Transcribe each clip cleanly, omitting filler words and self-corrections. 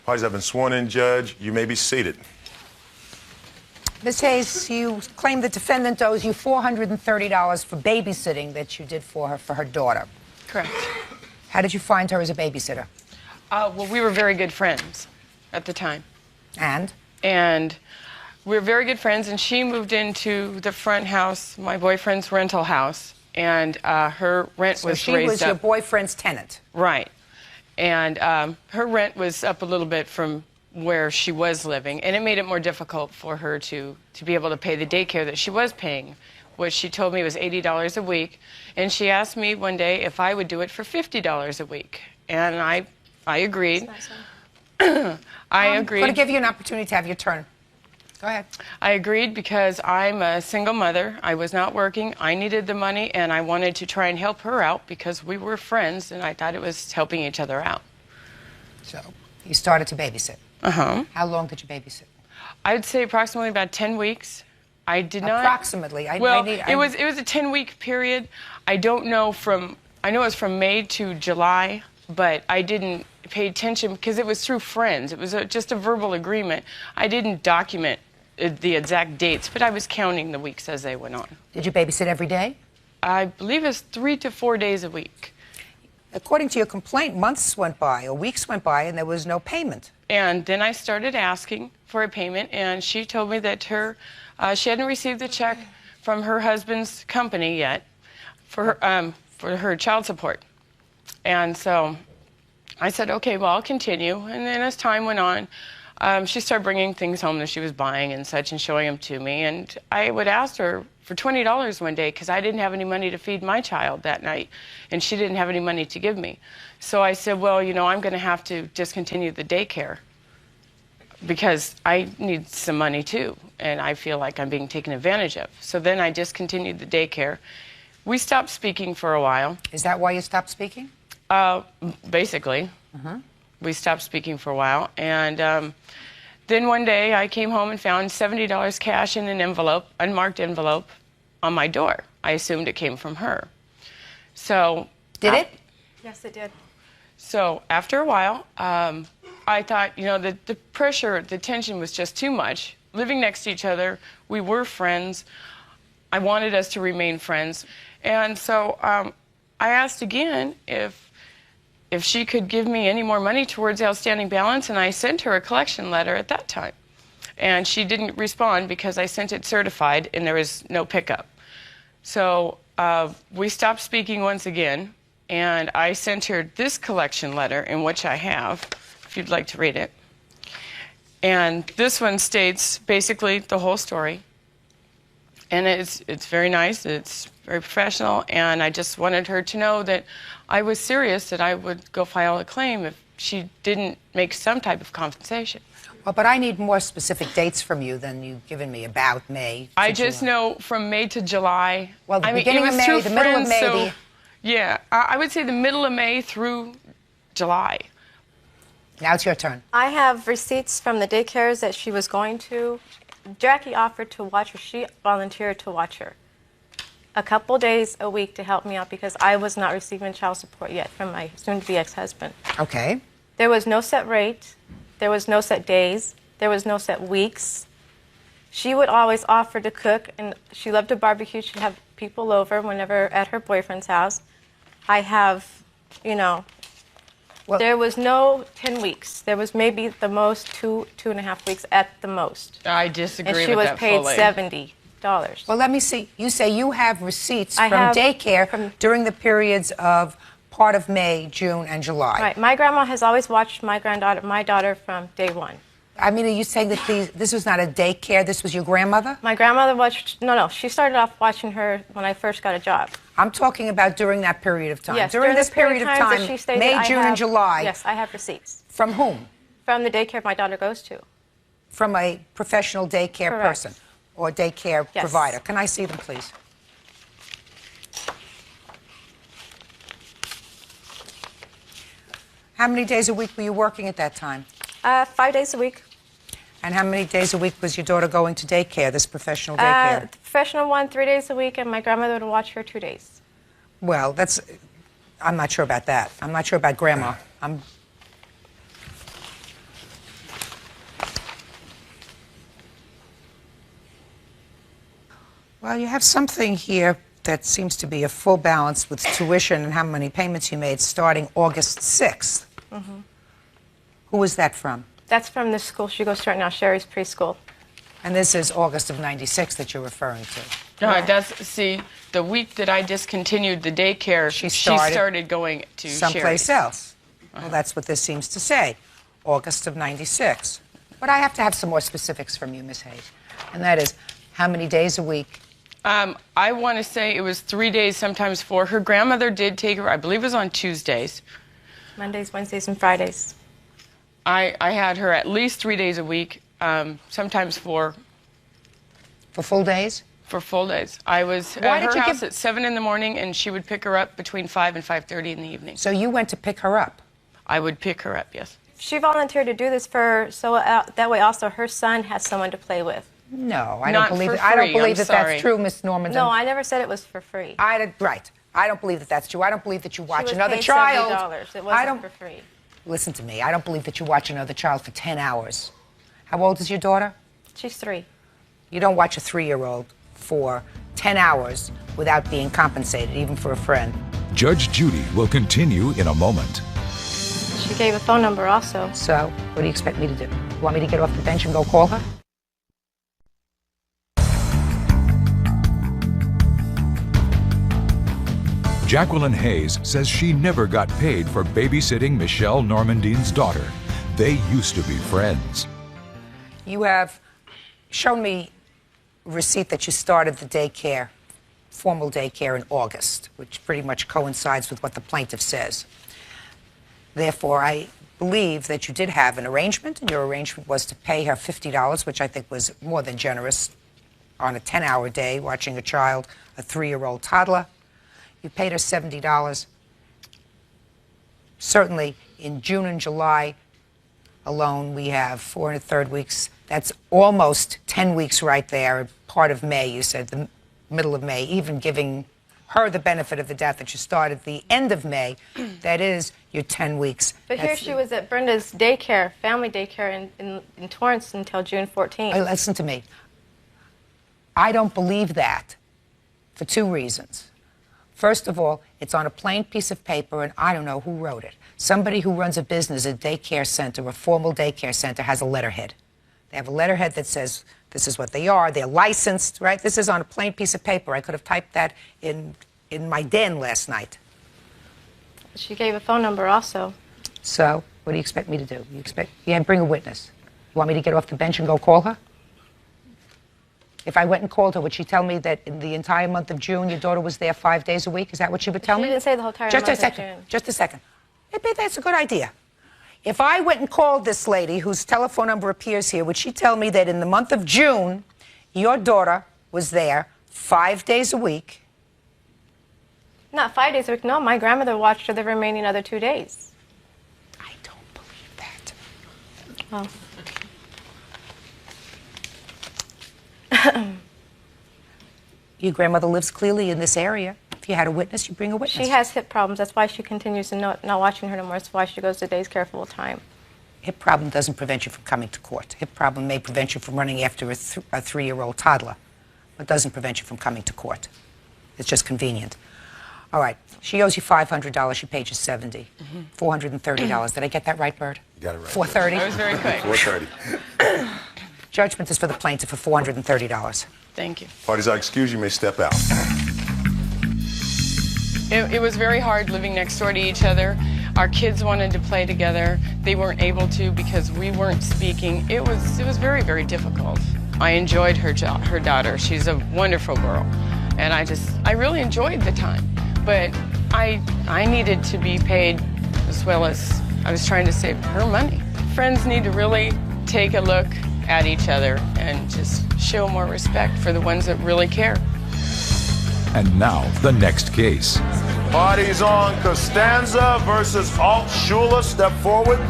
Parties have been sworn in, Judge. You may be seated. Ms. Hayes, you claim the defendant owes you $430 for babysitting that you did for her daughter. Correct. How did you find her as a babysitter? Well, we were very good friends at the time. And? And we were very good friends, and she moved into the front house, my boyfriend's rental house, and her rent was raised up. So she was your boyfriend's tenant? Right. And her rent was up a little bit from where she was living, and it made it more difficult for her to be able to pay the daycare that she was paying, which she told me was $80 a week. And she asked me one day if I would do it for $50 a week. And I agreed. I agreed. I'm going to give you an opportunity to have your turn. Go ahead. I agreed because I'm a single mother. I was not working. I needed the money, and I wanted to try and help her out because we were friends, and I thought it was helping each other out. So you started to babysit. Uh-huh. How long did you babysit? I'd say approximately about 10 weeks. I did not... Approximately. It was a 10-week period. I don't know I know it was from May to July, but I didn't pay attention because it was through friends. It was just a verbal agreement. I didn't document the exact dates, but I was counting the weeks as they went on. Did you babysit every day? I believe it's 3 to 4 days a week. According to your complaint, months went by or weeks went by and there was no payment. And then I started asking for a payment, and she told me that she hadn't received the check from her husband's company yet for her child support. And so I said, okay, well, I'll continue. And then as time went on, she started bringing things home that she was buying and such and showing them to me. And I would ask her for $20 one day because I didn't have any money to feed my child that night, and she didn't have any money to give me. So I said, well, you know, I'm going to have to discontinue the daycare because I need some money too, and I feel like I'm being taken advantage of. So then I discontinued the daycare. We stopped speaking for a while. Is that why you stopped speaking? Basically. We stopped speaking for a while, and then one day I came home and found $70 cash in an envelope, unmarked envelope, on my door. I assumed it came from her. So... Did it? Yes, it did. So after a while, I thought, you know, the pressure, the tension was just too much. Living next to each other, we were friends. I wanted us to remain friends. And so I asked again if she could give me any more money towards the outstanding balance, and I sent her a collection letter at that time. And she didn't respond because I sent it certified and there was no pickup. So we stopped speaking once again, and I sent her this collection letter, in which I have, if you'd like to read it. And this one states basically the whole story. And it's very nice, it's very professional, and I just wanted her to know that I was serious, that I would go file a claim if she didn't make some type of compensation. Well, but I need more specific dates from you than you've given me about May. I just know from May to July. Well, the beginning of May, the middle of May. So, yeah, I would say the middle of May through July. Now it's your turn. I have receipts from the daycares that she was going to. Jackie offered to watch her. She volunteered to watch her a couple days a week to help me out because I was not receiving child support yet from my soon-to-be ex-husband. Okay. There was no set rate. There was no set days. There was no set weeks. She would always offer to cook, and she loved to barbecue. She'd have people over whenever at her boyfriend's house. I have, you know, well, there was no 10 weeks. There was maybe the most 2.5 weeks at the most. I disagree with that. And she was fully. paid $70. Well, let me see. You say you have receipts from daycare during the periods of part of May, June, and July. Right. My grandma has always watched my daughter from day one. I mean, are you saying that this was not a daycare? This was your grandmother? My grandmother watched... No. She started off watching her when I first got a job. I'm talking about during that period of time. Yes, during this period of time, May, June, and July. Yes, I have receipts. From whom? From the daycare my daughter goes to. From a professional daycare person or daycare provider. Can I see them, please? How many days a week were you working at that time? 5 days a week. And how many days a week was your daughter going to daycare, this professional daycare? The professional one, 3 days a week, and my grandmother would watch her 2 days. Well, I'm not sure about that. I'm not sure about grandma. Well, you have something here that seems to be a full balance with tuition and how many payments you made starting August 6th. Mm-hmm. Who was that from? That's from the school she goes to right now, Sherry's preschool. And this is August of '96 that you're referring to. No, see, the week that I discontinued the daycare, she started going to someplace Sherry's. else. Well, that's what this seems to say, August of '96. But I have to have some more specifics from you, Ms. Hayes. And that is, how many days a week? I want to say it was 3 days, sometimes 4. Her grandmother did take her, I believe it was on Tuesdays. Mondays, Wednesdays, and Fridays. I had her at least 3 days a week, sometimes 4. For full days? For full days. I was at her house at 7 in the morning, and she would pick her up between 5 and 5:30 in the evening. So you went to pick her up? I would pick her up, yes. She volunteered to do this so that way also her son has someone to play with. No, I Not don't believe for it. I don't free, believe I'm that that's sorry. true, Miss Normandin. No, I never said it was for free. Right. I don't believe that that's true. I don't believe that you watch She was another paid child. $70. It wasn't for free. Listen to me. I don't believe that you watch another child for 10 hours. How old is your daughter? She's 3. You don't watch a 3-year-old for 10 hours without being compensated, even for a friend. Judge Judy will continue in a moment. She gave a phone number also. So, what do you expect me to do? You want me to get off the bench and go call her? Jacqueline Hayes says she never got paid for babysitting Michelle Normandin's daughter. They used to be friends. You have shown me a receipt that you started the daycare, formal daycare, in August, which pretty much coincides with what the plaintiff says. Therefore, I believe that you did have an arrangement, and your arrangement was to pay her $50, which I think was more than generous, on a 10-hour day watching a child, a 3-year-old toddler. You paid her $70. Certainly, in June and July alone, we have 4 1/3 weeks. That's almost 10 weeks right there. Part of May, you said, the middle of May, even giving her the benefit of the doubt that you started the end of May. That is your 10 weeks. But here she was at Brenda's daycare, family daycare in Torrance until June 14th. Listen to me. I don't believe that for 2 reasons. First of all, it's on a plain piece of paper, and I don't know who wrote it. Somebody who runs a business, a daycare center, a formal daycare center, has a letterhead. They have a letterhead that says this is what they are. They're licensed, right? This is on a plain piece of paper. I could have typed that in my den last night. She gave a phone number also. So, what do you expect me to do? Bring a witness. You want me to get off the bench and go call her? If I went and called her, would she tell me that in the entire month of June, your daughter was there 5 days a week? Is that what she would tell me? She didn't say the whole entire month of June. Just a second. Maybe that's a good idea. If I went and called this lady, whose telephone number appears here, would she tell me that in the month of June, your daughter was there 5 days a week? Not 5 days a week. No, my grandmother watched her the remaining other 2 days. I don't believe that. Well. Your grandmother lives clearly in this area. If you had a witness, you bring a witness. She has hip problems. That's why she continues to not watching her no more. That's why she goes to daycare full time. Hip problem doesn't prevent you from coming to court. Hip problem may prevent you from running after a 3-year-old toddler, but doesn't prevent you from coming to court. It's just convenient. All right. She owes you $500. She paid you $70. $430. Did I get that right, Bird? You got it right. $430? I was very quick. $430. Judgment is for the plaintiff for $430. Thank you. Parties are excused. You may step out. It was very hard living next door to each other. Our kids wanted to play together. They weren't able to because we weren't speaking. It was very, very difficult. I enjoyed her daughter. She's a wonderful girl. And I really enjoyed the time. But I needed to be paid as well as I was trying to save her money. Friends need to really take a look at each other and just show more respect for the ones that really care. And now, the next case. Parties on. Costanza versus Altshuler. Step forward.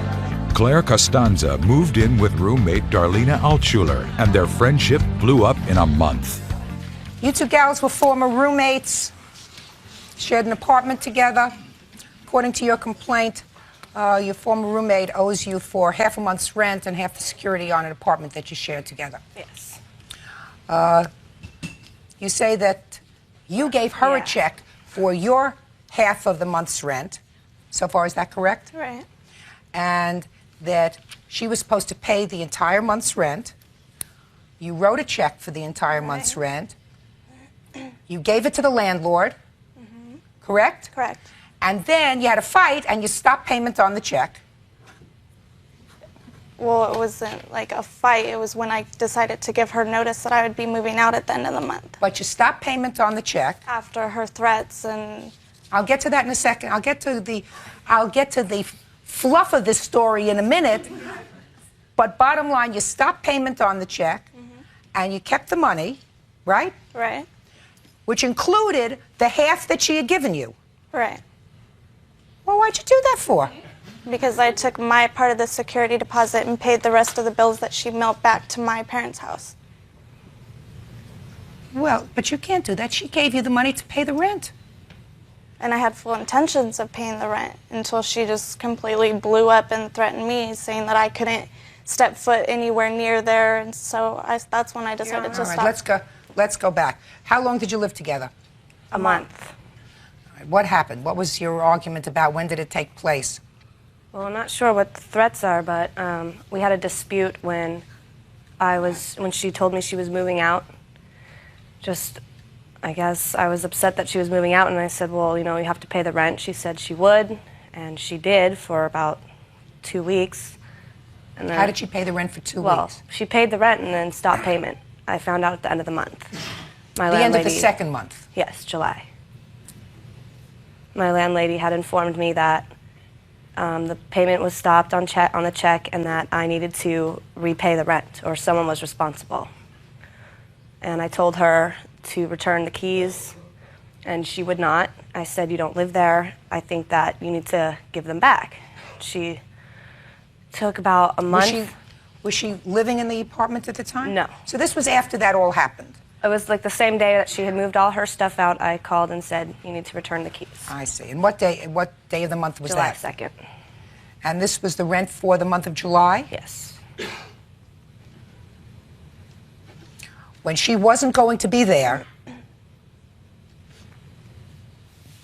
Claire Costanza moved in with roommate Darlena Altshuler, and their friendship blew up in a month. You two gals were former roommates, shared an apartment together. According to your complaint, your former roommate owes you for half a month's rent and half the security on an apartment that you shared together. Yes. you say that you gave her a Yeah. check for your half of the month's rent. So far, is that correct? Right. And that she was supposed to pay the entire month's rent. You wrote a check for the entire month's rent. You gave it to the landlord, correct? Correct. And then you had a fight and you stopped payment on the check. Well, it wasn't like a fight. It was when I decided to give her notice that I would be moving out at the end of the month. But you stopped payment on the check. After her threats and I'll get to that in a second. I'll get to the fluff of this story in a minute. But bottom line, you stopped payment on the check and you kept the money, right? right, Which included the half that she had given you. right. Well, why'd you do that for? Because I took my part of the security deposit and paid the rest of the bills that she mailed back to my parents' house. Well, but you can't do that. She gave you the money to pay the rent. And I had full intentions of paying the rent until she just completely blew up and threatened me, saying that I couldn't step foot anywhere near there. And so that's when I decided to All right, stop. let's go back. How long did you live together? A month. All right, what happened? What was your argument about? When did it take place? Well, I'm not sure what the threats are, but we had a dispute when she told me she was moving out. I guess I was upset that she was moving out, and I said, well, you have to pay the rent. She said she would, and she did for about 2 weeks. And then, How did she pay the rent for 2 well, weeks? she paid the rent and then stopped payment. I found out at the end of the month. My The end of the landlady- second month. Yes, July. My landlady had informed me that the payment was stopped on the check and that I needed to repay the rent or someone was responsible. And I told her to return the keys and she would not. I said, you don't live there. I think that you need to give them back. She took about a month. Was she living in the apartment at the time? No. So this was after that all happened? It was like the same day that she had moved all her stuff out. I called and said, you need to return the keys. I see. And what day of the month was July that? 2nd. And this was the rent for the month of July? Yes. When she wasn't going to be there,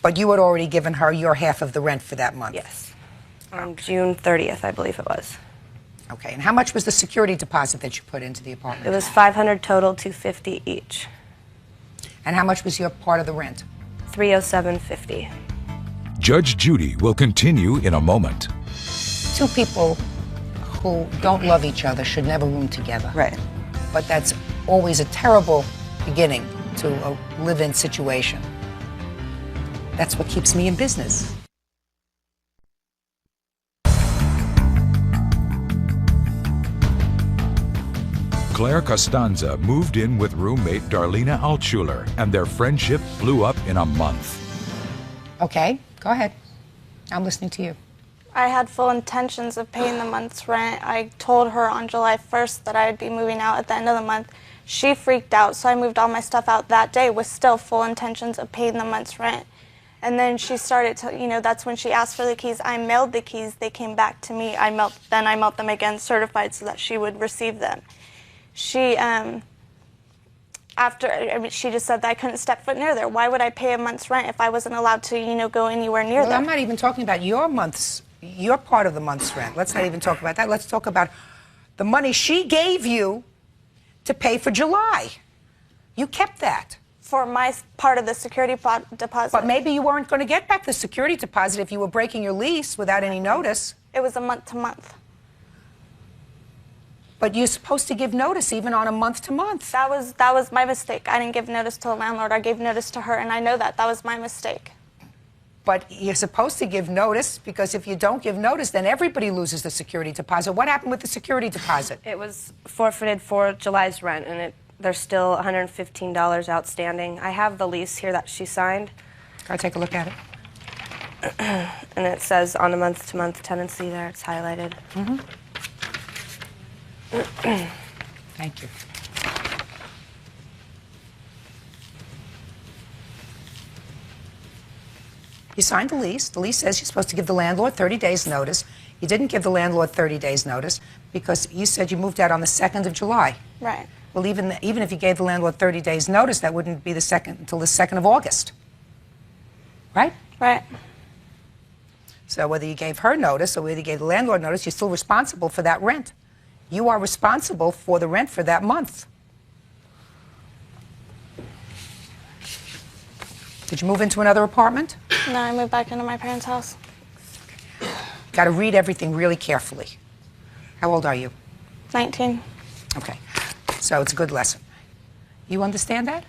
but you had already given her your half of the rent for that month? Yes. On June 30th, I believe it was. Okay. And how much was the security deposit that you put into the apartment? It was $500 total, $250 each. And how much was your part of the rent? $307.50. Judge Judy will continue in a moment. Two people who don't love each other should never room together. Right. But that's always a terrible beginning to a live-in situation. That's what keeps me in business. Claire Costanza moved in with roommate Darlena Altschuler, and their friendship blew up in a month. Okay, go ahead. I'm listening to you. I had full intentions of paying the month's rent. I told her on July 1st that I would be moving out at the end of the month. She freaked out, so I moved all my stuff out that day with still full intentions of paying the month's rent. And then she started to, that's when she asked for the keys. I mailed the keys. They came back to me. Then I mailed them again certified so that she would receive them. She, she just said that I couldn't step foot near there. Why would I pay a month's rent if I wasn't allowed to, go anywhere near Well, there? I'm not even talking about your part of the month's rent. Let's not even talk about that. Let's talk about the money she gave you to pay for July. You kept that. For my part of the security deposit. But maybe you weren't going to get back the security deposit if you were breaking your lease without any notice. It was a month-to-month. But you're supposed to give notice even on a month-to-month. That was my mistake. I didn't give notice to the landlord. I gave notice to her, and I know that. That was my mistake. But you're supposed to give notice, because if you don't give notice, then everybody loses the security deposit. What happened with the security deposit? It was forfeited for July's rent, and there's still $115 outstanding. I have the lease here that she signed. Can I take a look at it? And it says on a month-to-month tenancy there. It's highlighted. Mm-hmm. Thank you. You signed the lease. The lease says you're supposed to give the landlord 30 days notice. You didn't give the landlord 30 days notice because you said you moved out on the 2nd of July. Right. Well, even if you gave the landlord 30 days notice, that wouldn't be until the 2nd of August. Right? Right. So whether you gave her notice or whether you gave the landlord notice, you're still responsible for that rent. You are responsible for the rent for that month. Did you move into another apartment? No, I moved back into my parents' house. Got to read everything really carefully. How old are you? 19. Okay. So it's a good lesson. You understand that?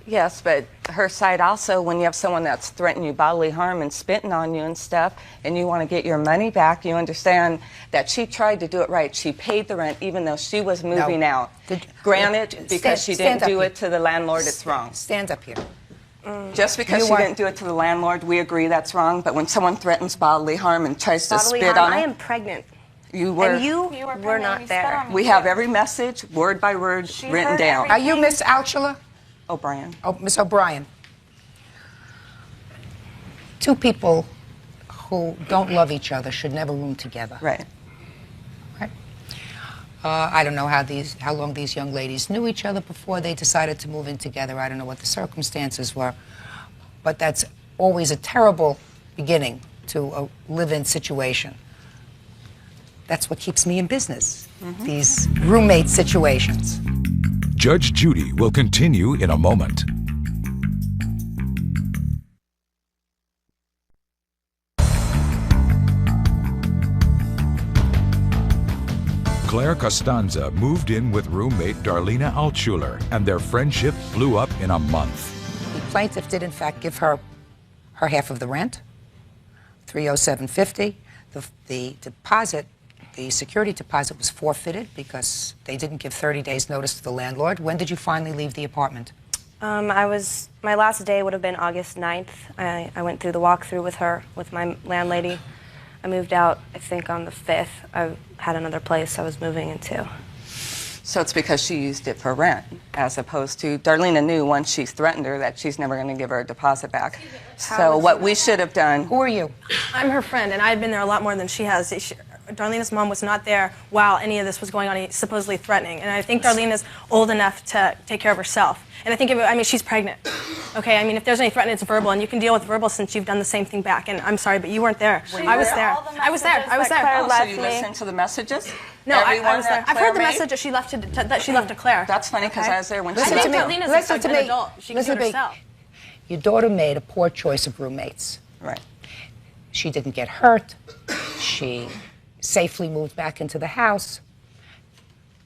Yes, but her side also, when you have someone that's threatening you bodily harm and spitting on you and stuff, and you want to get your money back, you understand that she tried to do it right. She paid the rent even though she was moving out. Granted, because she didn't do it to the landlord, it's wrong. Stand up here. Just because she didn't do it to the landlord, we agree that's wrong. But when someone threatens bodily harm and tries to spit on I her, am pregnant. you were. And you were not there. We have every message, word by word, written down. Are you Miss Alchula? O'Brien. Oh, Miss O'Brien. Two people who don't love each other should never room together. Right. Right? I don't know how long these young ladies knew each other before they decided to move in together. I don't know what the circumstances were. But that's always a terrible beginning to a live-in situation. That's what keeps me in business, these roommate situations. Judge Judy will continue in a moment. Claire Costanza moved in with roommate Darlena Altschuler, and their friendship blew up in a month. The plaintiff did, in fact, give her half of the rent, $307.50. The deposit, the security deposit, was forfeited because they didn't give 30 days notice to the landlord. When did you finally leave the apartment? My last day would have been August 9th. I went through the walkthrough with her, with my landlady. I moved out, I think, on the 5th. I had another place I was moving into. So it's because she used it for rent, as opposed to Darlena knew once she threatened her that she's never going to give her a deposit back. So what we should have done. Who are you? I'm her friend, and I've been there a lot more than she has. Darlena's mom was not there while any of this was going on, supposedly threatening. And I think Darlena's old enough to take care of herself. And I think, she's pregnant. Okay, if there's any threat, it's verbal, and you can deal with verbal since you've done the same thing back. And I'm sorry, but you weren't there. I was there. I was there. Oh, so you listened to the messages? No, I was there. I've heard the message that she left to Claire. That's funny, because I was there when she Listen to me. Darlena's an adult. She can do it herself. Your daughter made a poor choice of roommates. Right. She didn't get hurt. She safely moved back into the house.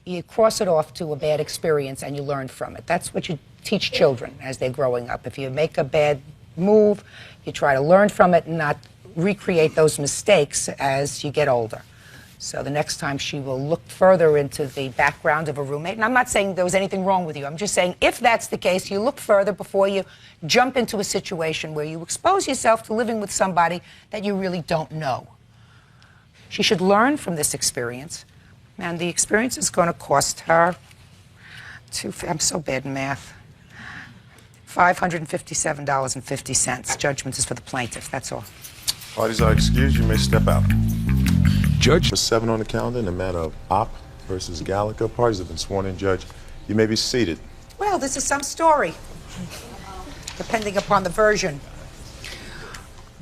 You cross it off to a bad experience and you learn from it. That's what you teach children as they're growing up. If you make a bad move, you try to learn from it and not recreate those mistakes as you get older. So the next time she will look further into the background of a roommate. And I'm not saying there was anything wrong with you. I'm just saying if that's the case, you look further before you jump into a situation where you expose yourself to living with somebody that you really don't know. She should learn from this experience. And the experience is going to cost her, I'm so bad in math, $557.50. Judgment is for the plaintiff, that's all. Parties are excused. You may step out. Judge. Number 7 on the calendar in the matter of Opp versus Gallagher. Parties have been sworn in, Judge. You may be seated. Well, this is some story, depending upon the version.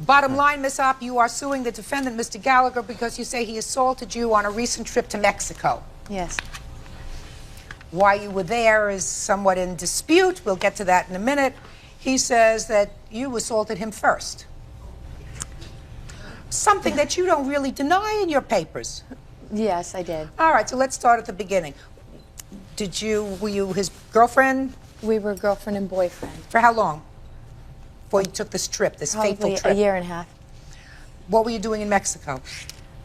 Bottom line, Miss Opp, you are suing the defendant, Mr. Gallagher, because you say he assaulted you on a recent trip to Mexico. Yes. Why you were there is somewhat in dispute. We'll get to that in a minute. He says that you assaulted him first. Something that you don't really deny in your papers. Yes, I did. All right, so let's start at the beginning. Were you his girlfriend? We were girlfriend and boyfriend. For how long? Before you took this trip, this fateful trip? Probably a year and a half. What were you doing in Mexico?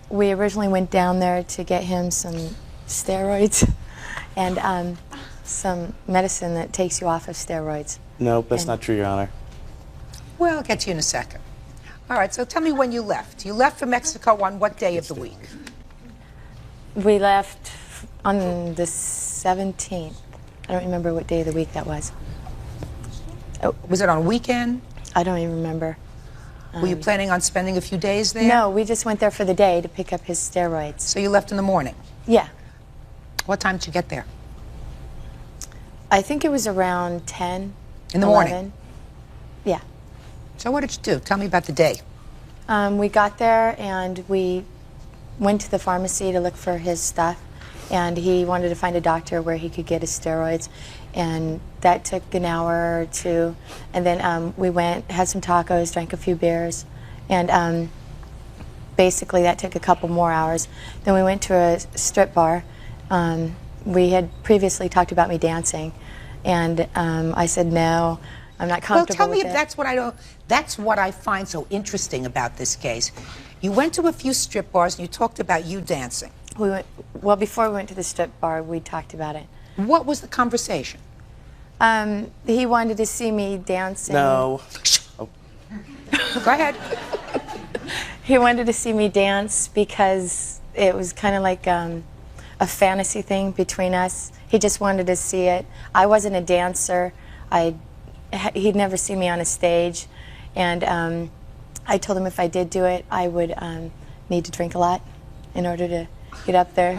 We originally went down there to get him some steroids and some medicine that takes you off of steroids. No, that's not true, Your Honor. Well, I'll get to you in a second. All right, so tell me when you left. You left for Mexico on what day of the week? We left on the 17th. I don't remember what day of the week that was. Oh, was it on a weekend? I don't even remember. Were you planning on spending a few days there? No, we just went there for the day to pick up his steroids. So you left in the morning? Yeah. What time did you get there? I think it was around 10. In the 11. morning? Yeah. So what did you do? Tell me about the day. We got there and we went to the pharmacy to look for his stuff, and he wanted to find a doctor where he could get his steroids, and that took an hour or two. And then we went, had some tacos, drank a few beers, and basically that took a couple more hours. Then we went to a strip bar. We had previously talked about me dancing, and I said no, I'm not comfortable Well, tell me with if it. that's what I don't. That's what I find so interesting about this case. You went to a few strip bars and you talked about you dancing. Well, before we went to the strip bar, we talked about it. What was the conversation? He wanted to see me dancing. No. Go ahead. He wanted to see me dance because it was kind of like a fantasy thing between us. He just wanted to see it. I wasn't a dancer. He'd never seen me on a stage, and I told him if I did do it, I would need to drink a lot in order to get up there.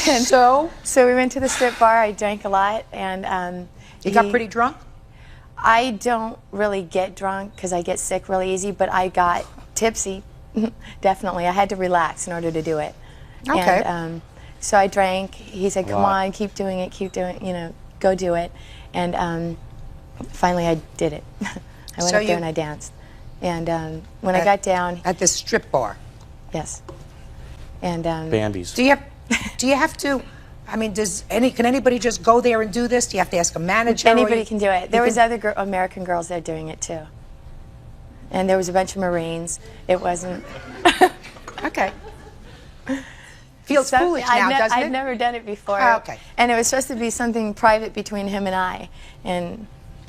And so we went to the strip bar. I drank a lot, and You got pretty drunk? I don't really get drunk because I get sick really easy, but I got tipsy, definitely. I had to relax in order to do it. Okay. And so I drank. He said, come on, keep doing it, go do it. And finally I did it. I went up there and I danced. And when I got down... At this strip bar? Yes. And Bambi's. Do you have to... I mean, can anybody just go there and do this? Do you have to ask a manager? Anybody can do it. There was other American girls there doing it too. And there was a bunch of Marines. It wasn't... Okay. Feels foolish now, doesn't it? I'd never done it before. Oh, okay. And it was supposed to be something private between him and I, and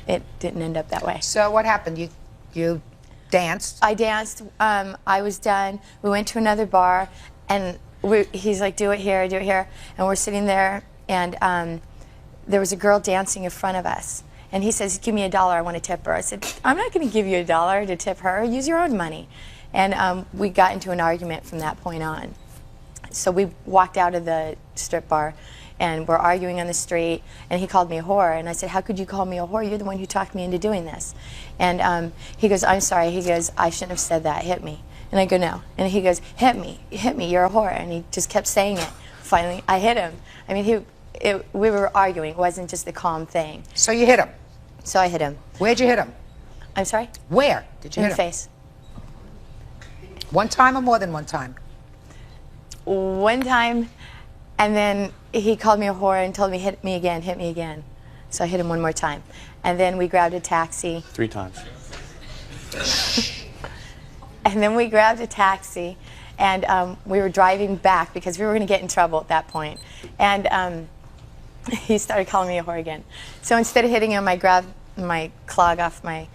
it didn't end up that way. So what happened? You danced? I danced. I was done. We went to another bar, and he's like, do it here, and we're sitting there, and there was a girl dancing in front of us, and he says, give me $1, I want to tip her. I said, I'm not going to give you $1 to tip her. Use your own money. And we got into an argument from that point on. So we walked out of the strip bar, and we're arguing on the street, and he called me a whore. And I said, how could you call me a whore? You're the one who talked me into doing this. And he goes, I'm sorry. He goes, I shouldn't have said that. Hit me. And I go, no. And he goes, hit me, you're a whore. And he just kept saying it. Finally, I hit him. I mean, we were arguing. It wasn't just a calm thing. So you hit him? So I hit him. Where'd you hit him? I'm sorry? Where did you hit him? In the face. One time or more than one time? One time, and then he called me a whore and told me, hit me again. So I hit him one more time. And then we grabbed a taxi. 3 times. And then we grabbed a taxi, and we were driving back because we were going to get in trouble at that point. And he started calling me a whore again. So instead of hitting him, I grabbed my clog off my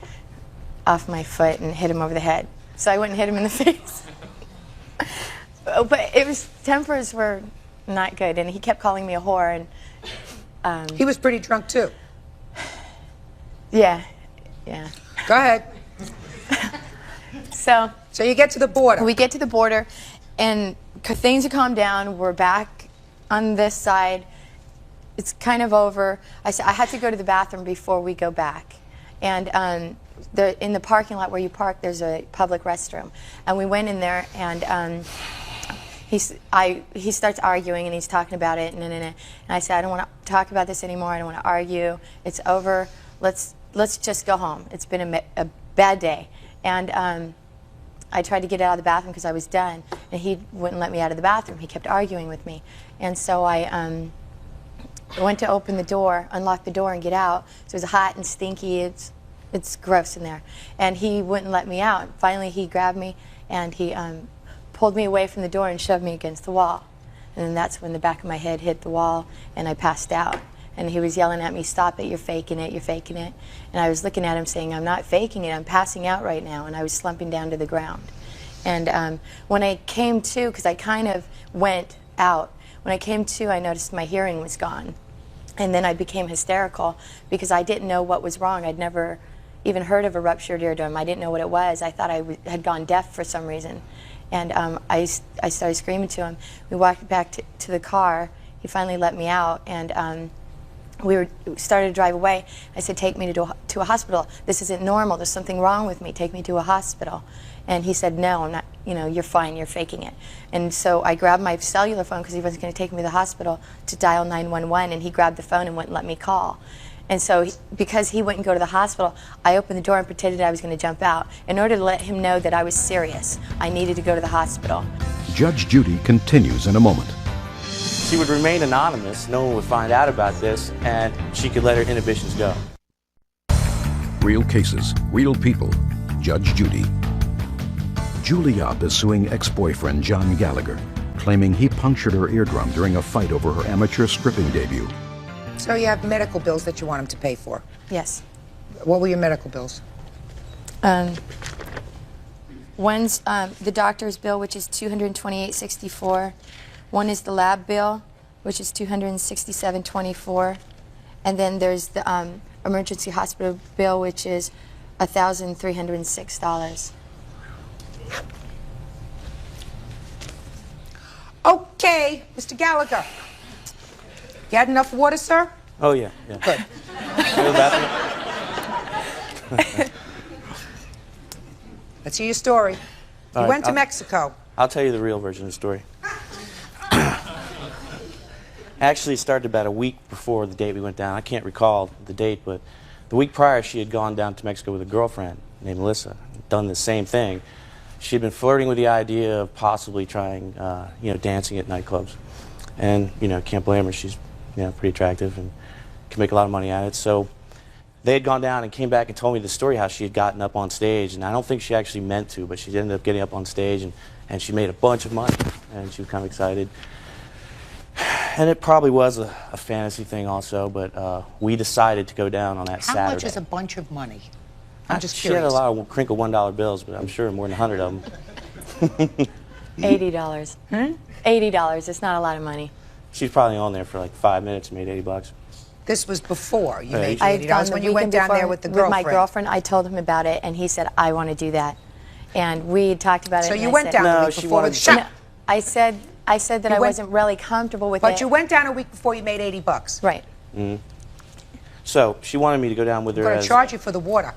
foot and hit him over the head. So I went and hit him in the face. But tempers were not good, and he kept calling me a whore. And he was pretty drunk too. Yeah. Go ahead. So you get to the border. We get to the border, and things have calmed down. We're back on this side. It's kind of over. I said I had to go to the bathroom before we go back, and in the parking lot where you park, there's a public restroom, and we went in there, and he starts arguing, and he's talking about it, and I said, I don't want to talk about this anymore. I don't want to argue. It's over. Let's just go home. It's been a bad day. And I tried to get out of the bathroom because I was done, and he wouldn't let me out of the bathroom. He kept arguing with me. And so I went to open the door, unlock the door, and get out. So it was hot and stinky. It's gross in there. And he wouldn't let me out. Finally, he grabbed me, and he pulled me away from the door and shoved me against the wall. And then that's when the back of my head hit the wall, and I passed out. And he was yelling at me, stop it, you're faking it, you're faking it. And I was looking at him saying, I'm not faking it, I'm passing out right now. And I was slumping down to the ground. And when I came to, because I kind of went out, when I came to, I noticed my hearing was gone. And then I became hysterical because I didn't know what was wrong. I'd never even heard of a ruptured eardrum. I didn't know what it was. I thought I had gone deaf for some reason. And I started screaming to him. We walked back to the car. He finally let me out, and we started to drive away. I said, take me to a hospital. This isn't normal. There's something wrong with me. Take me to a hospital. And he said, no, I'm not, you know, you're fine. You're faking it. And so I grabbed my cellular phone because he wasn't going to take me to the hospital to dial 911, and he grabbed the phone and wouldn't let me call. And so because he wouldn't go to the hospital, I opened the door and pretended I was going to jump out. In order to let him know that I was serious, I needed to go to the hospital. Judge Judy continues in a moment. She would remain anonymous, no one would find out about this, and she could let her inhibitions go. Real cases, real people. Judge Judy. Julie Opp is suing ex-boyfriend John Gallagher, claiming he punctured her eardrum during a fight over her amateur stripping debut. So you have medical bills that you want him to pay for. Yes. What were your medical bills? One's the doctor's bill, which is $228.64. One is the lab bill, which is $267.24, and then there's the emergency hospital bill, which is $1,306. Okay, Mr. Gallagher. You had enough water, sir? Oh, yeah. Good. Go to the bathroom? Let's hear your story. You went to Mexico. I'll tell you the real version of the story. Actually, it started about a week before the date we went down. I can't recall the date, but the week prior, she had gone down to Mexico with a girlfriend named Melissa, done the same thing. She had been flirting with the idea of possibly trying, dancing at nightclubs. And, can't blame her. She's, pretty attractive and can make a lot of money at it. So they had gone down and came back and told me the story how she had gotten up on stage. And I don't think she actually meant to, but she ended up getting up on stage and she made a bunch of money. And she was kind of excited. And it probably was a fantasy thing also, but we decided to go down on that Saturday. How much is a bunch of money? I'm just She curious. had a lot of crinkle $1 bills, but I'm sure more than 100 of them. $80. $80. It's not a lot of money. She's probably on there for like 5 minutes and made $80. This was before you made I had gone $80 the when you went weekend down there before with the girlfriend. With my girlfriend, I told him about it, and he said, I want to do that. And we talked about it. So and you I went said, down No, the week she before with wanted- No, I said that I wasn't really comfortable with it. But you went down a week before you made $80. Right. So she wanted me to go down with her I'm going as... to charge you for the water.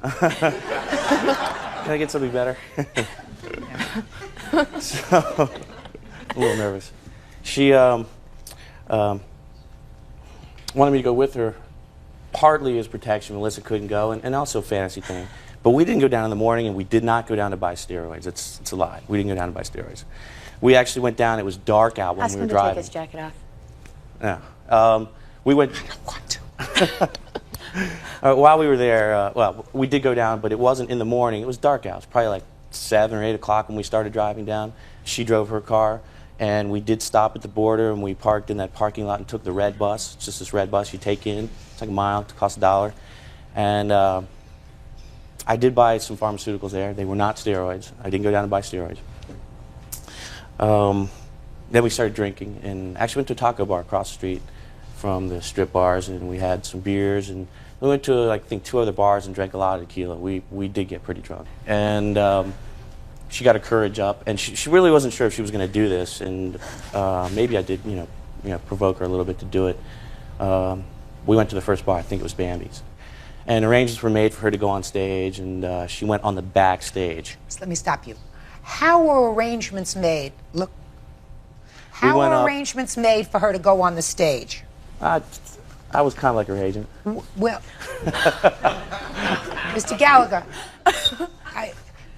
Can I get something better? So, I'm a little nervous. She wanted me to go with her, partly as protection. Melissa couldn't go, and also a fantasy thing. But we didn't go down in the morning, and we did not go down to buy steroids. It's a lie. We didn't go down to buy steroids. We actually went down. It was dark out when Ask we him were to driving. take his jacket off. Yeah. We went... What? While we were there, we did go down, but it wasn't in the morning. It was dark out. It was probably like 7 or 8 o'clock when we started driving down. She drove her car, and we did stop at the border, and we parked in that parking lot and took the red bus. It's just this red bus you take in. It's like a mile. It costs $1. And I did buy some pharmaceuticals there. They were not steroids. I didn't go down to buy steroids. Then we started drinking, and actually went to a taco bar across the street from the strip bars, and we had some beers, and we went to, I think, 2 other bars and drank a lot of tequila. We did get pretty drunk. And she got her courage up, and she really wasn't sure if she was going to do this, and maybe I did, provoke her a little bit to do it. We went to the first bar, I think it was Bambi's. And arrangements were made for her to go on stage, and she went on the backstage. So let me stop you. How were arrangements made? Look. How went were up. arrangements made for her to go on the stage? I was kind of like her agent. Well, Mr. Gallagher,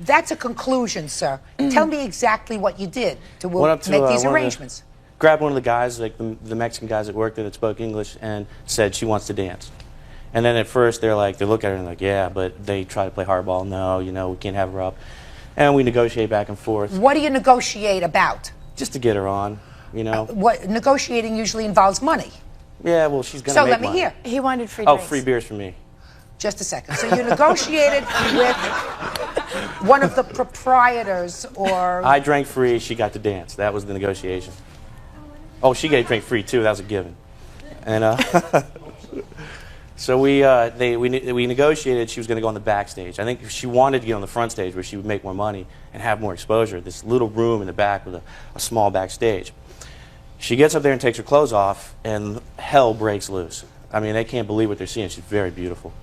that's a conclusion, sir. Tell me exactly what you did to Went up to, make these one of the- arrangements. Grabbed one of the guys, like the Mexican guys that worked there that spoke English, and said she wants to dance. And then at first they look at her and like, yeah, but they try to play hardball. No, we can't have her up. And we negotiate back and forth. What do you negotiate about? Just to get her on, What negotiating usually involves money. Yeah, well, she's going to So make let me money. hear. He wanted free Oh, drinks. free beers for me. Just a second. So you negotiated with one of the proprietors, or I drank free, she got to dance. That was the negotiation. Oh, she got to drink free too, that was a given. And so we negotiated she was going to go on the backstage. I think she wanted to get on the front stage where she would make more money and have more exposure. This little room in the back with a small backstage. She gets up there and takes her clothes off, and hell breaks loose. I mean, they can't believe what they're seeing. She's very beautiful.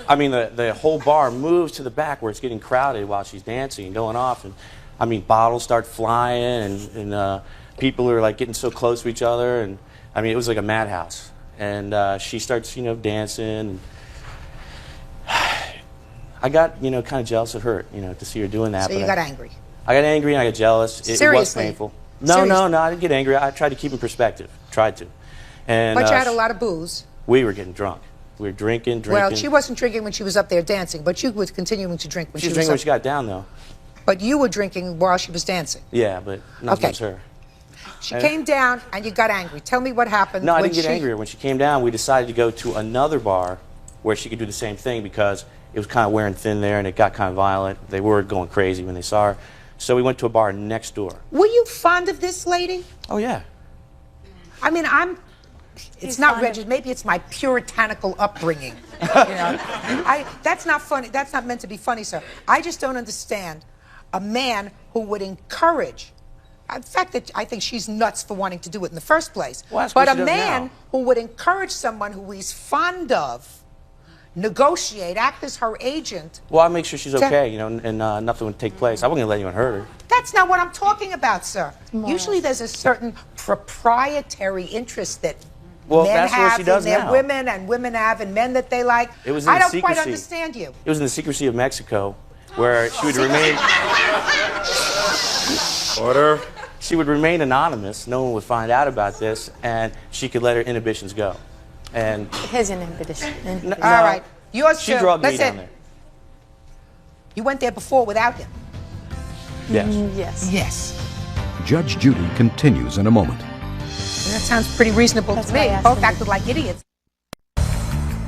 I mean, the whole bar moves to the back where it's getting crowded while she's dancing and going off. And I mean, bottles start flying, and people are like getting so close to each other. And I mean, it was like a madhouse. And she starts, you know, dancing. And I got, you know, kind of jealous of her, you know, to see her doing that. So you got angry. I got angry and I got jealous. It was painful. No, Seriously? no, I didn't get angry. I tried to keep in perspective. Tried to. And, But you had a lot of booze. We were getting drunk. We were drinking. Well, she wasn't drinking when she was up there dancing, but you were continuing to drink when She was she was drinking up. when she got down, though. But you were drinking while she was dancing. Yeah, but nothing Okay. was her. She came down and you got angry. Tell me what happened. No, I when didn't get angry. When she came down, we decided to go to another bar where she could do the same thing because it was kind of wearing thin there and it got kind of violent. They were going crazy when they saw her. So we went to a bar next door. Were you fond of this lady? Oh, yeah. I mean, it's not rigid. Maybe it's my puritanical upbringing. You know, that's not funny. That's not meant to be funny, sir. I just don't understand a man who would encourage. In fact, that I think she's nuts for wanting to do it in the first place. Well, that's but what a she does man now. who would encourage someone who he's fond of, negotiate, act as her agent. Well, I make sure she's okay, you know, and nothing would take place. I wasn't going to let anyone hurt her. That's not what I'm talking about, sir. Usually there's a certain proprietary interest that Well, men that's what have she does in their now. women and women have in men that they like. It was in I the don't quite secrecy. understand you. It was in the secrecy of Mexico where she would remain... Order. She would remain anonymous. No one would find out about this, and she could let her inhibitions go. And His inhibition. All right. Yours she too. drugged me Listen, down there. you went there before without him. Yes. Yes. Yes. Judge Judy continues in a moment. That sounds pretty reasonable That's to why I me. asked Both him. acted like idiots.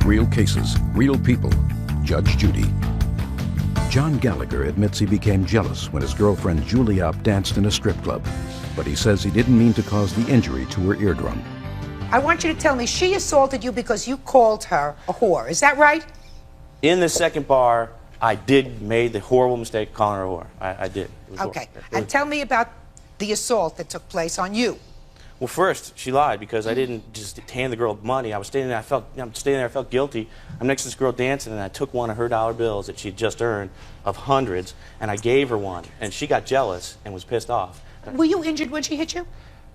Real cases, real people. Judge Judy. John Gallagher admits he became jealous when his girlfriend Julie danced in a strip club, but he says he didn't mean to cause the injury to her eardrum. I want you to tell me she assaulted you because you called her a whore. Is that right? In the second bar, I made the horrible mistake of calling her a whore. I did. It was Okay. horrible. And tell me about the assault that took place on you. Well, first, she lied because I didn't just hand the girl money. I was standing there, I felt guilty. I'm next to this girl dancing, and I took one of her dollar bills that she had just earned of hundreds, and I gave her one, and she got jealous and was pissed off. Were you injured when she hit you?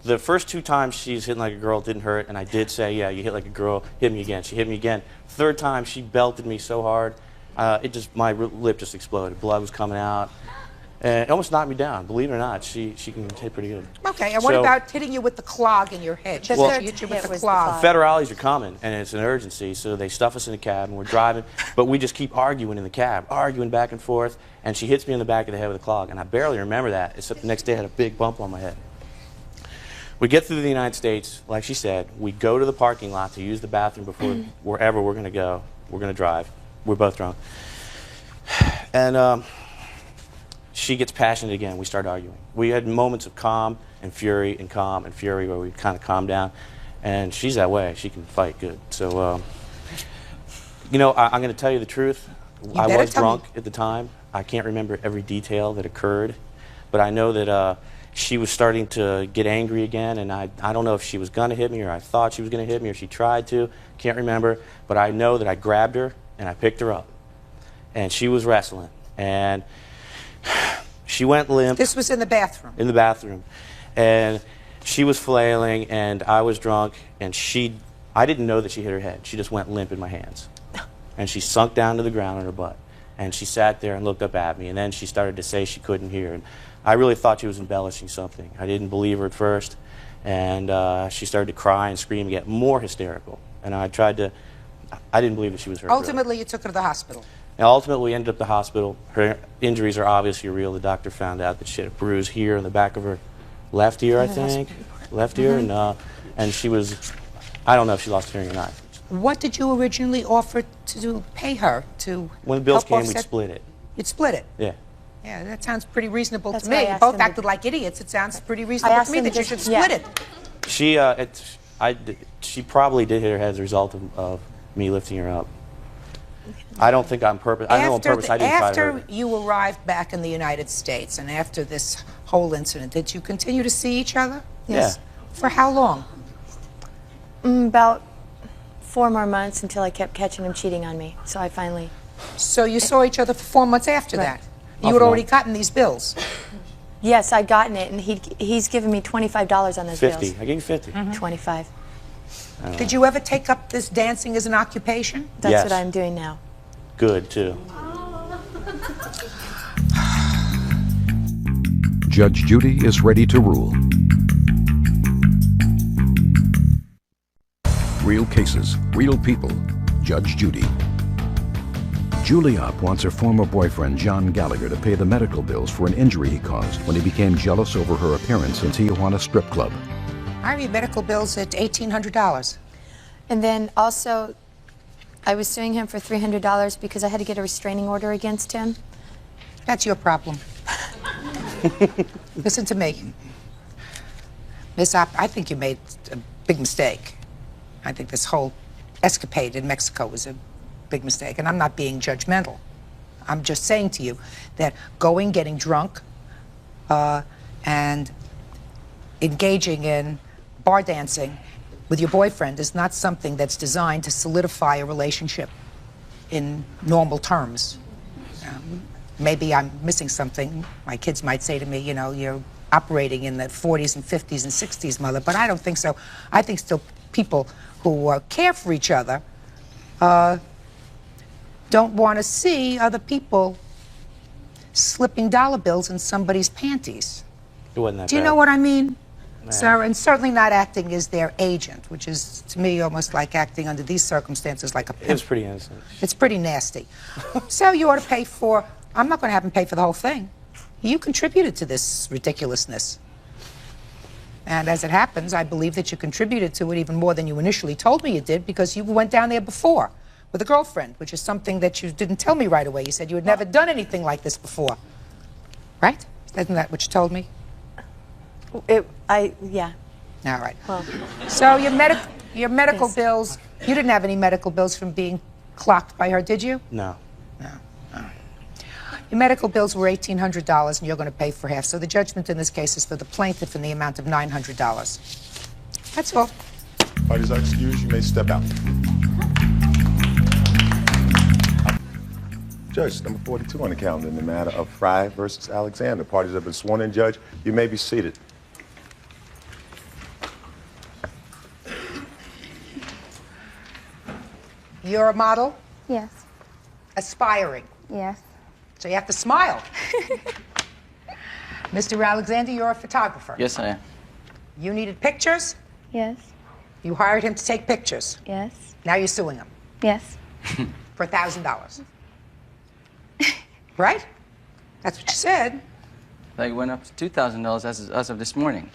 The first 2 times she's hitting like a girl, it didn't hurt, and I did say, yeah, you hit like a girl, hit me again. She hit me again. Third time, she belted me so hard, my lip just exploded. Blood was coming out. And it almost knocked me down. Believe it or not, she can hit pretty good. Okay, and what So- about hitting you with the clog in your head? She Well- hit you with the was the clog. Federales are coming, and it's an urgency, so they stuff us in a cab, and we're driving, but we just keep arguing in the cab, arguing back and forth, and she hits me in the back of the head with a clog, and I barely remember that, except the next day I had a big bump on my head. We get through the United States, like she said, we go to the parking lot to use the bathroom before wherever we're going to go. We're going to drive. We're both drunk. And she gets passionate again. We start arguing. We had moments of calm and fury where we kind of calm down. And she's that way. She can fight good. So, you know, I'm going to tell you the truth. I better was tell me. drunk at the time. I can't remember every detail that occurred. But I know that she was starting to get angry again. And I don't know if she was going to hit me or I thought she was going to hit me or she tried to. Can't remember. But I know that I grabbed her and I picked her up. And she was wrestling. And she went limp. This was in the bathroom. In the bathroom. And she was flailing, and I was drunk, and I didn't know that she hit her head. She just went limp in my hands. And she sunk down to the ground on her butt. And she sat there and looked up at me, and then she started to say she couldn't hear. And I really thought she was embellishing something. I didn't believe her at first. And she started to cry and scream and get more hysterical. And I didn't believe that she was hurt. really. Ultimately, you took her to the hospital. And ultimately, we ended up at the hospital. Her injuries are obviously real. The doctor found out that she had a bruise here in the back of her left ear, I think. Left ear. And she was, I don't know if she lost hearing or not. What did you originally offer to pay her to When the bills help came, we'd offset- split it. You'd split it? Yeah. Yeah, that sounds pretty reasonable That's to why I me. asked Both him to- acted like idiots. It sounds pretty reasonable asked to me him that you just- should yeah. split it. She probably did hit her head as a result of me lifting her up. I don't think on purpose. I know on purpose I didn't try to hurt her. After you arrived back in the United States and after this whole incident, did you continue to see each other? Yes. For how long? About 4 more months until I kept catching him cheating on me. So I finally... So you saw each other for 4 months after that? You had already gotten these bills? Yes, I'd gotten it, and he's given me $25 on those 50. bills. I gave you 50. 25. Did you ever take up this dancing as an occupation? That's Yes. what I'm doing now. Good, too. Judge Judy is ready to rule. Real cases, real people. Judge Judy. Julie Opp wants her former boyfriend, John Gallagher, to pay the medical bills for an injury he caused when he became jealous over her appearance in Tijuana strip club. I read medical bills at $1,800. And then also, I was suing him for $300 because I had to get a restraining order against him. That's your problem. Listen to me. Miss Opp, I think you made a big mistake. I think this whole escapade in Mexico was a big mistake, and I'm not being judgmental. I'm just saying to you that getting drunk, and engaging in bar dancing with your boyfriend is not something that's designed to solidify a relationship in normal terms. Maybe I'm missing something. My kids might say to me, you know, you're operating in the 40s and 50s and 60s, mother, but I don't think so. I think still people who care for each other don't want to see other people slipping dollar bills in somebody's panties. It wasn't that Do you bad. know what I mean? Nah. Sarah, and certainly not acting as their agent, which is, to me, almost like acting under these circumstances like a pimp. It was pretty innocent. It's pretty nasty. So you ought to pay for, I'm not going to have him pay for the whole thing. You contributed to this ridiculousness. And as it happens, I believe that you contributed to it even more than you initially told me you did, because you went down there before with a girlfriend, which is something that you didn't tell me right away. You said you had never done anything like this before. Right? Isn't that what you told me? Yeah. All right. Well, So your medical Yes. bills, you didn't have any medical bills from being clocked by her, did you? No. No. Your medical bills were $1,800, and you're going to pay for half. So the judgment in this case is for the plaintiff in the amount of $900. That's all. Parties are excused. You may step out. Judge, number 42 on the calendar in the matter of Fry versus Alexander. Parties have been sworn in, Judge. You may be seated. You're a model? Yes. Aspiring. Yes. So you have to smile. Mr. Alexander, you're a photographer. Yes, I am. You needed pictures. Yes. You hired him to take pictures. Yes. Now you're suing him Yes. for $1,000. Right? That's what you said. They went up to $2,000 as of this morning.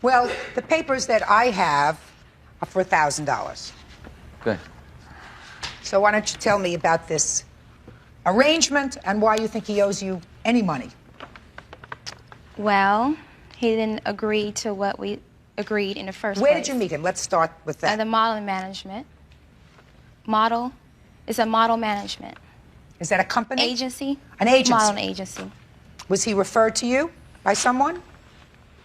Well, the papers that I have are for $1,000. Good. So why don't you tell me about this arrangement and why you think he owes you any money? Well, he didn't agree to what we agreed in the first Where place. did you meet him? Let's start with that. The modeling management. Model. It's a model management. Is that a company? Agency. An agency. Modeling agency. Was he referred to you by someone?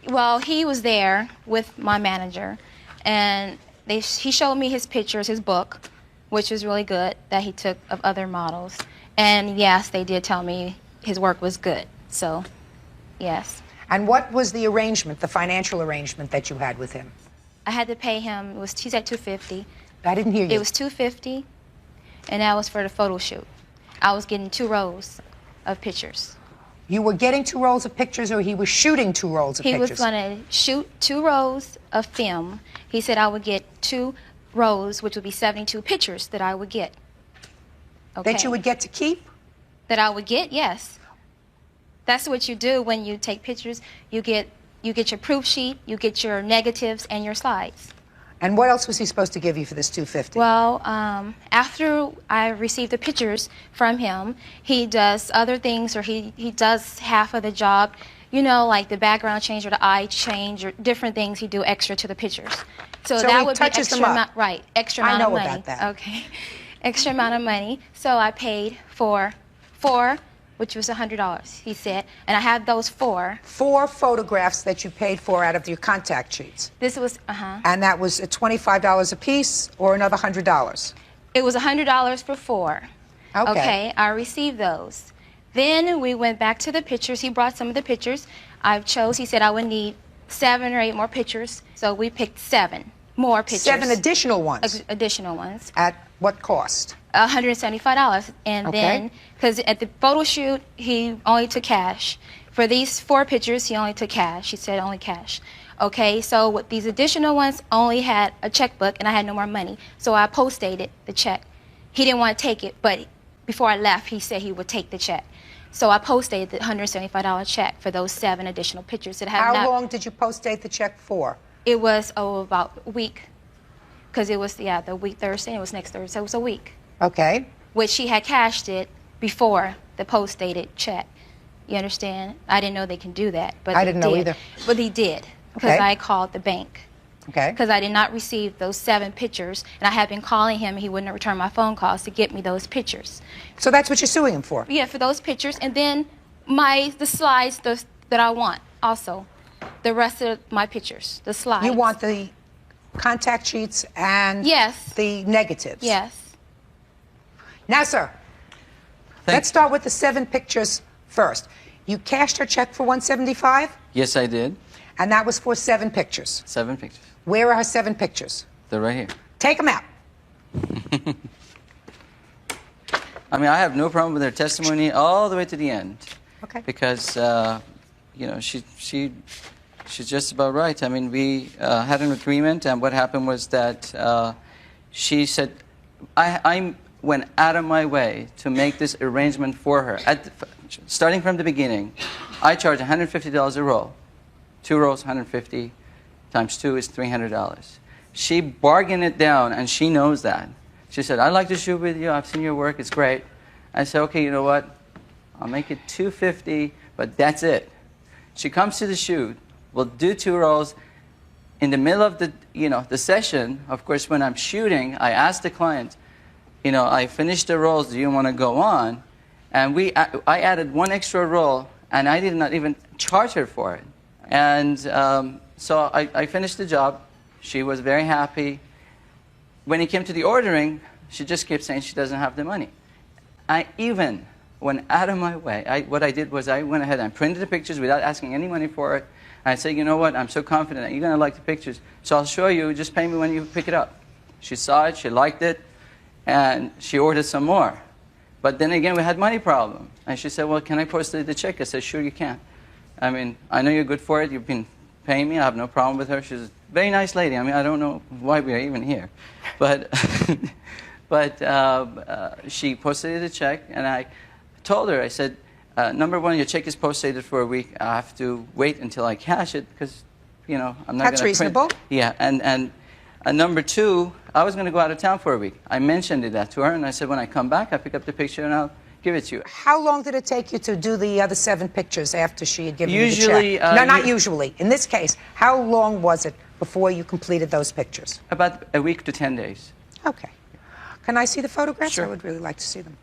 Well, he was there with my manager, and he showed me his pictures, his book, which was really good, that he took of other models. And yes, they did tell me his work was good. So, yes. And what was the arrangement, the financial arrangement that you had with him? I had to pay him, he said $250. I didn't hear you. It was $250, and that was for the photo shoot. I was getting 2 rows of pictures. You were getting 2 rolls of pictures, or he was shooting 2 rolls of He pictures? was going to shoot 2 rows of film. He said I would get 2 rows, which would be 72 pictures that I would get. Okay. That you would get to keep? That I would get, yes. That's what you do when you take pictures. You get your proof sheet, you get your negatives and your slides. And what else was he supposed to give you for this $250? Well, after I receive the pictures from him, he does other things, or he does half of the job. You know, like the background change or the eye change or different things he do extra to the pictures. So he that would be touches extra them up. amount, right? Extra amount of money. I know about that. Okay, extra amount of money. So I paid for 4 which was $100, he said. And I have those 4. 4 photographs that you paid for out of your contact sheets. This was, And that was $25 a piece or another $100? It was $100 for 4. Okay, I received those. Then we went back to the pictures. He brought some of the pictures. He said I would need 7 or 8 more pictures. So we picked 7 more pictures. 7 additional ones? Additional ones. At what cost? $175. And then, because at the photo shoot, he only took cash. For these 4 pictures, he only took cash. He said only cash. Okay, so with these additional ones only had a checkbook, and I had no more money. So I post-dated the check. He didn't want to take it, but before I left, he said he would take the check. So I post-dated the $175 check for those 7 additional pictures. How long did you post-date the check for? It was, about a week. Because it was, the week Thursday, and it was next Thursday, so it was a week. Okay. Which he had cashed it before the post-dated check. You understand? I didn't know they can do that. But I didn't know either. But he did, because I called the bank. Okay. Because I did not receive those 7 pictures, and I had been calling him, and he wouldn't return my phone calls to get me those pictures. So that's what you're suing him for? Yeah, for those pictures, and then the slides that I want also. The rest of my pictures, the slides. You want the contact sheets and the negatives? Yes. Now, sir, let's start with the 7 pictures first. You cashed her check for $175? Yes, I did. And that was for 7 pictures? 7 pictures. Where are her 7 pictures? They're right here. Take them out. I mean, I have no problem with her testimony all the way to the end. Okay. Because, she's just about right. I mean, we had an agreement, and what happened was that she said, I went out of my way to make this arrangement for her. Starting from the beginning, I charge $150 a roll. 2 rolls, $150, times 2 is $300. She bargained it down, and she knows that. She said, I'd like to shoot with you. I've seen your work. It's great. I said, okay, you know what? I'll make it $250, but that's it. She comes to the shoot. We'll do 2 rolls. In the middle of the session, of course, when I'm shooting, I ask the client, I finished the rolls. Do you want to go on? And I added 1 extra roll, and I did not even charge her for it. And so I finished the job. She was very happy. When it came to the ordering, she just kept saying she doesn't have the money. I even went out of my way. What I did was I went ahead and printed the pictures without asking any money for it. And I said, you know what, I'm so confident that you're going to like the pictures, so I'll show you, just pay me when you pick it up. She saw it, she liked it, and she ordered some more. But then again, we had money problem. And she said, well, can I post the check? I said, sure you can. I mean, I know you're good for it. You've been paying me. I have no problem with her. She's a very nice lady. I mean, I don't know why we are even here. But, she posted the check, and I told her, I said, number 1, your check is postdated for a week. I have to wait until I cash it because, I'm not going to That's reasonable. Yeah, and number 2, I was going to go out of town for a week. I mentioned that to her, and I said, when I come back, I'll pick up the picture and I'll give it to you. How long did it take you to do the other 7 pictures after she had given you the Usually, check? No, not usually. In this case, how long was it before you completed those pictures? About a week to 10 days. Okay. Can I see the photographs? Sure. I would really like to see them.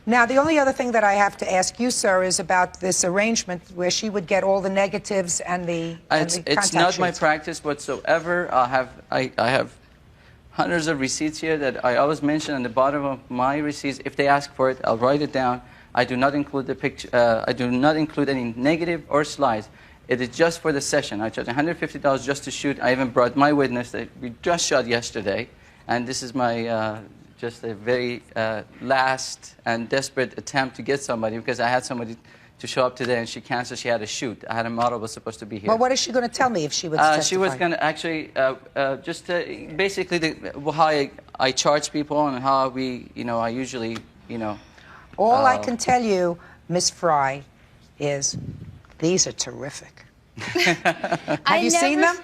Now, the only other thing that I have to ask you, sir, is about this arrangement where she would get all the negatives and the It's not my practice whatsoever. I have hundreds of receipts here that I always mention on the bottom of my receipts. If they ask for it, I'll write it down. I do not include the picture. I do not include any negative or slides. It is just for the session. I charge $150 just to shoot. I even brought my witness that we just shot yesterday, and this is my just a very last and desperate attempt to get somebody, because I had somebody to show up today and she canceled. She had a shoot. I had a model was supposed to be here. Well, what is she going to tell me if she was testifying? She was going to actually basically how I charge people and how I usually All I can tell you, Miss Fry, is these are terrific. Have you seen them?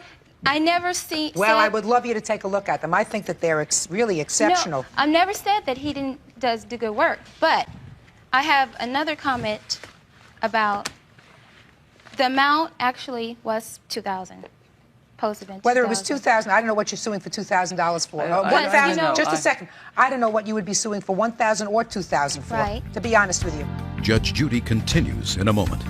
I never see. Well, I would love you to take a look at them. I think that they're really exceptional. No, I've never said that he does do good work, but I have another comment about the amount. Actually, was $2,000. Posted in Whether it was $2,000, I don't know what you're suing for $2,000 for. $1,000. Just a second. I don't know what you would be suing for $1,000 or $2,000 for. Right. To be honest with you. Judge Judy continues in a moment.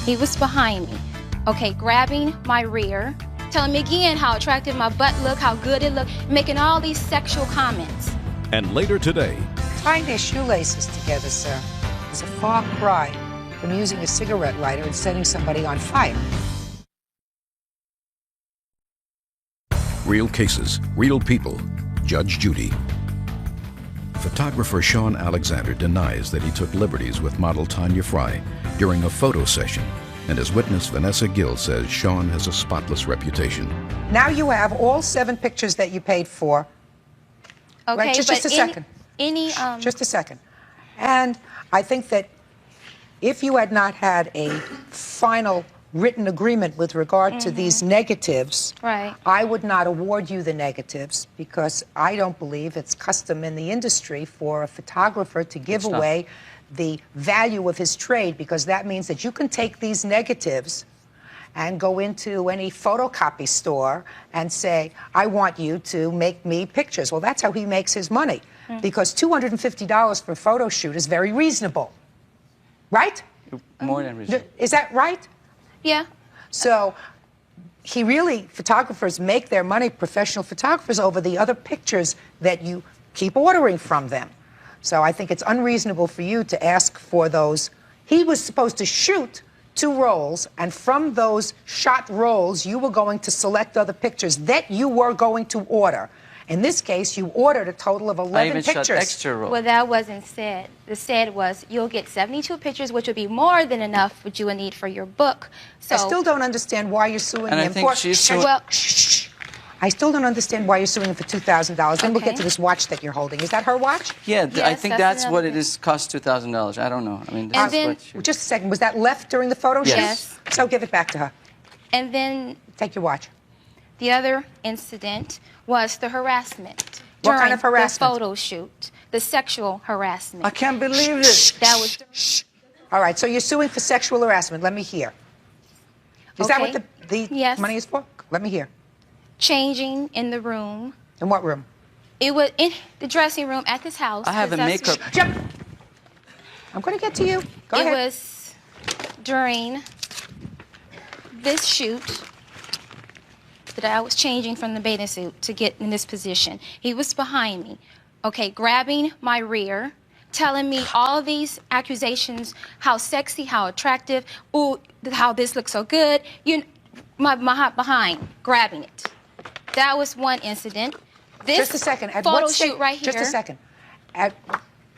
He was behind me, okay, grabbing my rear, telling me again how attractive my butt looked, how good it looked, making all these sexual comments. And later today, Tying their shoelaces together, sir, is a far cry from using a cigarette lighter and setting somebody on fire. real cases, real people. Judge Judy. Photographer Sean Alexander denies that he took liberties with model Tanya Fry during a photo session, and his witness Vanessa Gill says Sean has a spotless reputation. Now you have all 7 pictures that you paid for. Okay, right? Just a second. Just a second. And I think that if you had not had a final written agreement with regard to these negatives, right, I would not award you the negatives because I don't believe it's custom in the industry for a photographer to give away the value of his trade, because that means that you can take these negatives and go into any photocopy store and say, I want you to make me pictures. Well, that's how he makes his money, because $250 for a photo shoot is very reasonable, right? More than reasonable. Is that right? Yeah. So photographers make their money, professional photographers, over the other pictures that you keep ordering from them. So I think it's unreasonable for you to ask for those. He was supposed to shoot 2 rolls, and from those shot rolls, you were going to select other pictures that you were going to order. In this case, you ordered a total of 11 I even pictures. shot extra rolls. Well, that wasn't said. The said was you'll get 72 pictures, which would be more than enough what you would need for your book. So I still don't understand why you're suing And I him think for. she's suing- well, I still don't understand why you're suing him for $2,000. Then we'll get to this watch that you're holding. Is that her watch? Yeah, I Yes, think that's that's what another it is. Cost $2,000. I don't know. I mean, this And is then- what she- Just a second. Was that left during the photo shoot? Yes. So give it back to her. and then Take your watch. the other incident was the harassment. What kind during of harassment? The photo shoot, the sexual harassment. I can't believe this. That was All right, so you're suing for sexual harassment. Let me hear. Is that what Okay. the Yes. money is for? Let me hear. changing in the room. In what room? It was in the dressing room at this house. I have a 'cause that's- makeup. Jump. I'm going to get to you. Go It ahead. was during this shoot that I was changing from the bathing suit to get in this position. He was behind me, okay, grabbing my rear, telling me all these accusations, how sexy, how attractive, ooh, how this looks so good. My behind, grabbing it. That was one incident. This Just a second. At photo what sta- shoot right here. Just a second. At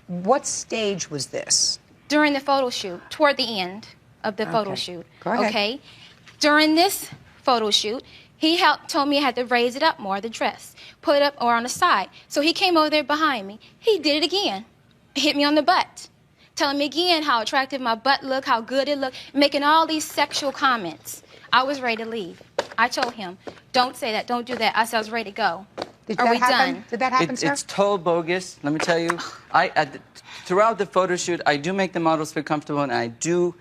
what stage was this? During the photo shoot, toward the end of the photo Okay. shoot. Go ahead. Okay. During this photo shoot, he told me I had to raise it up more, the dress, put it up or on the side. So he came over there behind me. He did it again, hit me on the butt, telling me again how attractive my butt looked, how good it looked, making all these sexual comments. I was ready to leave. I told him, don't say that, don't do that. I said I was ready to go. Did Are that we happen? done? Did that happen, sir? It's total bogus. Let me tell you. Throughout the photo shoot, I do make the models feel comfortable, and I do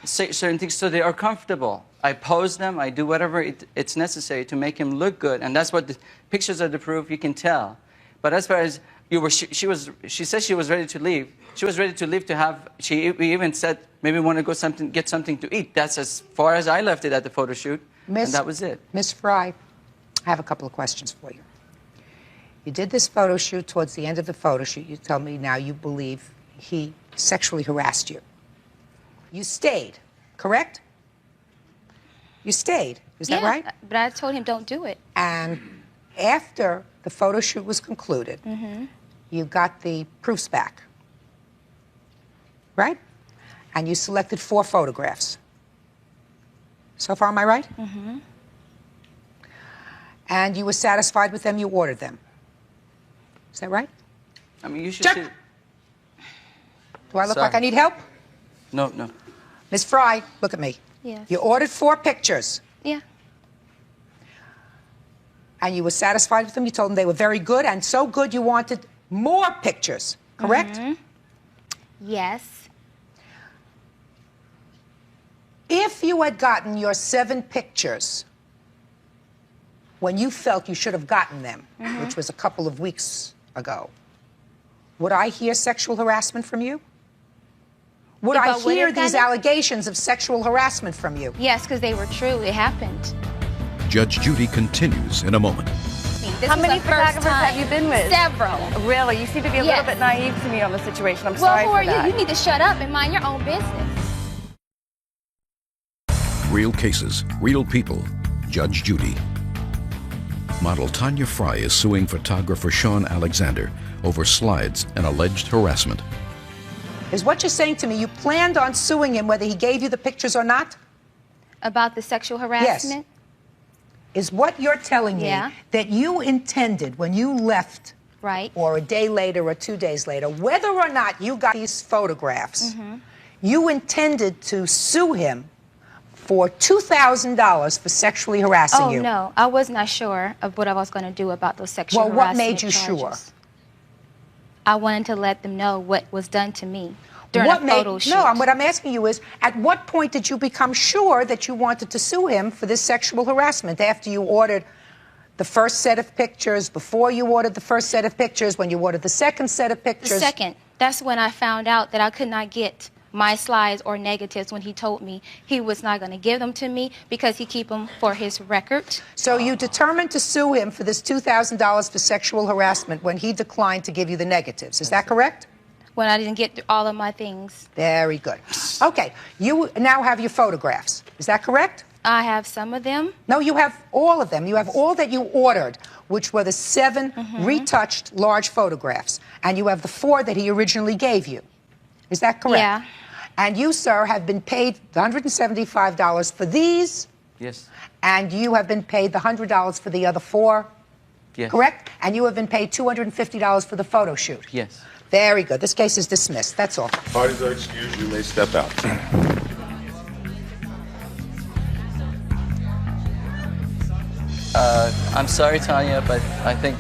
say certain things so they are comfortable. I pose them. I do whatever it's necessary to make him look good, and that's what the pictures are the proof. You can tell. But as far as she said she was ready to leave. She was ready to leave to have. We even said maybe want to go get something to eat. That's as far as I left it at the photo shoot, and that was it. Miss Fry, I have a couple of questions for you. You did this photo shoot. Towards the end of the photo shoot, you tell me now you believe he sexually harassed you. You stayed, correct? You stayed. Is that right? But I told him don't do it. And after the photo shoot was concluded, you got the proofs back, right? And you selected 4 photographs. So far, am I right? And you were satisfied with them, you ordered them. Is that right? I mean, you should. Check. See, Do I look Sorry. like I need help? no. Ms. Fry, look at me. Yes. You ordered 4 pictures, Yeah. and you were satisfied with them. You told them they were very good, and so good you wanted more pictures, correct? Yes. If you had gotten your 7 pictures when you felt you should have gotten them, which was a couple of weeks ago, would I hear sexual harassment from you? would If I I would hear have done these it? allegations of sexual harassment from you? Yes, because they were true. It happened. Judge Judy continues in a moment. This How was many the first photographers time. have you been with? Several. Really? You seem to be a Yes. little bit naive to me on the situation. I'm Well, sorry who for are that. you? You need to shut up and mind your own business. Real cases, real people. Judge Judy. Model Tanya Fry is suing photographer Sean Alexander over slides and alleged harassment. Is what you're saying to me, you planned on suing him whether he gave you the pictures or not? About the sexual harassment? Is what you're telling me Yeah. that you intended when you left, Right. or a day later or 2 days later, whether or not you got these photographs, Mm-hmm. you intended to sue him for $2,000 for sexually harassing Oh, you? no. I was not sure of what I was going to do about those sexual Well, harassment what made you charges. sure? I wanted to let them know what was done to me during What a photo shoot. No, what I'm asking you is, at what point did you become sure that you wanted to sue him for this sexual harassment? After you ordered the first set of pictures, before you ordered the first set of pictures, when you ordered the second set of The pictures? second, that's when I found out that I could not get my slides or negatives when he told me he was not going to give them to me because he keep them for his record. So you determined to sue him for this $2,000 for sexual harassment when he declined to give you the negatives. Is that correct? When I didn't get all of my things. Very good. Okay, you now have your photographs. Is that correct? I have some of them. No, you have all of them. You have all that you ordered, which were the 7 retouched large photographs. And you have the 4 that he originally gave you. Is that correct? Yeah. And you, sir, have been paid the $175 for these, Yes. and you have been paid the $100 for the other 4, Yes. correct? And you have been paid $250 for the photo shoot. Yes. Very good. This case is dismissed. That's all. Parties are excused. You may step out. I'm sorry, Tanya, but I think,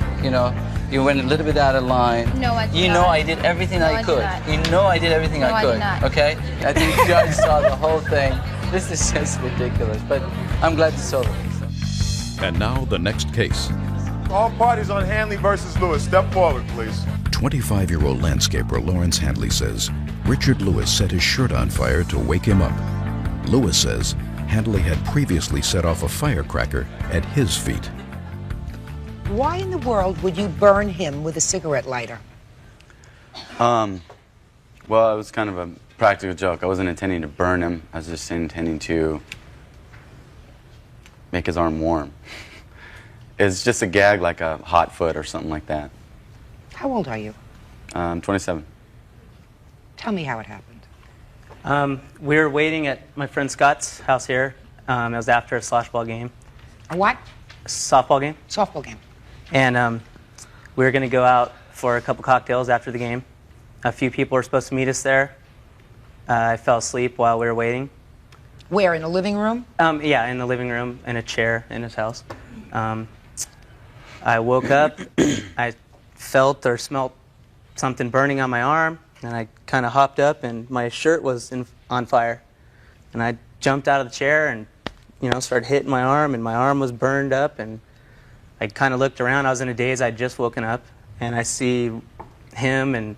you went a little bit out of line. No, I did You not. know I did everything No, I I did could. not. You know I did everything No, I I could. did not. Okay? I think the judge saw the whole thing. This is just ridiculous, but I'm glad to solve it. And now the next case. All parties on Hanley versus Lewis, step forward, please. 25-year-old landscaper Lawrence Handley says Richard Lewis set his shirt on fire to wake him up. Lewis says Handley had previously set off a firecracker at his feet. Why in the world would you burn him with a cigarette lighter? Well, it was kind of a practical joke. I wasn't intending to burn him. I was just intending to make his arm warm. It's just a gag, like a hot foot or something like that. How old are you? 27. Tell me how it happened. We were waiting at my friend Scott's house here. It was after a softball game. A what? Softball game. Softball game. And we were going to go out for a couple cocktails after the game. A few people were supposed to meet us there. I fell asleep while we were waiting. Where, in the living room? Yeah, in the living room, in a chair in his house. I woke up. I felt or smelt something burning on my arm, and I kind of hopped up, and my shirt was on fire. And I jumped out of the chair and, started hitting my arm, and my arm was burned up, and I kind of looked around. I was in a daze. I'd just woken up, and I see him, and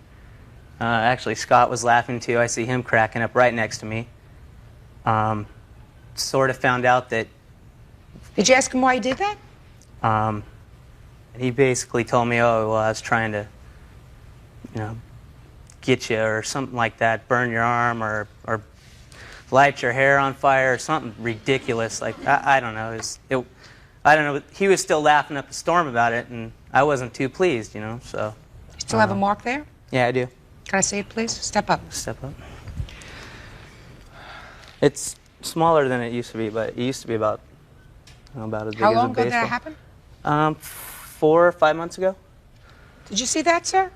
actually Scott was laughing too. I see him cracking up right next to me. Sort of found out that... Did you ask him why he did that? He basically told me, oh, well, I was trying to, get you or something like that, burn your arm or light your hair on fire or something ridiculous. Like, I don't know. I don't know. He was still laughing up a storm about it, and I wasn't too pleased, so. You still have a mark there? Yeah, I do. Can I see it, please? Step up. Step up. It's smaller than it used to be, but it used to be about as big as a baseball. How long ago did that happen? 4 or 5 months ago. Did you see that, sir?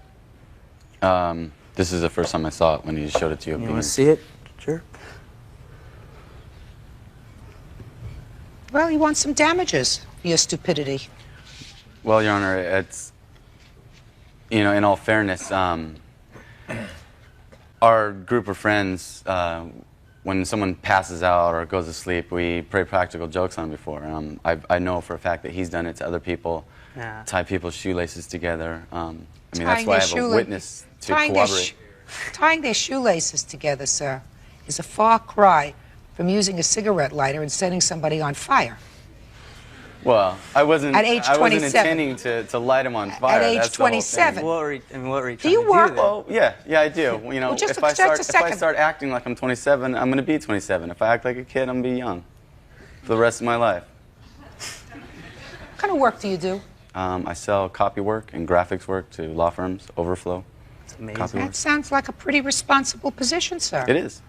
This is the first time I saw it when he showed it to you. You want to see it? Sure. Well, he wants some damages for your stupidity. Well, Your Honor, it's, in all fairness, our group of friends, when someone passes out or goes to sleep, we play practical jokes on before. I know for a fact that he's done it to other people, tie people's shoelaces together. That's why I have a witness to corroborate. Tying their shoelaces together, sir, is a far cry from using a cigarette lighter and setting somebody on fire. Well, I wasn't. At age I wasn't 27. intending to light him on fire. At age That's the whole thing. 27. What were you trying Do you to work? do then? Well, yeah, I do. You know, Well, just if I a second. start acting like I'm 27, I'm going to be 27. If I act like a kid, I'm going to be young for the rest of my life. What kind of work do you do? I sell copy work and graphics work to law firms, Overflow. It's amazing. Copy work. That sounds like a pretty responsible position, sir. It is.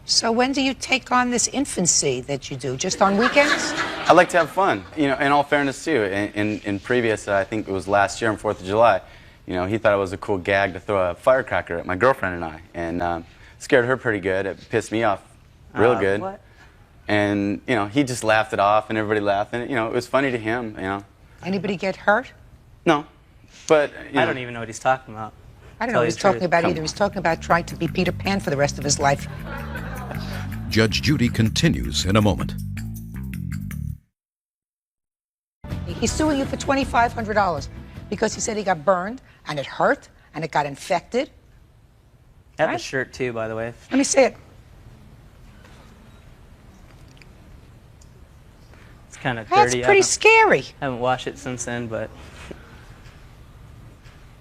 So when do you take on this infancy that you do? Just on weekends? I like to have fun. You know, in all fairness too. In previous, I think it was last year on 4th of July. You know, he thought it was a cool gag to throw a firecracker at my girlfriend and I, and scared her pretty good. It pissed me off real good. What? And you know, he just laughed it off, and everybody laughed, and you know, it was funny to him. You know. Anybody get hurt? No, but you know, I don't even know what he's talking about. I don't know Tell what you he's the truth. talking about Come either. He's talking about trying to be Peter Pan for the rest of his life. Judge Judy continues in a moment. He's suing you for $2,500 because he said he got burned and it hurt and it got infected. I have Right? the shirt too, by the way. Let me see it. It's kind of That's dirty. pretty scary. I haven't washed it since then, but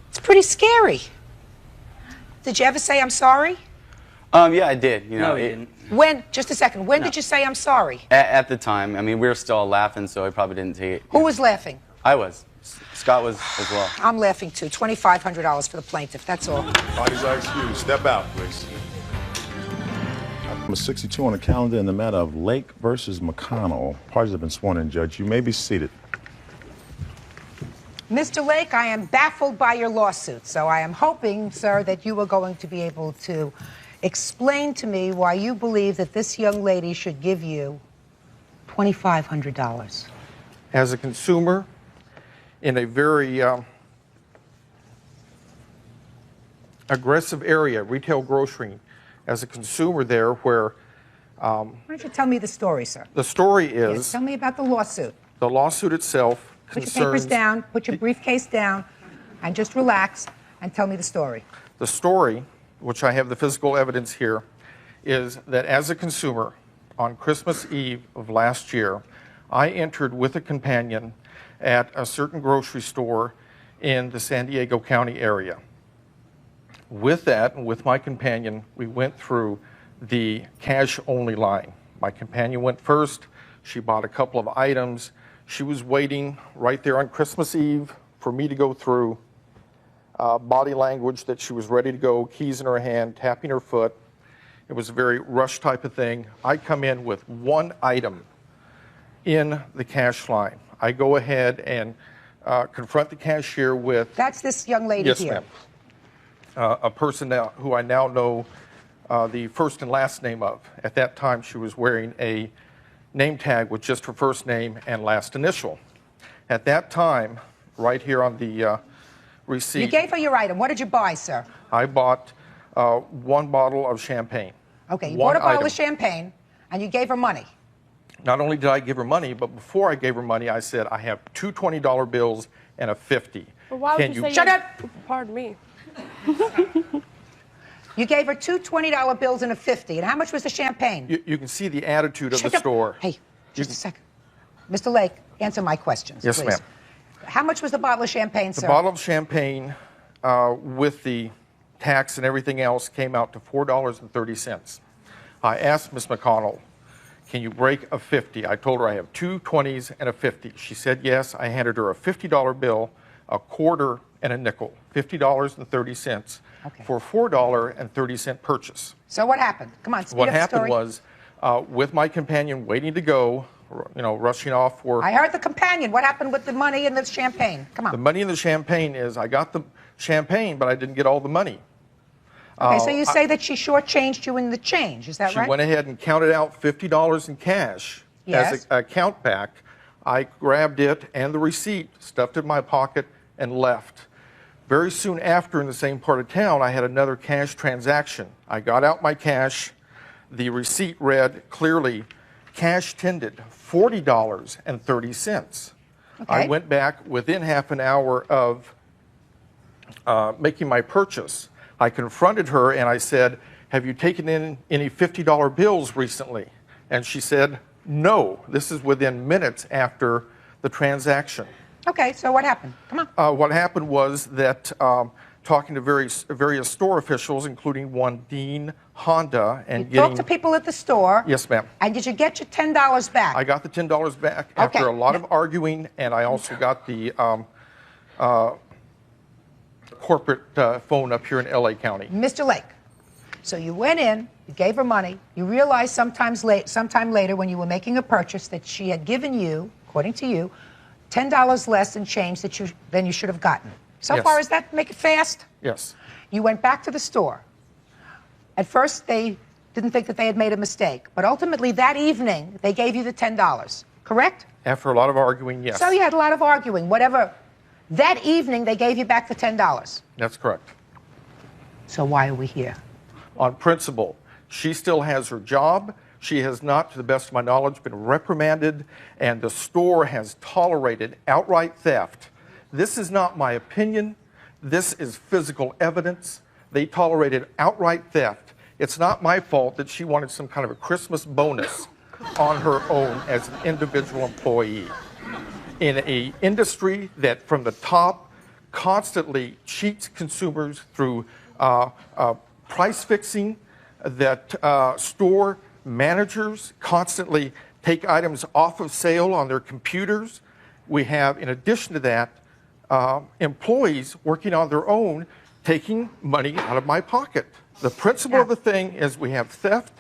It's pretty scary. Did you ever say I'm sorry? yeah, I did. You know, no, he didn't. When? Just a second. When No. did you say I'm sorry? At the time, I mean, we were still laughing, so I probably didn't take it. Who was laughing? I was. Scott was as well. I'm laughing too. $2,500 for the plaintiff. That's all. Parties are excused. Step out, please. Number 62 on the calendar in the matter of Lake versus McConnell. Parties have been sworn in, Judge. You may be seated. Mr. Lake, I am baffled by your lawsuit, so I am hoping, sir, that you are going to be able to explain to me why you believe that this young lady should give you $2,500. As a consumer in a very aggressive area, retail grocery, as a consumer there where Why don't you tell me the story, sir? the story Yes, is tell me about the lawsuit. the lawsuit itself Put your papers concerns down, put your briefcase down, and just relax and tell me the story. the story, which I have the physical evidence here, is that as a consumer on Christmas Eve of last year, I entered with a companion at a certain grocery store in the San Diego County area. With that, and with my companion, we went through the cash-only line. My companion went first. She bought a couple of items. She was waiting right there on Christmas Eve for me to go through. Body language that she was ready to go, keys in her hand, tapping her foot. It was a very rush type of thing. I come in with one item in the cash line. I go ahead and confront the cashier with... That's this young lady Yes, here. ma'am. A person now, who I now know the first and last name of. At that time, she was wearing a name tag with just her first name and last initial. At that time, right here on the receipt, You gave her your item. What did you buy, sir? I bought one bottle of champagne. Okay, you One bought a bottle item. of champagne, and you gave her money. Not only did I give her money, but before I gave her money, I said, I have two $20 bills and a 50. But why would Can you say Shut up! Pardon me. You gave her two $20 bills and a 50. And how much was the champagne? You can see the attitude of Shut the up. store. Hey, just a second. Mr. Lake, answer my questions, Yes, please. ma'am. How much was the bottle of champagne, The sir? bottle of champagne with the tax and everything else came out to $4.30. I asked Ms. McConnell, can you break a 50? I told her I have two 20s and a 50. She said yes. I handed her a $50 bill, a quarter, and a nickel, $50.30 for a $4.30 purchase. So what happened? Come on, speed What up the happened story. was, with my companion waiting to go, rushing off for... I heard the companion. What happened with the money and the champagne? Come on. The money in the champagne is, I got the champagne, but I didn't get all the money. Okay, so you say that she shortchanged you in the change. Is that She right? went ahead and counted out $50 in cash Yes. as a count back. I grabbed it and the receipt, stuffed it in my pocket, and left. Very soon after, in the same part of town, I had another cash transaction. I got out my cash. The receipt read clearly, cash tended, $40.30. I went back within half an hour of making my purchase. I confronted her and I said, have you taken in any $50 bills recently? And she said, no. This is within minutes after the transaction. Okay, so what happened? Come on. What happened was that talking to various store officials, including one Dean Honda, and Talk to people at the store. Yes, ma'am. And did you get your $10 back? I got the $10 back after a lot of arguing, and I also got the corporate phone up here in LA County. Mr. Lake, so you went in, you gave her money, you realized sometime later when you were making a purchase that she had given you, according to you, $10 less in change than you should have gotten. So Yes. far as that, make it fast? Yes. You went back to the store. At first, they didn't think that they had made a mistake, but ultimately that evening, they gave you the $10, correct? After a lot of arguing, yes. So you had a lot of arguing, whatever. That evening, they gave you back the $10. That's correct. So why are we here? On principle, she still has her job. She has not, to the best of my knowledge, been reprimanded, and the store has tolerated outright theft. This is not my opinion. This is physical evidence. They tolerated outright theft. It's not my fault that she wanted some kind of a Christmas bonus on her own as an individual employee. In an industry that from the top constantly cheats consumers through price fixing, that store managers constantly take items off of sale on their computers. We have, in addition to that, employees working on their own, taking money out of my pocket. The principle of the thing is we have theft,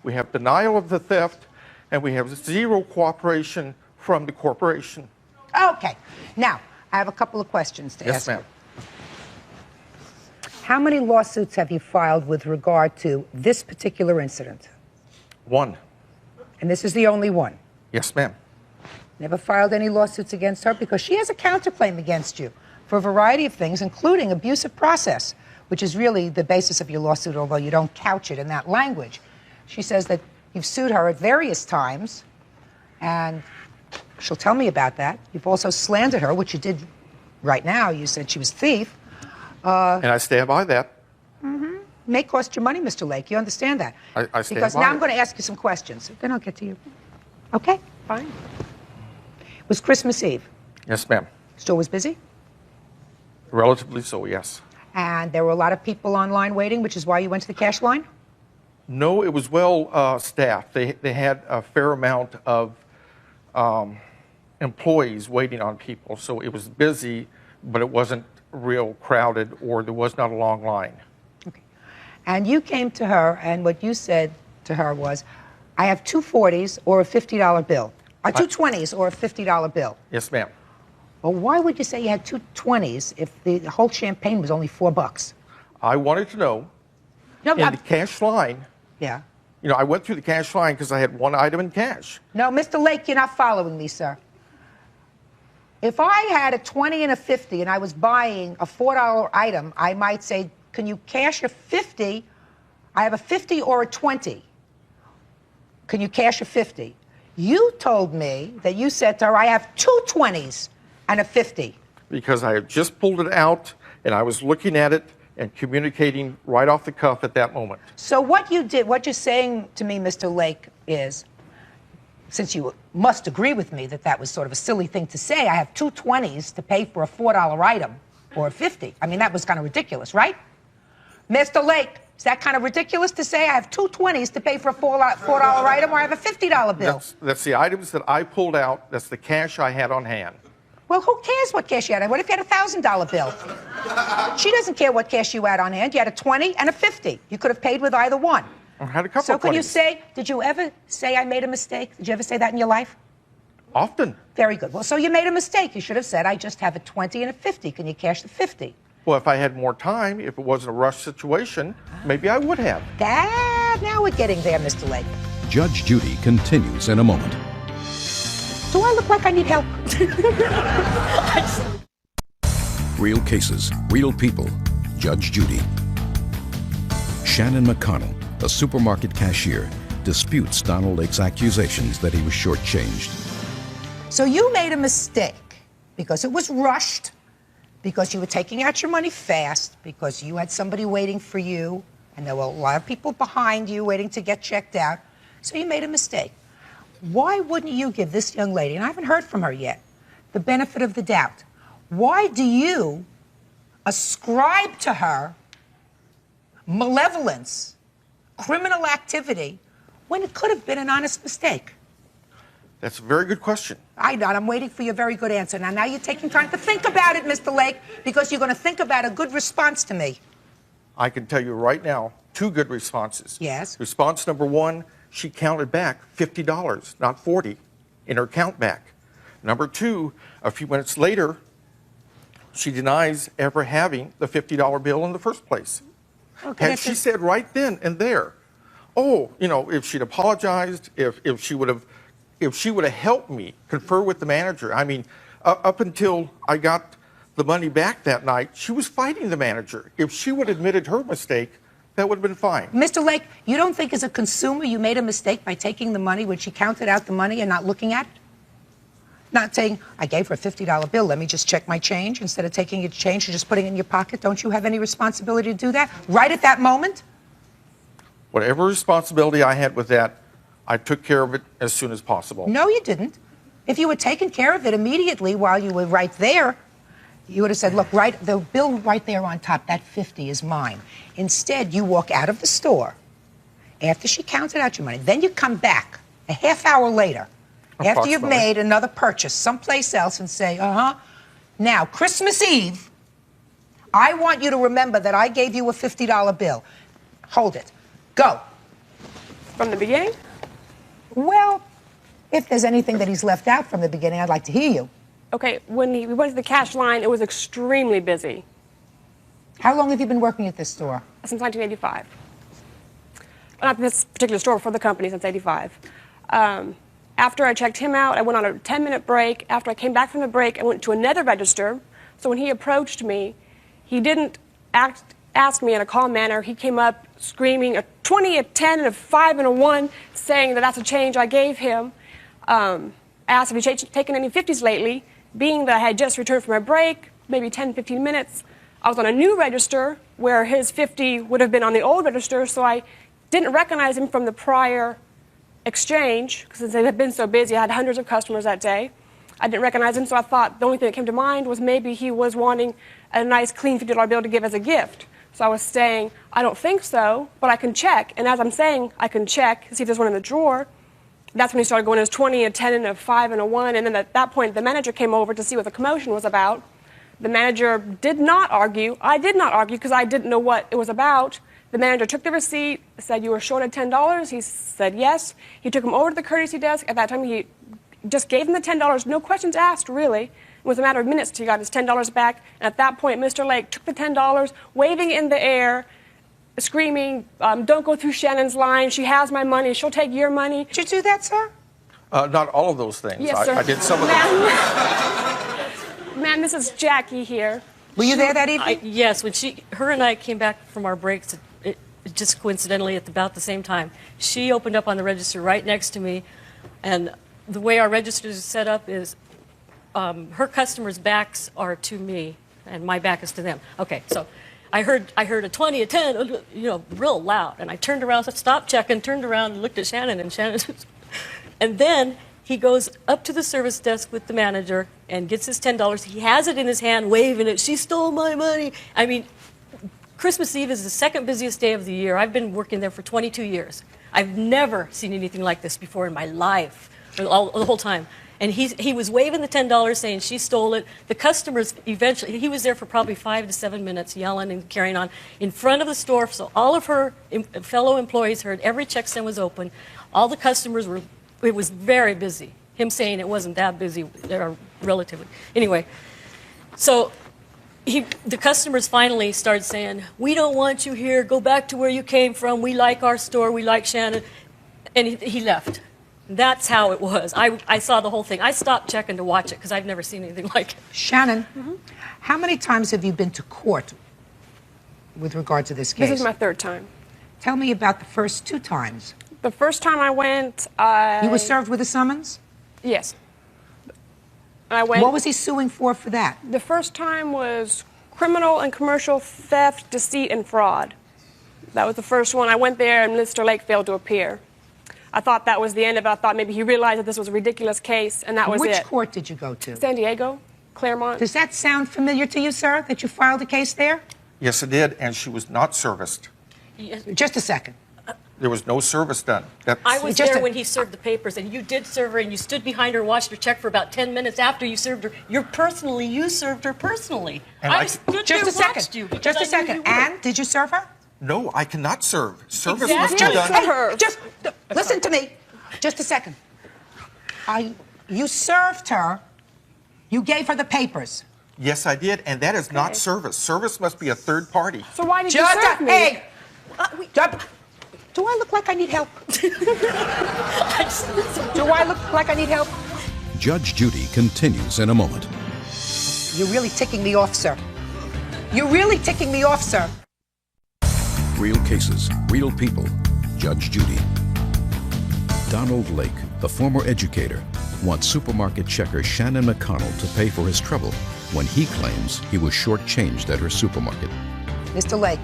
we have denial of the theft, and we have zero cooperation from the corporation. Okay. Now, I have a couple of questions to ask you. Yes, ma'am. How many lawsuits have you filed with regard to this particular incident? One. And this is the only one? Yes, ma'am. Never filed any lawsuits against her because she has a counterclaim against you for a variety of things, including abusive process, which is really the basis of your lawsuit, although you don't couch it in that language. She says that you've sued her at various times, and she'll tell me about that. You've also slandered her, which you did right now. You said she was a thief. And I stand by that. May cost you money, Mr. Lake. You understand that? I stand Because by now it. I'm going to ask you some questions. Then I'll get to you. Okay, fine. It was Christmas Eve. Yes, ma'am. Store was busy, Relatively so, yes. and there were a lot of people online waiting, which is why you went to the cash line? No, it was well staffed. They had a fair amount of employees waiting on people, so it was busy, but it wasn't real crowded, or there was not a long line. And you came to her, and what you said to her was, I have two 40s or a $50 bill. Two 20s or a $50 bill. Yes, ma'am. Well, why would you say you had two 20s if the whole champagne was only $4? I wanted to know, No, in the cash line, Yeah. you know, I went through the cash line because I had one item in cash. No, Mr. Lake, you're not following me, sir. If I had a 20 and a 50 and I was buying a $4 item, I might say, can you cash a 50? I have a 50 or a 20. Can you cash a 50? You told me that you said to her, I have two 20s and a 50. Because I had just pulled it out, and I was looking at it and communicating right off the cuff at that moment. So what you did, what you're saying to me, Mr. Lake, is, since you must agree with me that that was sort of a silly thing to say, I have two 20s to pay for a $4 item or a 50. I mean, that was kind of ridiculous, right? Mr. Lake, is that kind of ridiculous to say I have two 20s to pay for a $4 item or I have a $50 bill? That's the items that I pulled out. That's the cash I had on hand. Well, who cares what cash you had? What if you had a $1,000 bill? She doesn't care what cash you had on hand. You had a 20 and a 50. You could have paid with either one. I had a couple So of can you 20s. say, did you ever say I made a mistake? Did you ever say that in your life? Often. Very good. Well, so you made a mistake. You should have said, I just have a 20 and a 50. Can you cash the 50? Well, if I had more time, if it wasn't a rush situation, maybe I would have. Now we're getting there, Mr. Lake. Judge Judy continues in a moment. Do I look like I need help? Real cases, real people. Judge Judy. Shannon McConnell, a supermarket cashier, disputes Donald Lake's accusations that he was shortchanged. So you made a mistake because it was rushed because you were taking out your money fast, because you had somebody waiting for you, and there were a lot of people behind you waiting to get checked out, so you made a mistake. Why wouldn't you give this young lady, and I haven't heard from her yet, the benefit of the doubt? Why do you ascribe to her malevolence, criminal activity, when it could have been an honest mistake? That's a very good question. I'm waiting for your very good answer. Now you're taking time to think about it, Mr. Lake, because you're going to think about a good response to me. I can tell you right now, 2 good responses. Yes. Response number 1, she counted back $50, not $40, in her count back. Number 2, a few minutes later, she denies ever having the $50 bill in the first place. Okay, Had she said right then and there, oh, if she'd apologized, if she would have helped me confer with the manager. I mean, up until I got the money back that night, she was fighting the manager. If she would have admitted her mistake, that would have been fine. Mr. Lake, you don't think as a consumer you made a mistake by taking the money when she counted out the money and not looking at it? Not saying, I gave her a $50 bill, let me just check my change, instead of taking your change and just putting it in your pocket. Don't you have any responsibility to do that right at that moment? Whatever responsibility I had with that, I took care of it as soon as possible. No, you didn't. If you were taking care of it immediately while you were right there, you would have said, look, the bill right there on top, that 50 is mine. Instead, you walk out of the store after she counted out your money. Then you come back a half hour later after you've made another purchase someplace else and say, now, Christmas Eve, I want you to remember that I gave you a $50 bill. Hold it. Go. From the beginning? Well, if there's anything that he's left out from the beginning, I'd like to hear you. Okay, when we went to the cash line, it was extremely busy. How long have you been working at this store? Since 1985. Not this particular store, for the company since 85. After I checked him out, I went on a 10-minute break. After I came back from the break, I went to another register. So when he approached me, he didn't ask me in a calm manner. He came up screaming a 20, a 10, and a 5, and a 1, saying that that's a change I gave him. Asked if he'd taken any 50s lately, being that I had just returned from a break, maybe 10, 15 minutes. I was on a new register where his 50 would have been on the old register, so I didn't recognize him from the prior exchange, because they had been so busy. I had hundreds of customers that day. I didn't recognize him, so I thought the only thing that came to mind was maybe he was wanting a nice, clean $50 bill to give as a gift. So I was saying, I don't think so, but I can check. And as I'm saying, I can check, see if there's one in the drawer. That's when he started going as 20, a 10, and a 5, and a 1. And then at that point, the manager came over to see what the commotion was about. The manager did not argue. I did not argue because I didn't know what it was about. The manager took the receipt, said, you were short of $10. He said yes. He took him over to the courtesy desk. At that time, he just gave him the $10, no questions asked, really. It was a matter of minutes till he got his $10 back. And at that point, Mr. Lake took the $10, waving in the air, screaming, don't go through Shannon's line. She has my money. She'll take your money. Did you do that, sir? Not all of those things. Yes, sir. I did some of them. Ma'am, this is Jackie here. Were you there that evening? Yes, when her and I came back from our breaks, just coincidentally at about the same time, she opened up on the register right next to me, and the way our registers are set up is her customers' backs are to me, and my back is to them. Okay, so I heard a 20, a 10, real loud, and I turned around, stopped checking, turned around, and looked at Shannon, and then he goes up to the service desk with the manager and gets his $10. He has it in his hand, waving it. She stole my money. I mean, Christmas Eve is the second busiest day of the year. I've been working there for 22 years. I've never seen anything like this before in my life, the whole time. And he was waving the $10, saying she stole it. The customers eventually, he was there for probably 5 to 7 minutes, yelling and carrying on in front of the store. So all of her fellow employees heard every check stand was open. All the customers were, it was very busy. Him saying it wasn't that busy, relatively. Anyway, so the customers finally started saying, we don't want you here. Go back to where you came from. We like our store. We like Shannon. And he left. That's how it was. I saw the whole thing. I stopped checking to watch it because I've never seen anything like it. Shannon, how many times have you been to court with regard to this case? This is my 3rd time. Tell me about the first 2 times. The first time I went, You were served with a summons? Yes. And I went. What was he suing for that? The first time was criminal and commercial theft, deceit, and fraud. That was the first one. I went there, and Mr. Lake failed to appear. I thought that was the end of it. I thought maybe he realized that this was a ridiculous case, and that was it. Which court did you go to? San Diego, Claremont. Does that sound familiar to you, sir, that you filed a case there? Yes, it did, and she was not serviced. Just a second. There was no service done. I was there when he served the papers, and you did serve her, and you stood behind her and watched her check for about 10 minutes after you served her. You served her personally. And I stood Just there a second. watched you because Just I a knew second. you were. And did you serve her? No, I cannot serve. Service Exactly. must be done. Hey, just listen to me. Just a second. You served her. You gave her the papers. Yes, I did, and that is not service. Service must be a third party. So why did Just you serve me? Hey, do I look like I need help? Do I look like I need help? Judge Judy continues in a moment. You're really ticking me off, sir. You're really ticking me off, sir. Real cases, real people. Judge Judy. Donald Lake, the former educator, wants supermarket checker Shannon McConnell to pay for his trouble when he claims he was shortchanged at her supermarket. Mr. Lake,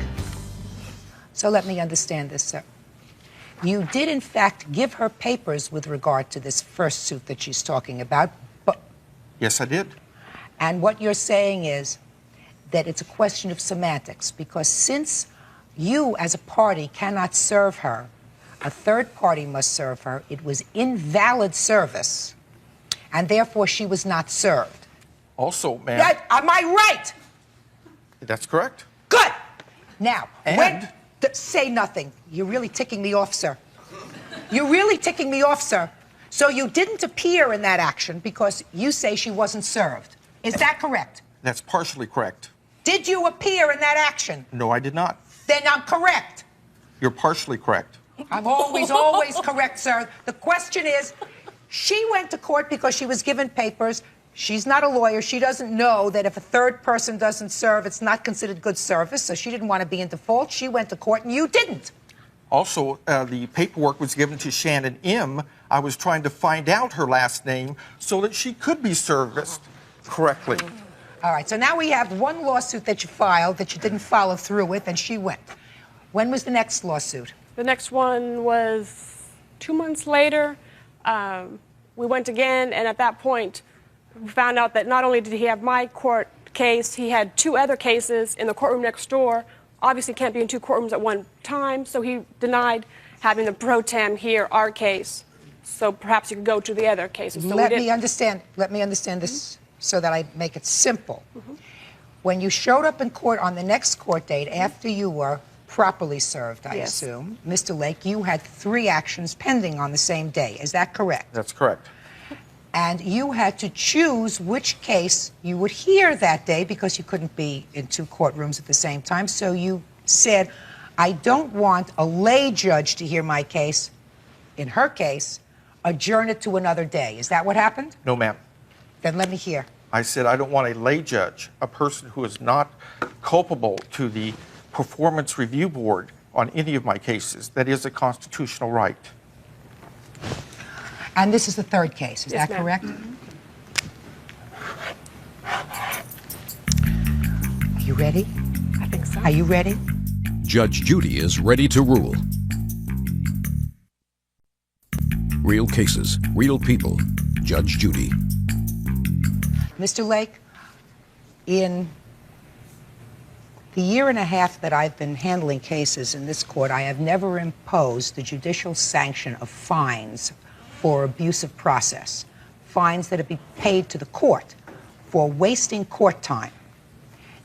so let me understand this, sir. You did, in fact, give her papers with regard to this first suit that she's talking about, but... Yes, I did. And what you're saying is that it's a question of semantics, because since you, as a party, cannot serve her, a third party must serve her. It was invalid service, and therefore she was not served. Also, ma'am... Am I right? That's correct. Good! Now, And... say nothing. You're really ticking me off, sir. You're really ticking me off, sir. So you didn't appear in that action because you say she wasn't served. Is that correct? That's partially correct. Did you appear in that action? No, I did not. Then I'm correct. You're partially correct. I'm always correct, sir. The question is, she went to court because she was given papers. She's not a lawyer. She doesn't know that if a third person doesn't serve, it's not considered good service, so she didn't want to be in default. She went to court, and you didn't. Also, the paperwork was given to Shannon M. I was trying to find out her last name so that she could be serviced correctly. All right, so now we have one lawsuit that you filed that you didn't follow through with, and she went. When was the next lawsuit? The next one was 2 months later. We went again, and at that point, we found out that not only did he have my court case, he had 2 other cases in the courtroom next door. Obviously can't be in 2 courtrooms at one time, so he denied having the pro tem hear our case. So perhaps you could go to the other cases. So Let me understand this so that I make it simple. When you showed up in court on the next court date after you were properly served, I assume, Mr. Lake, you had 3 actions pending on the same day. Is that correct? That's correct. And you had to choose which case you would hear that day because you couldn't be in 2 courtrooms at the same time. So you said, I don't want a lay judge to hear my case. In her case, adjourn it to another day. Is that what happened? No, ma'am. Then let me hear. I said I don't want a lay judge, a person who is not culpable to the Performance Review Board on any of my cases. That is a constitutional right. And this is the 3rd case, is Yes, that ma'am. correct? Are you ready? I think so. Are you ready? Judge Judy is ready to rule. Real cases, real people. Judge Judy. Mr. Lake, in the year and a half that I've been handling cases in this court, I have never imposed the judicial sanction of fines for abusive process, fines that have been paid to the court for wasting court time.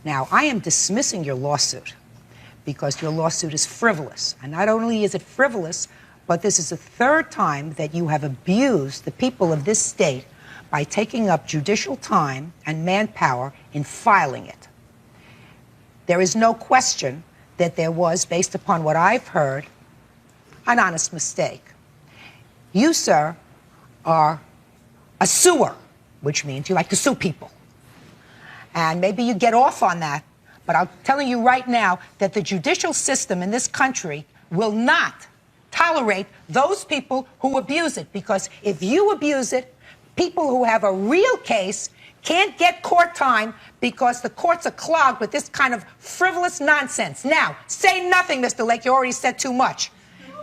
Now, I am dismissing your lawsuit because your lawsuit is frivolous. And not only is it frivolous, but this is the 3rd time that you have abused the people of this state by taking up judicial time and manpower in filing it. There is no question that there was, based upon what I've heard, an honest mistake. You, sir, are a suer, which means you like to sue people. And maybe you get off on that, but I'm telling you right now that the judicial system in this country will not tolerate those people who abuse it, because if you abuse it, people who have a real case can't get court time because the courts are clogged with this kind of frivolous nonsense. Now, say nothing, Mr. Lake. You already said too much.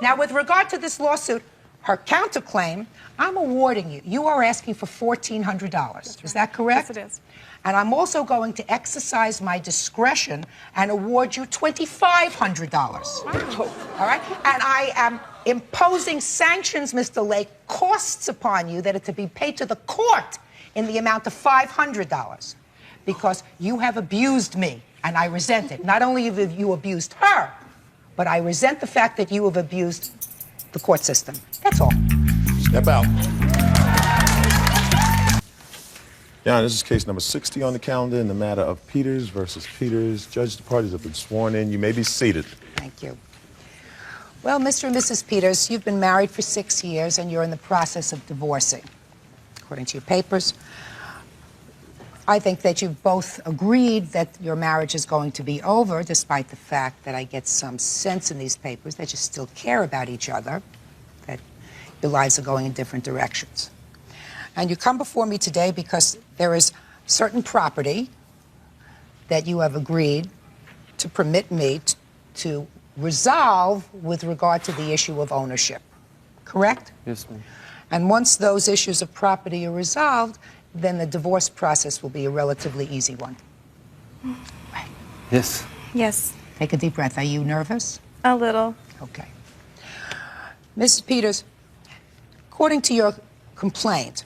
Now, with regard to this lawsuit, her counterclaim, I'm awarding you. You are asking for $1,400. Is that correct? Yes, it is. And I'm also going to exercise my discretion and award you $2,500. Wow. All right? And I am imposing sanctions, Mr. Lake, costs upon you that are to be paid to the court in the amount of $500 because you have abused me, and I resent it. Not only have you abused her, but I resent the fact that you have abused the court system. That's all. Step out. Yeah, this is case number 60 on the calendar in the matter of Peters versus Peters. Judge, the parties have been sworn in. You may be seated. Thank you. Well, Mr. and Mrs. Peters, you've been married for 6 years and you're in the process of divorcing. According to your papers, I think that you've both agreed that your marriage is going to be over, despite the fact that I get some sense in these papers that you still care about each other, that your lives are going in different directions. And you come before me today because there is certain property that you have agreed to permit me to resolve with regard to the issue of ownership. Correct? Yes, ma'am. And once those issues of property are resolved, then the divorce process will be a relatively easy one. Yes. Yes. Take a deep breath. Are you nervous? A little. Okay. Mrs. Peters, according to your complaint,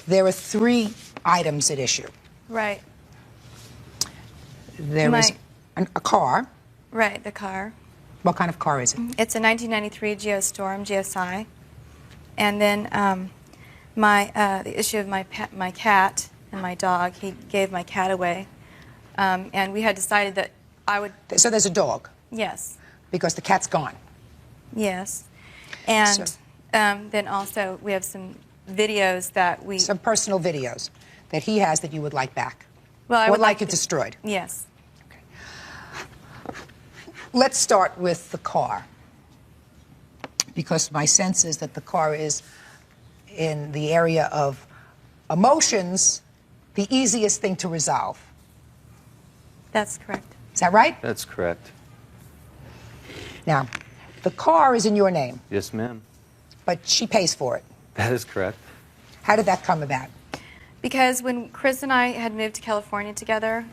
there are 3 items at issue. Right. There is a car. Right, the car. What kind of car is it? It's a 1993 Geostorm, GSI. And then the issue of my cat and my dog, he gave my cat away. And we had decided that I would... So there's a dog? Yes. Because the cat's gone? Yes. And then also we have some videos that we... Some personal videos that he has that you would like back? Well, I would like it destroyed? Yes. Let's start with the car, because my sense is that the car is, in the area of emotions, the easiest thing to resolve. That's correct. Is that right? That's correct. Now, the car is in your name, Yes, ma'am. but she pays for it. That is correct. How did that come about? Because when Chris and I had moved to California together,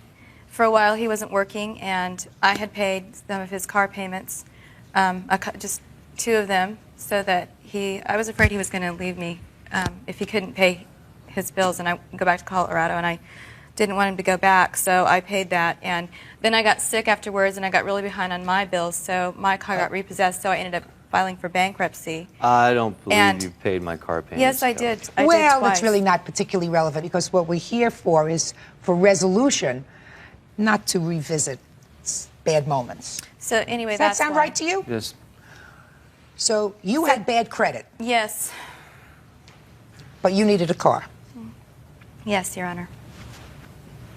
for a while he wasn't working, and I had paid some of his car payments, just 2 of them, so that I was afraid he was going to leave me if he couldn't pay his bills and I go back to Colorado, and I didn't want him to go back, so I paid that. And then I got sick afterwards, and I got really behind on my bills, so my car got repossessed, so I ended up filing for bankruptcy. I don't believe And- you paid my car payments. Yes, I did. I Well, did twice. it's really not particularly relevant, because what we're here for is for resolution, not to revisit bad moments. So anyway, Does that that's sound why. right to you? Yes. So you had bad credit, Yes. but you needed a car, Yes, Your Honor.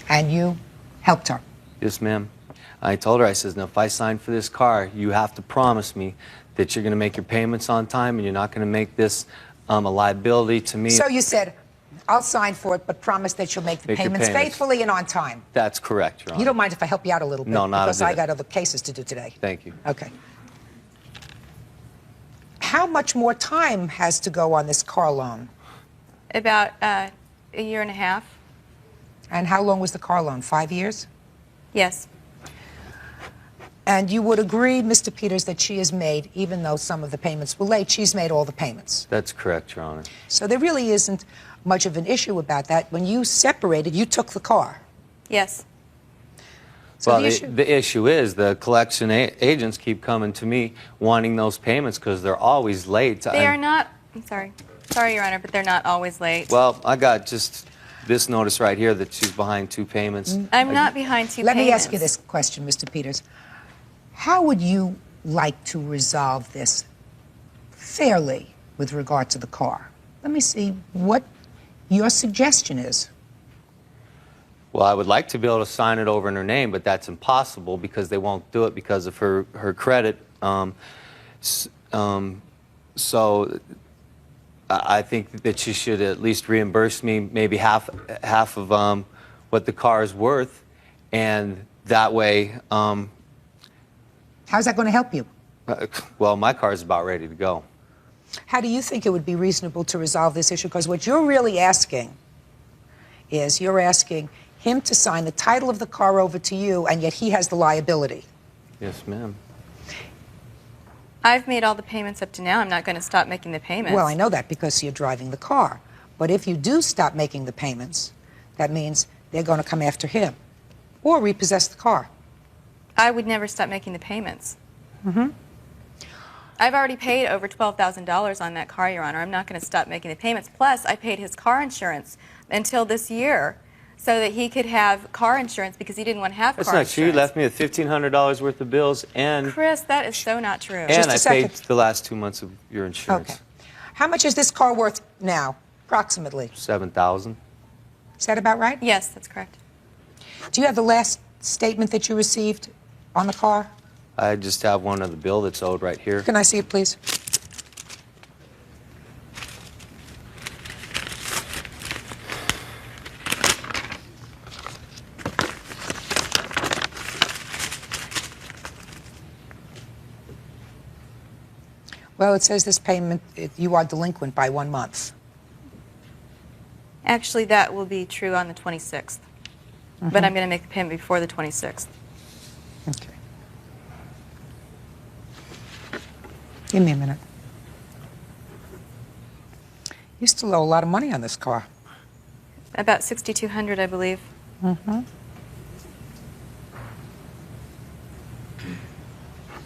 and you helped her. Yes, ma'am. I told her, I says, now if I sign for this car, you have to promise me that you're going to make your payments on time and you're not going to make this a liability to me. So you said, I'll sign for it, but promise that you'll make the Make your payments payments. faithfully and on time. That's correct, Your Honor. You don't mind if I help you out a little bit? No, not a Because I bit. got other cases to do today. Thank you. Okay. How much more time has to go on this car loan? About a year and a half. And how long was the car loan? 5 years? Yes. And you would agree, Mr. Peters, that she has made, even though some of the payments were late, she's made all the payments. That's correct, Your Honor. So there really isn't much of an issue about that. When you separated, you took the car. Yes. So Well, the issue- the issue is the collection agents keep coming to me wanting those payments because they're always late. They are not, I'm sorry. Sorry, Your Honor, but they're not always late. Well, I got just this notice right here that she's behind 2 payments. I'm not behind 2 Let payments. me ask you this question, Mr. Peters. How would you like to resolve this fairly with regard to the car? Let me see what your suggestion is. Well, I would like to be able to sign it over in her name, but that's impossible because they won't do it because of her credit. So I think that she should at least reimburse me maybe half of what the car is worth, and that way. How's that going to help you? Well, my car is about ready to go. How do you think it would be reasonable to resolve this issue? Because what you're really asking is you're asking him to sign the title of the car over to you, and yet he has the liability. Yes, ma'am. I've made all the payments up to now. I'm not going to stop making the payments. Well, I know that because you're driving the car. But if you do stop making the payments, that means they're going to come after him or repossess the car. I would never stop making the payments. Mm-hmm. I've already paid over $12,000 on that car, Your Honor. I'm not going to stop making the payments. Plus, I paid his car insurance until this year so that he could have car insurance because he didn't want to have That's car not true. You insurance. left me with $1,500 worth of bills, and Chris, that is so not true. and I paid the last 2 months of your insurance. Okay. How much is this car worth now, approximately? $7,000. Is that about right? Yes, that's correct. Do you have the last statement that you received on the car? I just have one of the bill that's owed right here. Can I see it, please? Well, it says this payment, you are delinquent by 1 month. Actually, that will be true on the 26th. But I'm going to make the payment before the 26th. Okay. Give me a minute. You still owe a lot of money on this car. About $6,200, I believe. Mm-hmm.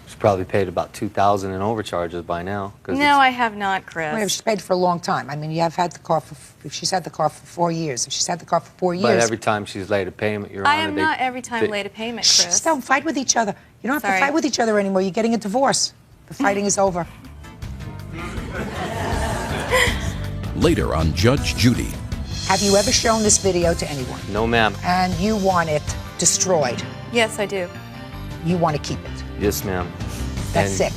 She's probably paid about $2,000 in overcharges by now. No, I have not, Chris. Well, she's paid for a long time. I mean, you have had the car for, if she's had the car for 4 years, if she's had the car for 4 years. But every time she's late a payment, Your I Honor, am not every time late a payment, Chris. Shh, don't fight with each other. You don't have Sorry. to fight with each other anymore. You're getting a divorce. The fighting is over. Later on Judge Judy. Have you ever shown this video to anyone? No, ma'am. And you want it destroyed? Yes, I do. You want to keep it? Yes, ma'am. That's it.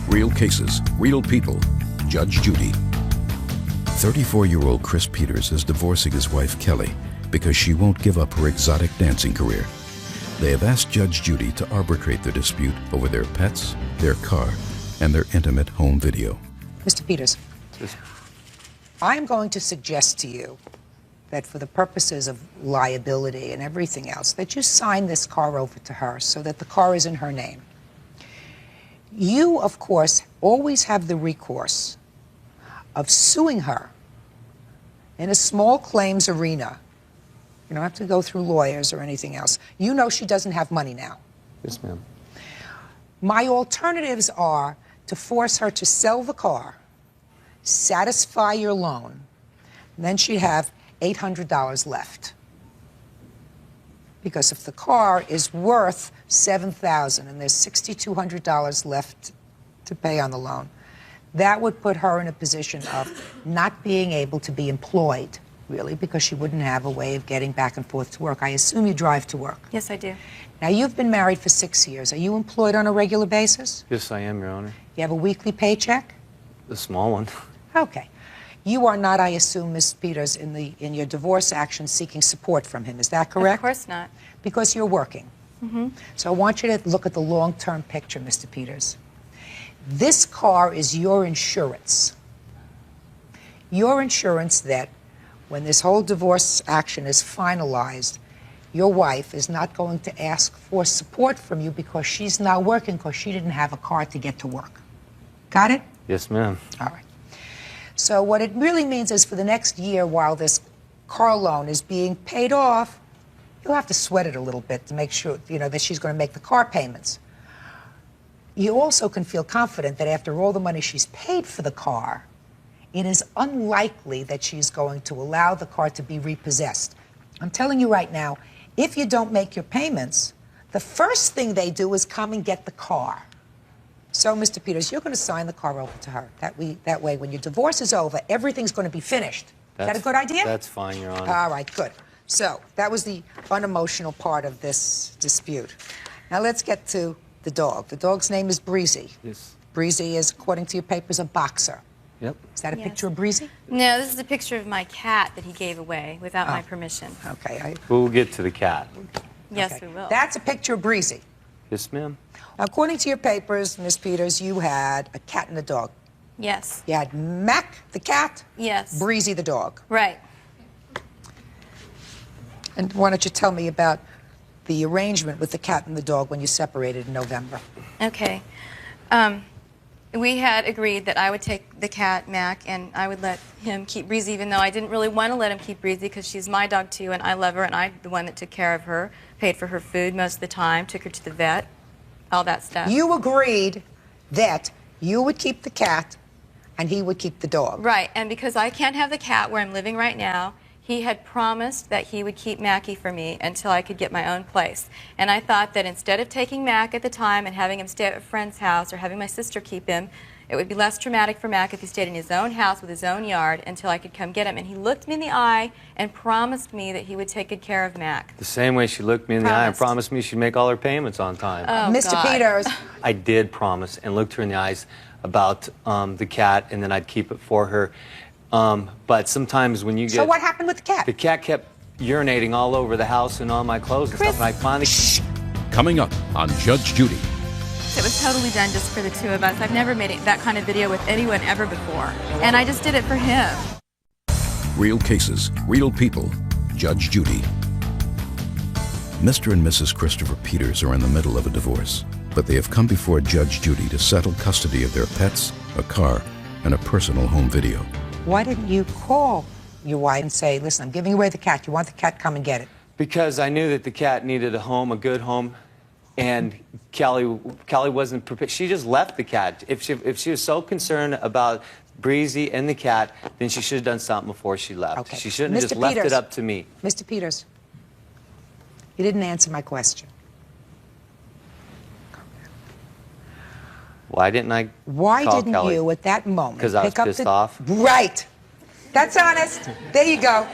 Real cases, real people. Judge Judy. 34-year-old Chris Peters is divorcing his wife Kelly because she won't give up her exotic dancing career. They have asked Judge Judy to arbitrate their dispute over their pets, their car, and their intimate home video. Mr. Peters, I'm going to suggest to you that for the purposes of liability and everything else, that you sign this car over to her so that the car is in her name. You, of course, always have the recourse of suing her in a small claims arena. You don't have to go through lawyers or anything else. You know she doesn't have money now. Yes, ma'am. My alternatives are to force her to sell the car, satisfy your loan, and then she'd have $800 left. Because if the car is worth $7,000 and there's $6,200 left to pay on the loan, that would put her in a position of not being able to be employed, really, because she wouldn't have a way of getting back and forth to work. I assume you drive to work. Yes, I do. Now, you've been married for 6 years. Are you employed on a regular basis? Yes, I am, Your Honor. You have a weekly paycheck? A small one. Okay. You are not, I assume, Ms. Peters, in your divorce action seeking support from him. Is that correct? Of course not. Because you're working. Mm-hmm. So I want you to look at the long-term picture, Mr. Peters. This car is your insurance. Your insurance that when this whole divorce action is finalized, your wife is not going to ask for support from you because she's not working because she didn't have a car to get to work. Got it? Yes, ma'am. All right. So what it really means is for the next year while this car loan is being paid off, you'll have to sweat it a little bit to make sure, that she's going to make the car payments. You also can feel confident that after all the money she's paid for the car, it is unlikely that she's going to allow the car to be repossessed. I'm telling you right now, if you don't make your payments, the first thing they do is come and get the car. So, Mr. Peters, you're going to sign the car over to her. That way, when your divorce is over, everything's going to be finished. Is that a good idea? That's fine, Your Honor. All right, good. So, that was the unemotional part of this dispute. Now, let's get to the dog. The dog's name is Breezy. Yes. Breezy is, according to your papers, a boxer. Yep. Is that a Yes. picture of Breezy? No, this is a picture of my cat that he gave away without my permission. Okay. We'll get to the cat. Yes, Okay. we will. That's a picture of Breezy. Yes, ma'am. According to your papers, Miss Peters, you had a cat and a dog. Yes. You had Mac, the cat. Yes. Breezy, the dog. Right. And why don't you tell me about the arrangement with the cat and the dog when you separated in November? Okay. We had agreed that I would take the cat, Mac, and I would let him keep Breezy, even though I didn't really want to let him keep Breezy because she's my dog too, and I love her, and I'm the one that took care of her, paid for her food most of the time, took her to the vet, all that stuff. You agreed that you would keep the cat and he would keep the dog. Right, and because I can't have the cat where I'm living right now, he had promised that he would keep Mackie for me until I could get my own place. And I thought that instead of taking Mac at the time and having him stay at a friend's house or having my sister keep him, it would be less traumatic for Mac if he stayed in his own house with his own yard until I could come get him. And he looked me in the eye and promised me that he would take good care of Mac. The same way she looked me in the eye and promised me she'd make all her payments on time. Oh, Mr. God. Peters. I did promise and looked her in the eyes about the cat, and then I'd keep it for her. But sometimes when you get... So what happened with the cat? The cat kept urinating all over the house and on my clothes and stuff, and I finally... Coming up on Judge Judy. It was totally done just for the two of us. I've never made that kind of video with anyone ever before. And I just did it for him. Real cases, real people. Judge Judy. Mr. and Mrs. Christopher Peters are in the middle of a divorce, but they have come before Judge Judy to settle custody of their pets, a car, and a personal home video. Why didn't you call your wife and say, listen, I'm giving away the cat. You want the cat, come and get it? Because I knew that the cat needed a home, a good home, and Kelly wasn't prepared. She just left the cat. If she was so concerned about Breezy and the cat, then she should have done something before she left. Okay. She shouldn't have Mr. just left Peters. it up to me. Mr. Peters, you didn't answer my question. Why didn't I Why call didn't Kelly? you, at that moment, Because I was pick up pissed the... off. Right. That's honest. There you go.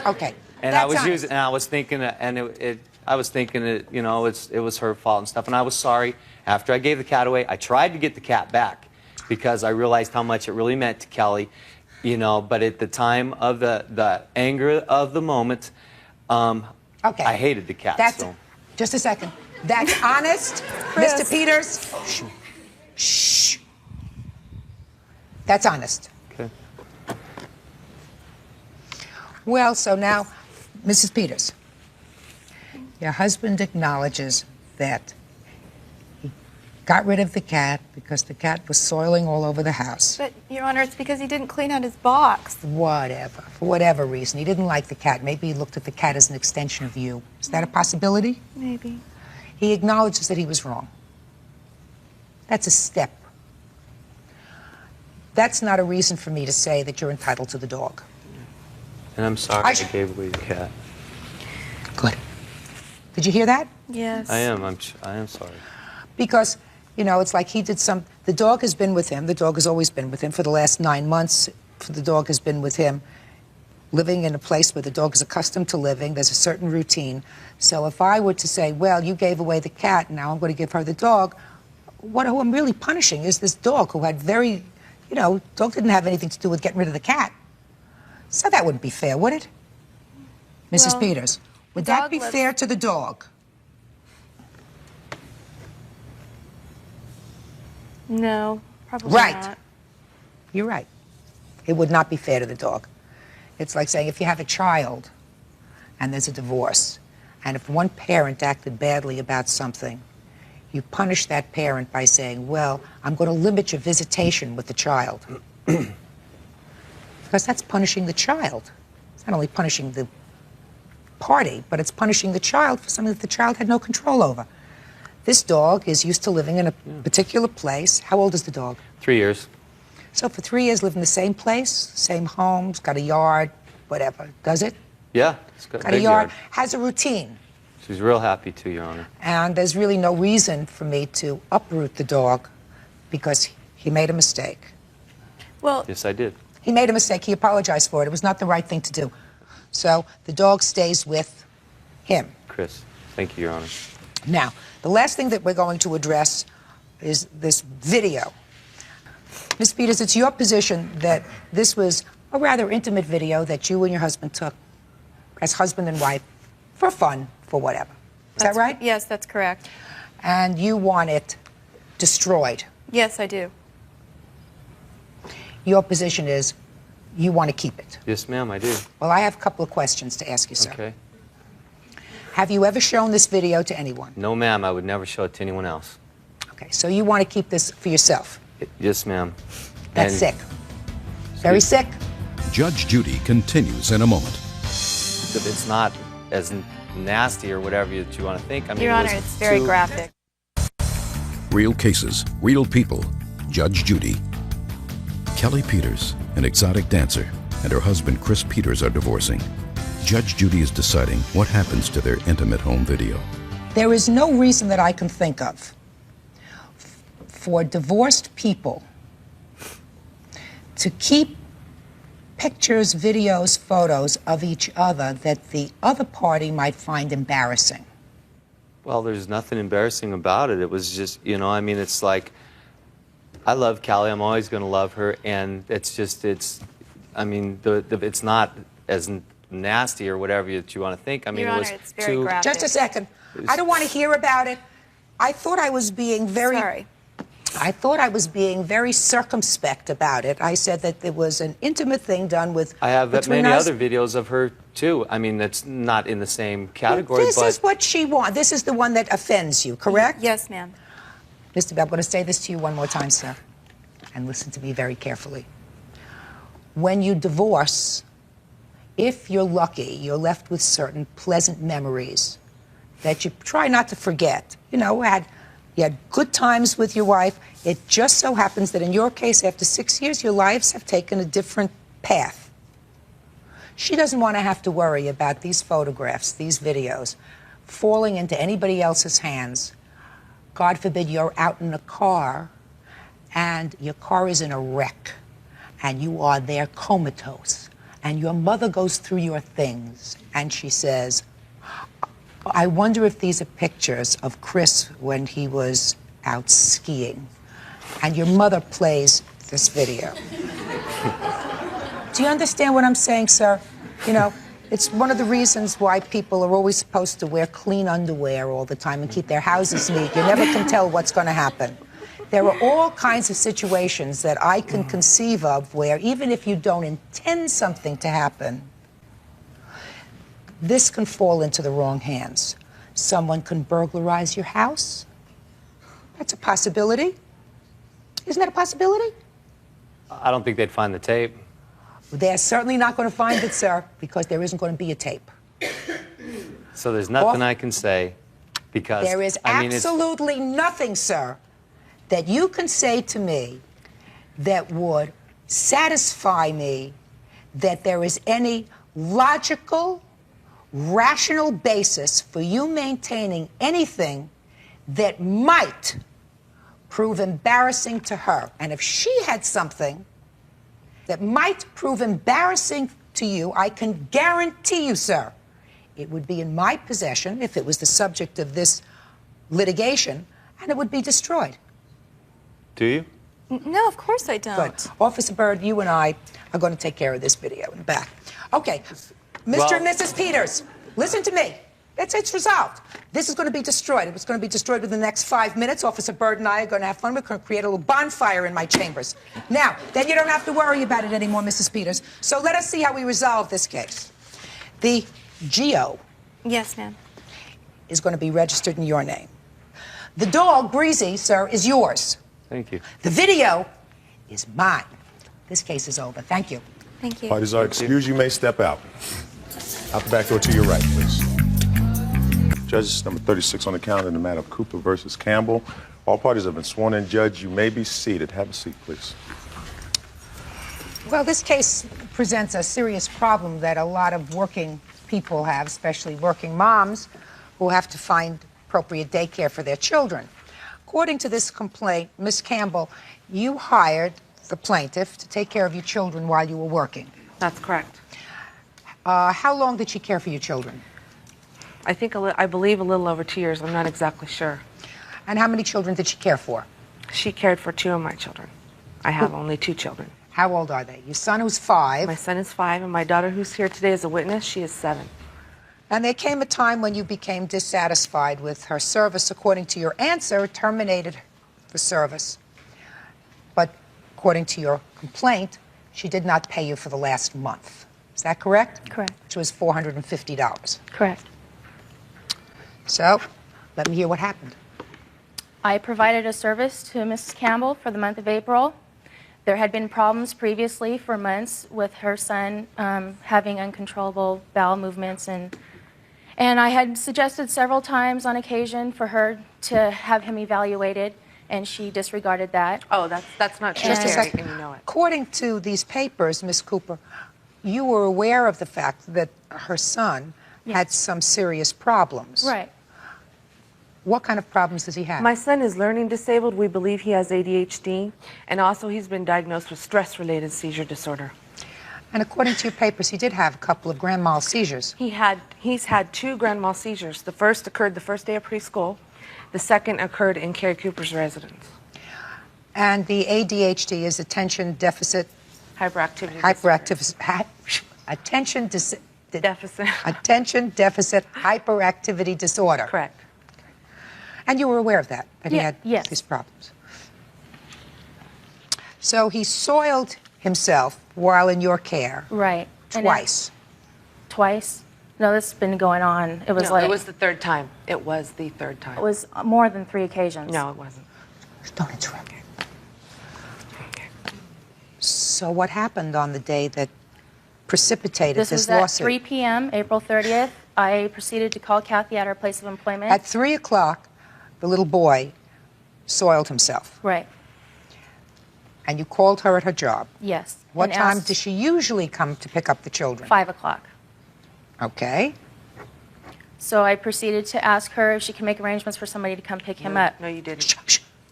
Okay. And That's I was honest. using, and I was thinking, I was thinking that, you know, it was her fault and stuff. And I was sorry. After I gave the cat away, I tried to get the cat back because I realized how much it really meant to Kelly, you know. But at the time of the anger of the moment, Okay. I hated the cat. That's so. just a second. That's honest, Chris. Mr. Peters. Shh. Shh. That's honest. Okay. Well, so now, Mrs. Peters, your husband acknowledges that he got rid of the cat because the cat was soiling all over the house. But, Your Honor, it's because he didn't clean out his box. Whatever. For whatever reason. He didn't like the cat. Maybe he looked at the cat as an extension of you. Is that a possibility? Maybe. He acknowledges that he was wrong. That's a step. That's not a reason for me to say that you're entitled to the dog. And I'm sorry I gave away the cat. Good. Did you hear that? Yes. I am sorry. Because, you know, it's like he did some... The dog has been with him. The dog has always been with him for the last 9 months. The dog has been with him, living in a place where the dog is accustomed to living. There's a certain routine. So if I were to say, well, you gave away the cat, now I'm going to give her the dog, who I'm really punishing is this dog who had very... You know, dog didn't have anything to do with getting rid of the cat. So that wouldn't be fair, would it? Mrs. Well, Peters, would the that dog be lives- fair to the dog? No, probably Right. not. You're right. It would not be fair to the dog. It's like saying if you have a child and there's a divorce, and if one parent acted badly about something, you punish that parent by saying, well, I'm going to limit your visitation with the child. Because that's punishing the child. It's not only punishing the party, but it's punishing the child for something that the child had no control over. This dog is used to living in a particular place. How old is the dog? 3 years. So for 3 years, lived in the same place, same home, it's got a yard, whatever. Does it? Yeah, it's got Got a big yard, has a routine. She's real happy too, Your Honor. And there's really no reason for me to uproot the dog because he made a mistake. Well, Yes, I did. He made a mistake. He apologized for it. It was not the right thing to do. So the dog stays with him. Chris, thank you, Your Honor. Now, the last thing that we're going to address is this video. Ms. Peters, it's your position that this was a rather intimate video that you and your husband took as husband and wife for fun, for whatever. Is that right? Yes, that's correct. And you want it destroyed. Yes, I do. Your position is you want to keep it. Yes, ma'am, I do. Well, I have a couple of questions to ask you, sir. Okay. Have you ever shown this video to anyone? No, ma'am, I would never show it to anyone else. Okay, so you want to keep this for yourself. Yes, ma'am. That's sick. Very sick. Judge Judy continues in a moment. It's not as nasty or whatever that you want to think. I mean, Your Honor, it's very graphic. Real cases, real people. Judge Judy. Kelly Peters, an exotic dancer, and her husband Chris Peters are divorcing. Judge Judy is deciding what happens to their intimate home video. There is no reason that I can think of for divorced people to keep pictures, videos, photos of each other that the other party might find embarrassing. Well, there's nothing embarrassing about it. It was just, you know, I mean, it's like, I love Callie. I'm always going to love her. And it's just, I mean, it's not as nasty or whatever that you want to think. I mean, Your it was Honor, it's very graphic. Just a second. I don't want to hear about it. I thought I was being very... Sorry. I thought I was being very circumspect about it. I said that there was an intimate thing done with... I have between many us. other videos of her, too. I mean, that's not in the same category, This is what she wants. This is the one that offends you, correct? Yes, ma'am. Mr. Bell, I'm going to say this to you one more time, sir, and listen to me very carefully. When you divorce, if you're lucky, you're left with certain pleasant memories that you try not to forget. You know, you had good times with your wife. It just so happens that in your case, after 6 years, your lives have taken a different path. She doesn't want to have to worry about these photographs, these videos, falling into anybody else's hands. God forbid you're out in a car and your car is in a wreck and you are there comatose and your mother goes through your things and she says, I wonder if these are pictures of Chris when he was out skiing. And your mother plays this video. Do you understand what I'm saying, sir? You know, it's one of the reasons why people are always supposed to wear clean underwear all the time and keep their houses neat. You never can tell what's going to happen. There are all kinds of situations that I can conceive of where even if you don't intend something to happen, this can fall into the wrong hands. Someone can burglarize your house. That's a possibility. Isn't that a possibility? I don't think they'd find the tape. They're certainly not going to find it, sir, because there isn't going to be a tape. So there's nothing I can say because... There is absolutely nothing, sir, that you can say to me that would satisfy me that there is any logical, rational basis for you maintaining anything that might prove embarrassing to her. And if she had something that might prove embarrassing to you, I can guarantee you, sir, it would be in my possession if it was the subject of this litigation, and it would be destroyed. Do you? No, of course I don't. Good. Officer Byrd, you and I are going to take care of this video in the back. Okay, Mr. and Mrs. Peters, listen to me. It's resolved. This is going to be destroyed. It's going to be destroyed within the next 5 minutes. Officer Byrd and I are going to have fun. We're going to create a little bonfire in my chambers. Now, then you don't have to worry about it anymore, Mrs. Peters. So let us see how we resolve this case. The Geo. Yes, ma'am. Is going to be registered in your name. The dog, Breezy, sir, is yours. Thank you. The video is mine. This case is over. Thank you. Thank you. Parties are excused. You may step out. Out the back door to your right, please. Judge number 36 on the calendar in the matter of Cooper versus Campbell. All parties have been sworn in. Judge, you may be seated. Have a seat, please. Well, this case presents a serious problem that a lot of working people have, especially working moms, who have to find appropriate daycare for their children. According to this complaint, Ms. Campbell, you hired the plaintiff to take care of your children while you were working. That's correct. How long did she care for your children? I believe a little over 2 years. I'm not exactly sure. And how many children did she care for? She cared for 2 of my children. I have only 2 children. How old are they? Your son, who's 5. My son is 5, and my daughter, who's here today as a witness, she is 7. And there came a time when you became dissatisfied with her service. According to your answer, terminated for service. But according to your complaint, she did not pay you for the last month. Is that correct? Correct. Which was $450. Correct. So, let me hear what happened. I provided a service to Mrs. Campbell for the month of April. There had been problems previously for months with her son having uncontrollable bowel movements, and I had suggested several times on occasion for her to have him evaluated, and she disregarded that. Oh, that's not true, Just a Terry, second. and you know it. According to these papers, Ms. Cooper, you were aware of the fact that her son had some serious problems. Right. What kind of problems does he have? My son is learning disabled. We believe he has ADHD, and also he's been diagnosed with stress-related seizure disorder. And according to your papers, he did have a couple of grand mal seizures. He's had 2 grand mal seizures. The first occurred the first day of preschool. The second occurred in Carrie Cooper's residence. And the ADHD is attention deficit Hyperactivity. attention deficit. Attention deficit hyperactivity disorder. Correct. And you were aware of that he Yeah, had yes. these problems. So he soiled himself while in your care. Right. And Twice. Twice? No, this has been going on. It was No, like it was the 3rd time. It was the 3rd time. it was more than 3 occasions. No, it wasn't. Don't interrupt. So what happened on the day that precipitated This this was at lawsuit? 3 p.m., April 30th. I proceeded to call Kathy at her place of employment. At 3 o'clock, the little boy soiled himself. Right. And you called her at her job. Yes. What and time asked- does she usually come to pick up the children? 5 o'clock. Okay. So I proceeded to ask her if she can make arrangements for somebody to come pick him up. No, you didn't.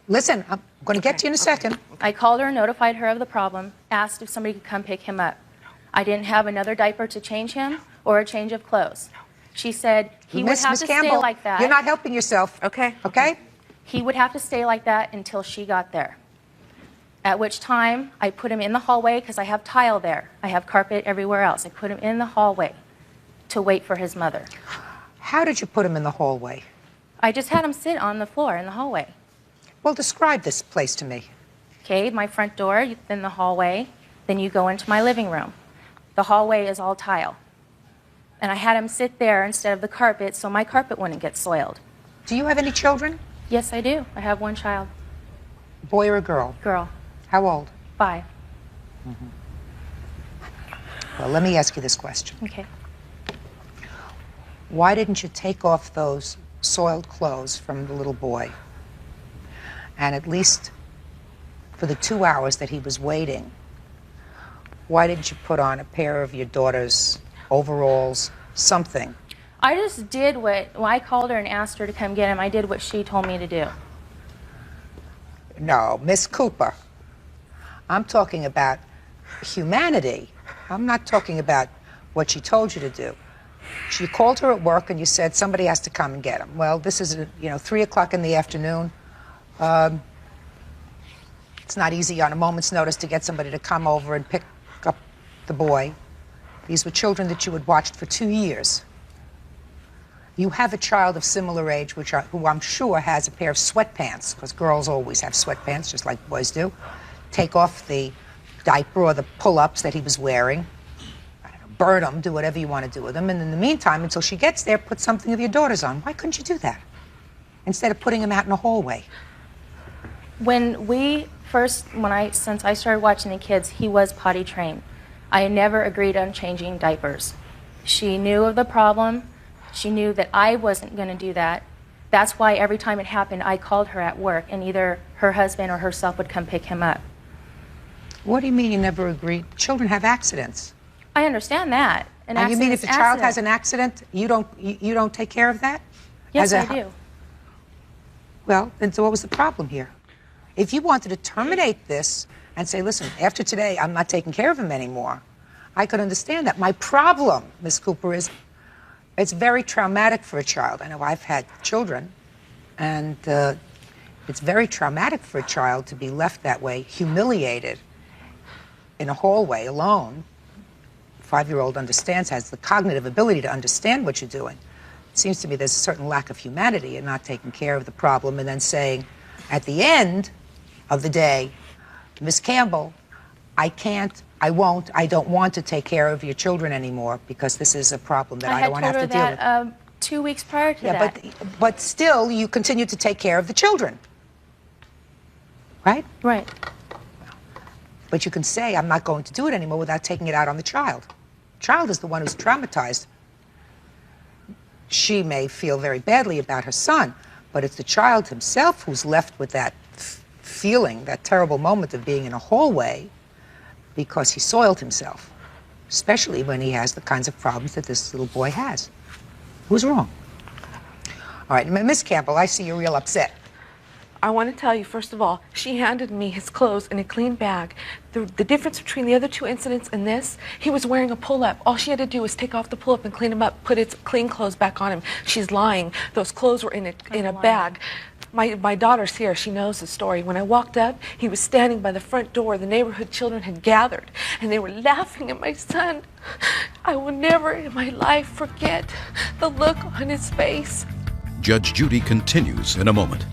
Listen, I'm going to get to you in a second. I called her, notified her of the problem, asked if somebody could come pick him up. I didn't have another diaper to change him or a change of clothes. She said he would have Miss to Campbell, stay like that. you're not helping yourself. Okay. Okay? He would have to stay like that until she got there. At which time, I put him in the hallway because I have tile there. I have carpet everywhere else. I put him in the hallway to wait for his mother. How did you put him in the hallway? I just had him sit on the floor in the hallway. Well, describe this place to me. Okay, my front door, then the hallway, then you go into my living room. The hallway is all tile. And I had him sit there instead of the carpet so my carpet wouldn't get soiled. Do you have any children? Yes, I do. I have 1 child. Boy or a girl? Girl. How old? 5. Well, let me ask you this question. Okay. Why didn't you take off those soiled clothes from the little boy? And at least for the 2 hours that he was waiting, why didn't you put on a pair of your daughter's overalls, something? I just did when I called her and asked her to come get him, I did what she told me to do. No, Miss Cooper. I'm talking about humanity. I'm not talking about what she told you to do. She called her at work and you said somebody has to come and get him. Well, this is 3 o'clock in the afternoon. It's not easy on a moment's notice to get somebody to come over and pick up the boy. These were children that you had watched for 2 years. You have a child of similar age, who I'm sure has a pair of sweatpants, because girls always have sweatpants, just like boys do. Take off the diaper or the pull-ups that he was wearing. I don't know, burn them, do whatever you want to do with them. And in the meantime, until she gets there, put something of your daughter's on. Why couldn't you do that? Instead of putting him out in the hallway. Since I started watching the kids, he was potty trained. I never agreed on changing diapers. She knew of the problem. She knew that I wasn't going to do that. That's why every time it happened, I called her at work, and either her husband or herself would come pick him up. What do you mean you never agreed? Children have accidents. I understand that. And you mean if a child has an accident, you don't take care of that? Yes, I do. Well, then so what was the problem here? If you wanted to terminate this and say, listen, after today, I'm not taking care of him anymore, I could understand that. My problem, Ms. Cooper, is it's very traumatic for a child. I know I've had children, and It's very traumatic for a child to be left that way, humiliated in a hallway alone. A 5-year-old understands, has the cognitive ability to understand what you're doing. It seems to me there's a certain lack of humanity in not taking care of the problem and then saying, at the end of the day, Miss Campbell, I can't, I won't, I don't want to take care of your children anymore because this is a problem that I don't want to have to deal with. I had told her that 2 weeks prior to that. But still, you continue to take care of the children, right? Right. But you can say, I'm not going to do it anymore without taking it out on the child. The child is the one who's traumatized. She may feel very badly about her son, but it's the child himself who's left with that feeling, that terrible moment of being in a hallway because he soiled himself, especially when he has the kinds of problems that this little boy has. Who's wrong? All right, Miss Campbell, I see you're real upset. I want to tell you, first of all, she handed me his clothes in a clean bag. The difference between the other 2 incidents and this, he was wearing a pull-up. All she had to do was take off the pull-up and clean him up, put his clean clothes back on him. She's lying. Those clothes were in a bag. My daughter's here. She knows the story. When I walked up, he was standing by the front door. The neighborhood children had gathered, and they were laughing at my son. I will never in my life forget the look on his face. Judge Judy continues in a moment.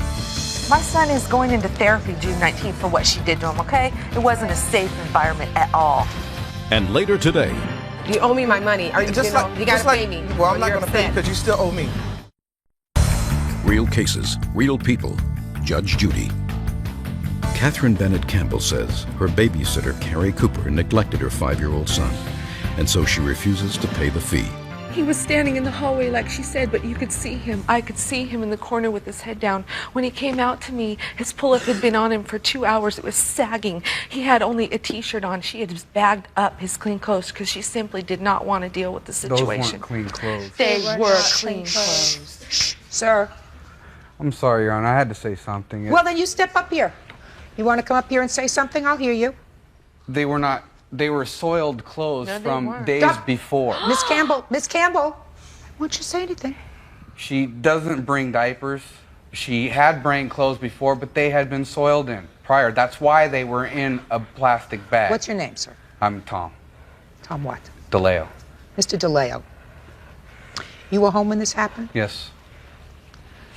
My son is going into therapy June 19th for what she did to him, okay? It wasn't a safe environment at all. And later today, You owe me my money. Or you gotta pay me. Well, I'm not going to pay you because you still owe me. real cases, real people. Judge Judy. Catherine Bennett Campbell says her babysitter, Carrie Cooper, neglected her 5-year-old son, and so she refuses to pay the fee. He was standing in the hallway like she said, but you could see him. I could see him in the corner with his head down. When he came out to me, his pull-up had been on him for 2 hours. It was sagging. He had only a t-shirt on. She had just bagged up his clean clothes because she simply did not want to deal with the situation. Those weren't clean clothes. They were clean clothes. Sir. I'm sorry, Your Honor. I had to say something. Well, then you step up here. You want to come up here and say something? I'll hear you. They were not. They were soiled clothes from days Stop. before. Miss Campbell, why don't you say anything? She doesn't bring diapers. She had bring clothes before, but they had been soiled in prior. That's why they were in a plastic bag. What's your name, sir? I'm Tom. Tom what? DeLeo. Mr. DeLeo. You were home when this happened? Yes.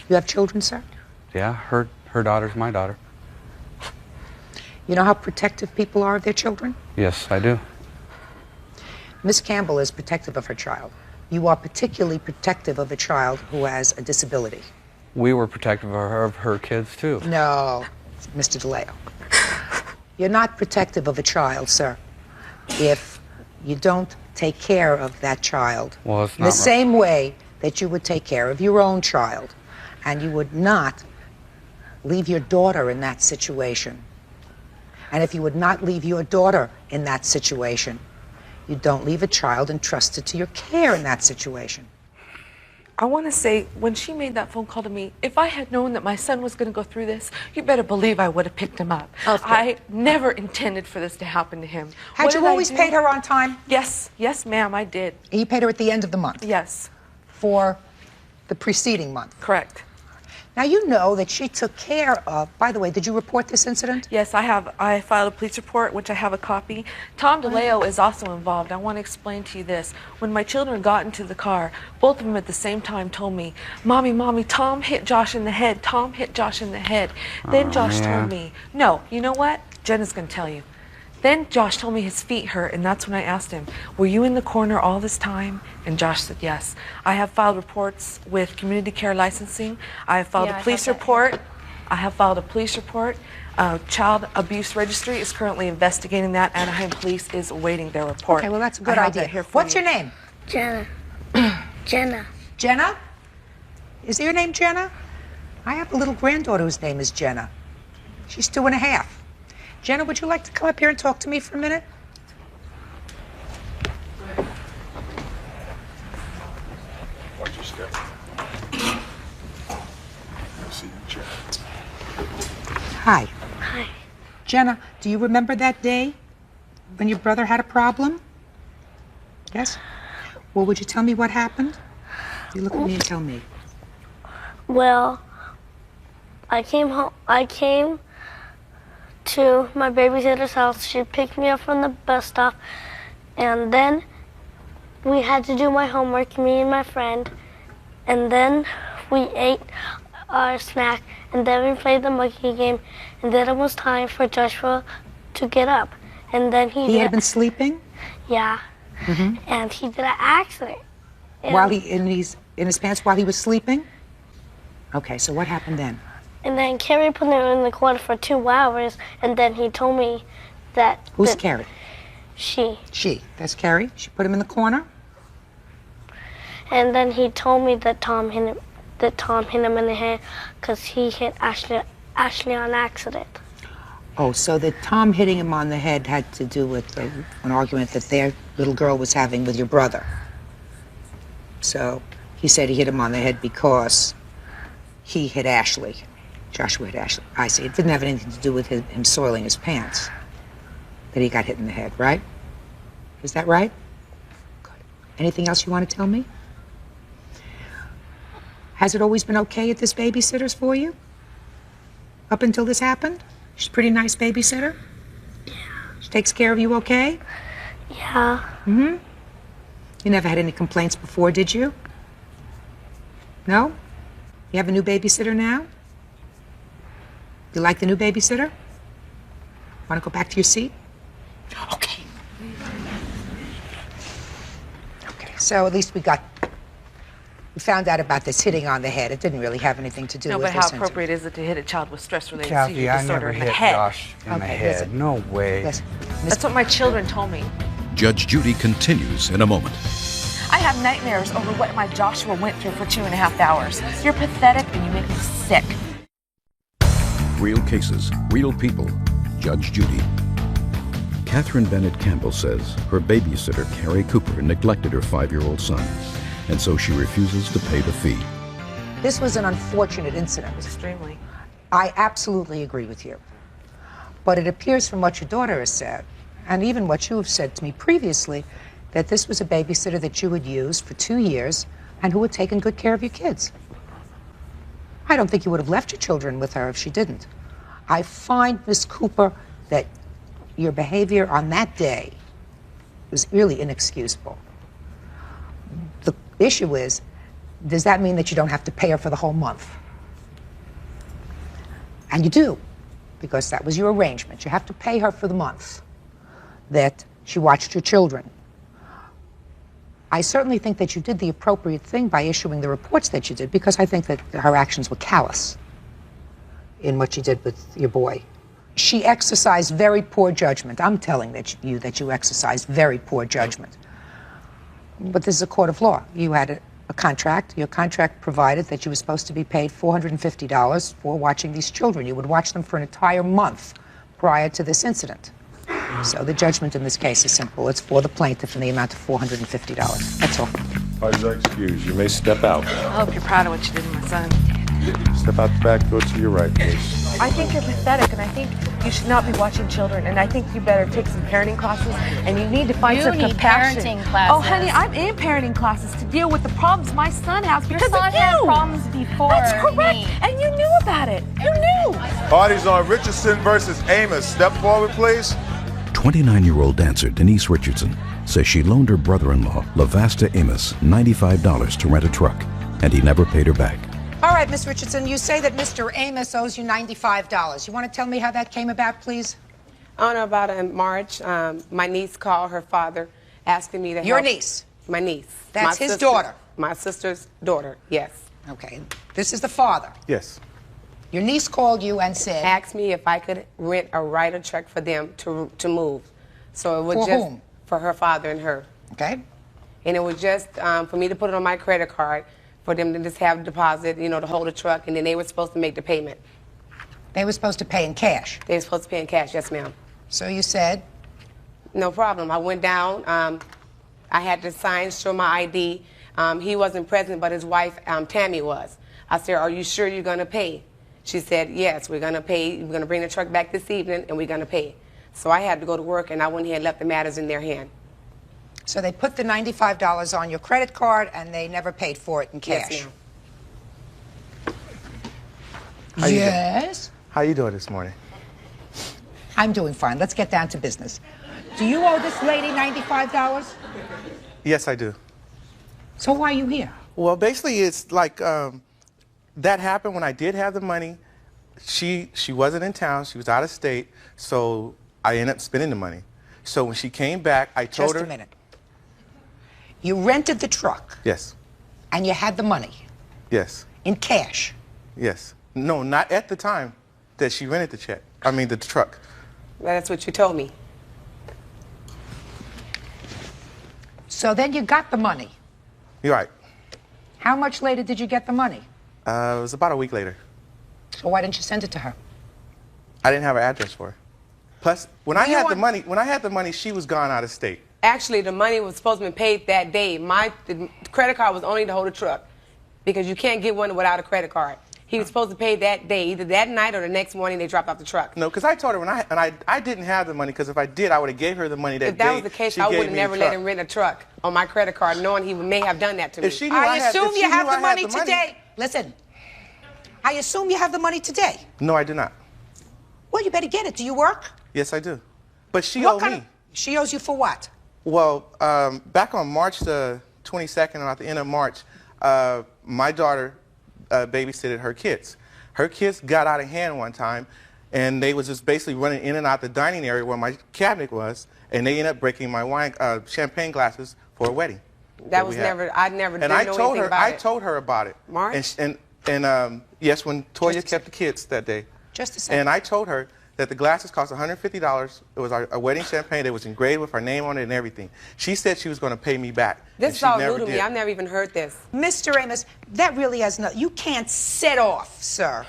You have children, sir? Yeah, her daughter's my daughter. You know how protective people are of their children? Yes, I do. Miss Campbell is protective of her child. You are particularly protective of a child who has a disability. We were protective of her kids, too. No, Mr. DeLeo. You're not protective of a child, sir, if you don't take care of that child. Well, it's not the same way that you would take care of your own child, and you would not leave your daughter in that situation. And if you would not leave your daughter in that situation, you don't leave a child entrusted to your care in that situation. I want to say, when she made that phone call to me, if I had known that my son was going to go through this, you better believe I would have picked him up. I never intended for this to happen to him. Had you always paid her on time? Yes. Yes, ma'am, I did. And you paid her at the end of the month? Yes. For the preceding month? Correct. Now, you know that she took care of, by the way, did you report this incident? Yes, I have. I filed a police report, which I have a copy. Tom DeLeo is also involved. I want to explain to you this. When my children got into the car, both of them at the same time told me, Mommy, Tom hit Josh in the head. Tom hit Josh in the head. Then Josh told me, no, you know what? Jenna's going to tell you. Then Josh told me his feet hurt, and that's when I asked him, were you in the corner all this time? And Josh said yes. I have filed reports with community care licensing. I have filed a police report. I have filed a police report. Child abuse registry is currently investigating that. Anaheim Police is awaiting their report. Okay, well, that's a good idea. What's your name? Jenna. Jenna. Jenna? Is your name Jenna? I have a little granddaughter whose name is Jenna. She's 2.5. Jenna, would you like to come up here and talk to me for a minute? Watch your step. See you, Jenna. Hi. Hi. Jenna, do you remember that day when your brother had a problem? Yes? Well, would you tell me what happened? You look at me and tell me. Well, I came home. I came to my babysitter's house. She picked me up from the bus stop, and then we had to do my homework, me and my friend, and then we ate our snack, and then we played the monkey game, and then it was time for Joshua to get up, and then He had been sleeping? Yeah, and he did an accident. And- While he in his pants while he was sleeping? Okay, so what happened then? And then Carrie put him in the corner for 2 hours, and then he told me that... Who's Carrie? She. She. That's Carrie? She put him in the corner? And then he told me that Tom hit him in the head because he hit Ashley on accident. Oh, so that Tom hitting him on the head had to do with an argument that their little girl was having with your brother. So he said he hit him on the head because he hit Ashley. Joshua hit Ashley. I see. It didn't have anything to do with him soiling his pants that he got hit in the head, right? Is that right? Good. Anything else you want to tell me? Has it always been okay at this babysitter's for you? Up until this happened? She's a pretty nice babysitter? Yeah. She takes care of you okay? Yeah. Mm-hmm. You never had any complaints before, did you? No? You have a new babysitter now? You like the new babysitter? Want to go back to your seat? Okay. Okay, so at least we found out about this hitting on the head. It didn't really have anything to do No, with but this how appropriate is it to hit a child with stress-related Kathy, seizure I disorder never in the hit head? Josh in the head. listen. No way. Listen. That's what my children told me. Judge Judy continues in a moment. I have nightmares over what my Joshua went through for 2.5 hours. You're pathetic and you make me sick. Real cases, real people. Judge Judy. Catherine Bennett Campbell says her babysitter, Carrie Cooper, neglected her 5-year-old son, and so she refuses to pay the fee. This was an unfortunate incident. Extremely. I absolutely agree with you. But it appears from what your daughter has said, and even what you have said to me previously, that this was a babysitter that you had used for 2 years and who had taken good care of your kids. I don't think you would have left your children with her if she didn't. I find, Miss Cooper, that your behavior on that day was really inexcusable. The issue is, does that mean that you don't have to pay her for the whole month? And you do, because that was your arrangement. You have to pay her for the month that she watched your children. I certainly think that you did the appropriate thing by issuing the reports that you did, because I think that her actions were callous in what she did with your boy. She exercised very poor judgment. I'm telling you that you exercised very poor judgment. But this is a court of law. You had a contract. Your contract provided that you were supposed to be paid $450 for watching these children. You would watch them for an entire month prior to this incident. So the judgment in this case is simple. It's for the plaintiff in the amount of $450. That's all. Parties are excused. You may step out. I hope you're proud of what you did with my son. Step out the back door to your right, please. I think you're pathetic, and I think you should not be watching children, and I think you better take some parenting classes, and you need to find You some need compassion. parenting classes. Oh, honey, I'm in parenting classes to deal with the problems my son has Your because son of you. had problems before That's correct, me. and you knew about it. You knew. Parties on Richardson versus Amos. Step forward, please. 29-year-old dancer Denise Richardson says she loaned her brother-in-law, Lavasta Amos, $95 to rent a truck, and he never paid her back. All right, Miss Richardson, you say that Mr. Amos owes you $95. You want to tell me how that came about, please? I don't know about it in March. My niece called her father asking me to Your help. niece? My niece. That's My his sister. daughter? My sister's daughter, yes. Okay. This is the father. Yes. Your niece called you and said... Asked me if I could rent a rider truck for them to move. So it was For just whom? for her father and her. Okay. And it was just for me to put it on my credit card, for them to just have a deposit, you know, to hold the truck, and then they were supposed to make the payment. They were supposed to pay in cash? They were supposed to pay in cash, yes, ma'am. So you said? No problem. I went down. I had to sign, show my ID. He wasn't present, but his wife, Tammy, was. I said, are you sure you're going to pay? She said, yes, we're going to pay. We're going to bring the truck back this evening, and we're going to pay. So I had to go to work, and I went ahead and left the matters in their hand. So they put the $95 on your credit card, and they never paid for it in cash? Yes, ma'am. Yes? How you doing this morning? I'm doing fine. Let's get down to business. Do you owe this lady $95? Yes, I do. So why are you here? Well, basically, it's like that happened when I did have the money. She wasn't in town. She was out of state. So I ended up spending the money. So when she came back, I told her... Just a minute. You rented the truck. Yes. And you had the money. Yes. In cash. Yes. No, not at the time that she rented the truck. That's what you told me. So then you got the money. You're right. How much later did you get the money? It was about a week later. So why didn't you send it to her? I didn't have her address for her. Plus, when I had the money, she was gone out of state. Actually, the money was supposed to be paid that day. The credit card was only to hold the truck because you can't get one without a credit card. He was supposed to pay that day, either that night or the next morning they dropped off the truck. No, because I told her I didn't have the money, because if I did, I would have gave her the money that day. If that was the case, I would have never let him rent a truck on my credit card, knowing he may have done that to me. If she knew I assume you have the I had money the money today. Listen, I assume you have the money today. No, I do not. Well, you better get it. Do you work? Yes, I do. But she owed me. She owes you for what? Well, back on March the 22nd, or at the end of March, my daughter babysitted her kids. Her kids got out of hand one time, and they was just basically running in and out the dining area where my cabinet was, and they ended up breaking my champagne glasses for a wedding. That was never. I never did know anything about it. I told her about it. March? And yes, when Toya kept the kids that day. Just a second. And I told her that the glasses cost $150. It was our wedding champagne. It was engraved with our name on it and everything. She said she was going to pay me back. This is all new to me. I've never even heard this. Mr. Amos, that really has no... You can't set off, sir.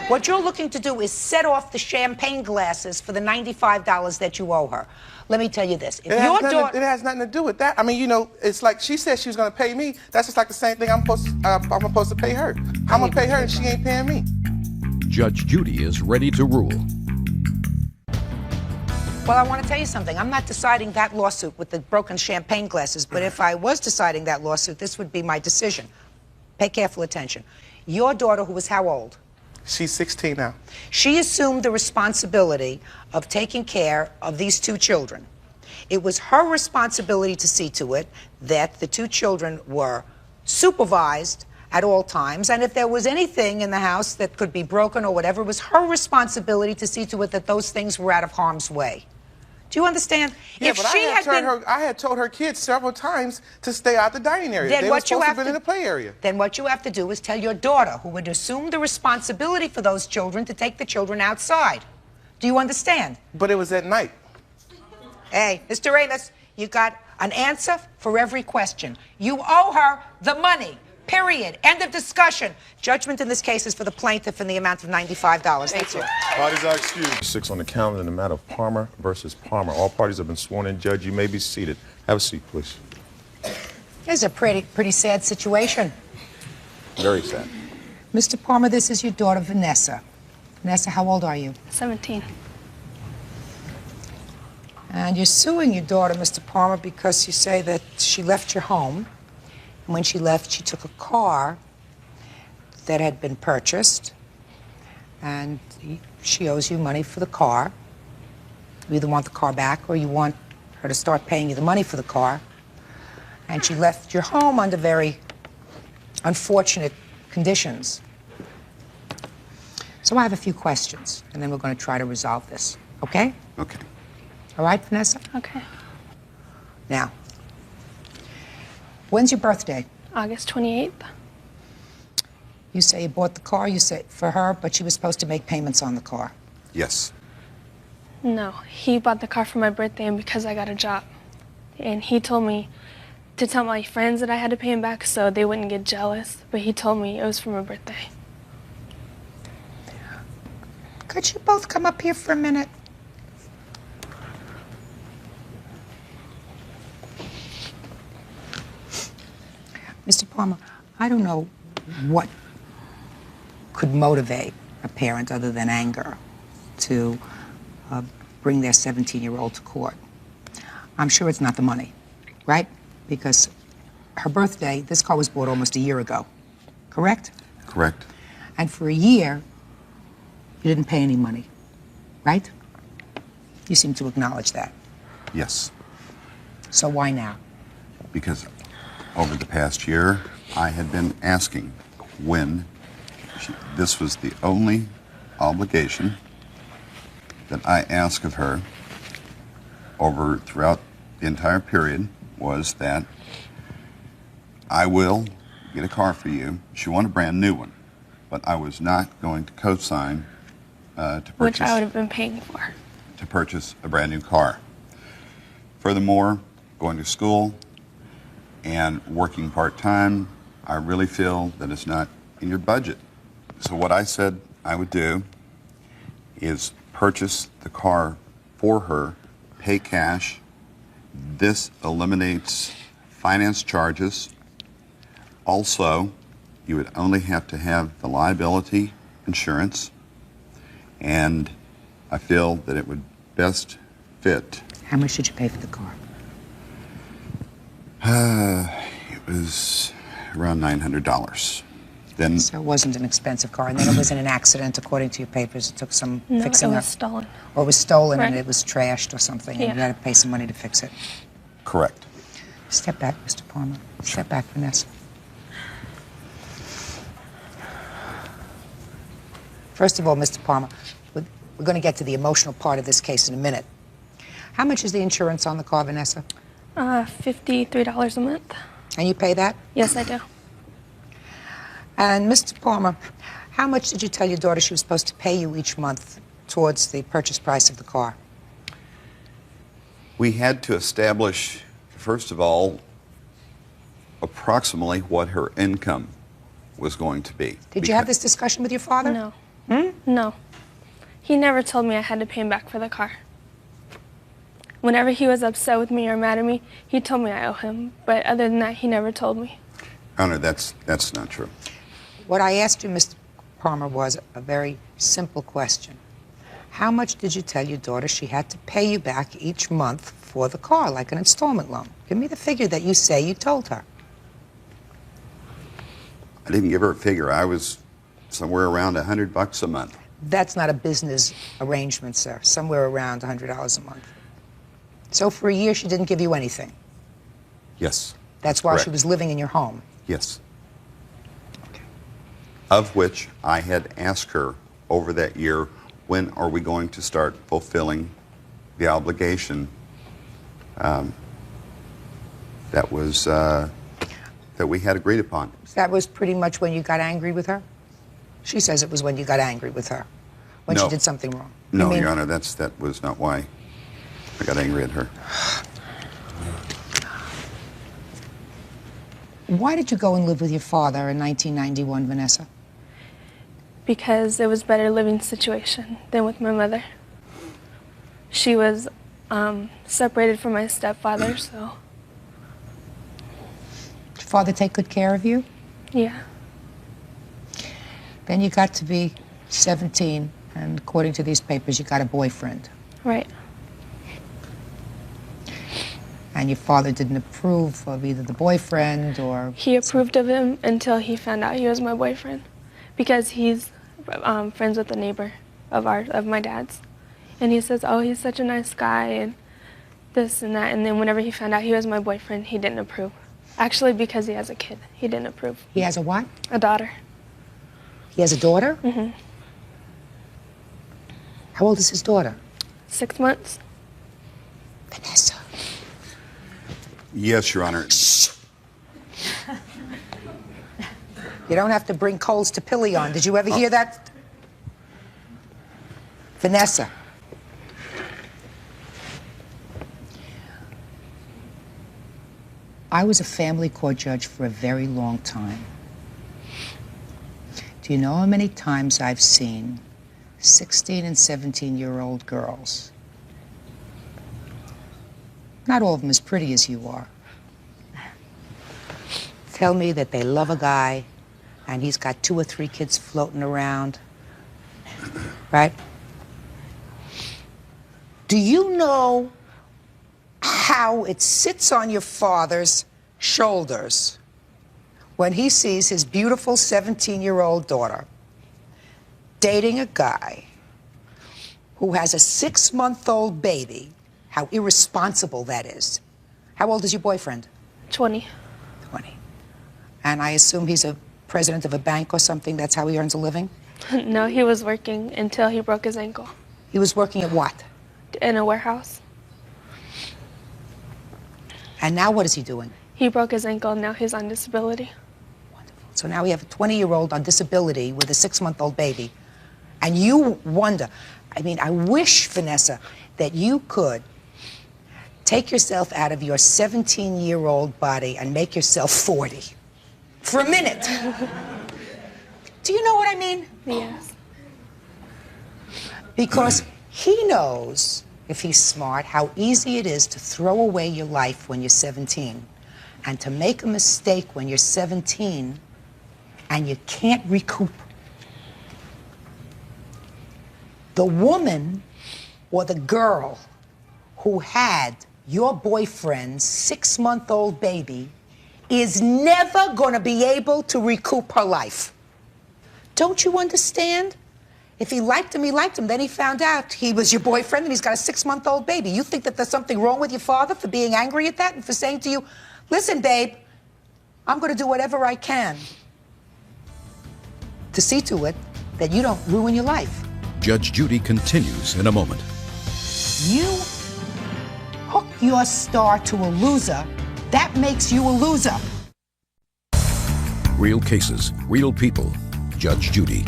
What you're looking to do is set off the champagne glasses for the $95 that you owe her. Let me tell you this. If your daughter... It has nothing to do with that. I mean, you know, it's like she said she was going to pay me. That's just like the same thing I'm supposed to pay her. I'm going to pay her and she ain't paying me. Judge Judy is ready to rule. Well, I want to tell you something. I'm not deciding that lawsuit with the broken champagne glasses, but if I was deciding that lawsuit, this would be my decision. Pay careful attention. Your daughter, who is how old? She's 16 now. She assumed the responsibility of taking care of these two children. It was her responsibility to see to it that the two children were supervised at all times, and if there was anything in the house that could be broken or whatever, it was her responsibility to see to it that those things were out of harm's way. Do you understand? Yeah, if but she I had told her kids several times to stay out the dining area. Then they were supposed to be in the play area. Then what you have to do is tell your daughter, who would assume the responsibility for those children, to take the children outside. Do you understand? But it was at night. Hey, Mr. Amos, you got an answer for every question. You owe her the money. Period. End of discussion. Judgment in this case is for the plaintiff in the amount of $95. That's it. Parties are excused. 6 on the calendar in the matter of Palmer versus Palmer. All parties have been sworn in. Judge, you may be seated. Have a seat, please. It's a pretty sad situation. Very sad. Mr. Palmer, this is your daughter, Vanessa. Vanessa, how old are you? 17. And you're suing your daughter, Mr. Palmer, because you say that she left your home. And when she left, she took a car that had been purchased, and she owes you money for the car. You either want the car back or you want her to start paying you the money for the car. And she left your home under very unfortunate conditions. So I have a few questions, and then we're going to try to resolve this, okay? Okay. All right, Vanessa? Okay. Now, when's your birthday? August 28th. You say you bought the car, you say for her, but she was supposed to make payments on the car. Yes. No, he bought the car for my birthday and because I got a job. And he told me to tell my friends that I had to pay him back so they wouldn't get jealous. But he told me it was for my birthday. Could you both come up here for a minute? Mr. Palmer, I don't know what could motivate a parent other than anger to bring their 17-year-old to court. I'm sure it's not the money, right? Because her birthday, this car was bought almost a year ago, correct? Correct. And for a year, you didn't pay any money, right? You seem to acknowledge that. Yes. So why now? Because over the past year, I had been asking when this was the only obligation that I asked of her throughout the entire period was that I will get a car for you. She wanted a brand new one, but I was not going to co-sign which I would have been paying for. To purchase a brand new car. Furthermore, going to school and working part-time, I really feel that it's not in your budget. So what I said I would do is purchase the car for her, pay cash. This eliminates finance charges. Also, you would only have to have the liability insurance, and I feel that it would best fit. How much did you pay for the car? It was around $900. Then, So it wasn't an expensive car, and then it was in an accident, according to your papers. It took some No, fixing it up. was stolen. Or it was stolen and Right. it was trashed or something, and you Yeah. had to pay some money to fix it. correct. Step back, Mr. Palmer. Step back, Vanessa. First of all, Mr. Palmer, we're going to get to the emotional part of this case in a minute. How much is the insurance on the car, Vanessa? $53 a month. And you pay that? Yes, I do. And Mr. Palmer, how much did you tell your daughter she was supposed to pay you each month towards the purchase price of the car? We had to establish, first of all, approximately what her income was going to be. Did you have this discussion with your father? No. No. He never told me I had to pay him back for the car. Whenever he was upset with me or mad at me, he told me I owe him. But other than that, he never told me. Honor, that's not true. What I asked you, Mr. Palmer, was a very simple question. How much did you tell your daughter she had to pay you back each month for the car, like an installment loan? Give me the figure that you say you told her. I didn't give her a figure. I was somewhere around $100 a month. That's not a business arrangement, sir. Somewhere around $100 a month. So for a year, she didn't give you anything. Yes. That's while she correct. was living in your home. Yes. Of which I had asked her over that year, when are we going to start fulfilling the obligation that we had agreed upon? That was pretty much when you got angry with her? She says it was when you got angry with her, when she No. did something wrong. No, You mean- Your Honor, that was not why I got angry at her. Why did you go and live with your father in 1991, Vanessa? Because it was a better living situation than with my mother. She was separated from my stepfather, so Did your father take good care of you? yeah. Then you got to be 17, and according to these papers, you got a boyfriend. Right. And your father didn't approve of either the boyfriend or... He approved of him until he found out he was my boyfriend, because he's friends with a neighbor of my dad's, and he says, "Oh, he's such a nice guy," and this and that. And then whenever he found out he was my boyfriend, he didn't approve. Actually, because he has a kid, he didn't approve. He has a what? A daughter. He has a daughter? Mm-hmm. How old is his daughter? 6 months. Vanessa. Yes, Your Honor. You don't have to bring coals to Pilion. Did you ever hear that? Vanessa. I was a family court judge for a very long time. Do you know how many times I've seen 16 and 17-year-old girls? Not all of them as pretty as you are. Tell me that they love a guy and he's got 2 or 3 kids floating around, right? Do you know how it sits on your father's shoulders when he sees his beautiful 17-year-old daughter dating a guy who has a 6-month-old baby. How irresponsible that is. How old is your boyfriend? 20. 20. And I assume he's a president of a bank or something. That's how he earns a living? No, he was working until he broke his ankle. He was working at what? In a warehouse. And now what is he doing? He broke his ankle and now he's on disability. So now we have a 20-year-old on disability with a 6-month-old baby. And you wonder, I mean, I wish, Vanessa, that you could take yourself out of your 17-year-old body and make yourself 40. For a minute. Do you know what I mean? Yes. Because he knows, if he's smart, how easy it is to throw away your life when you're 17 and to make a mistake when you're 17 and you can't recoup. The woman or the girl who had your boyfriend's 6-month-old baby is never going to be able to recoup her life. Don't you understand? If he liked him, he liked him. Then he found out he was your boyfriend and he's got a 6-month-old baby. You think that there's something wrong with your father for being angry at that and for saying to you, listen, babe, I'm going to do whatever I can to see to it that you don't ruin your life. Judge Judy continues in a moment. You hook your star to a loser, that makes you a loser. Real cases, real people. Judge Judy.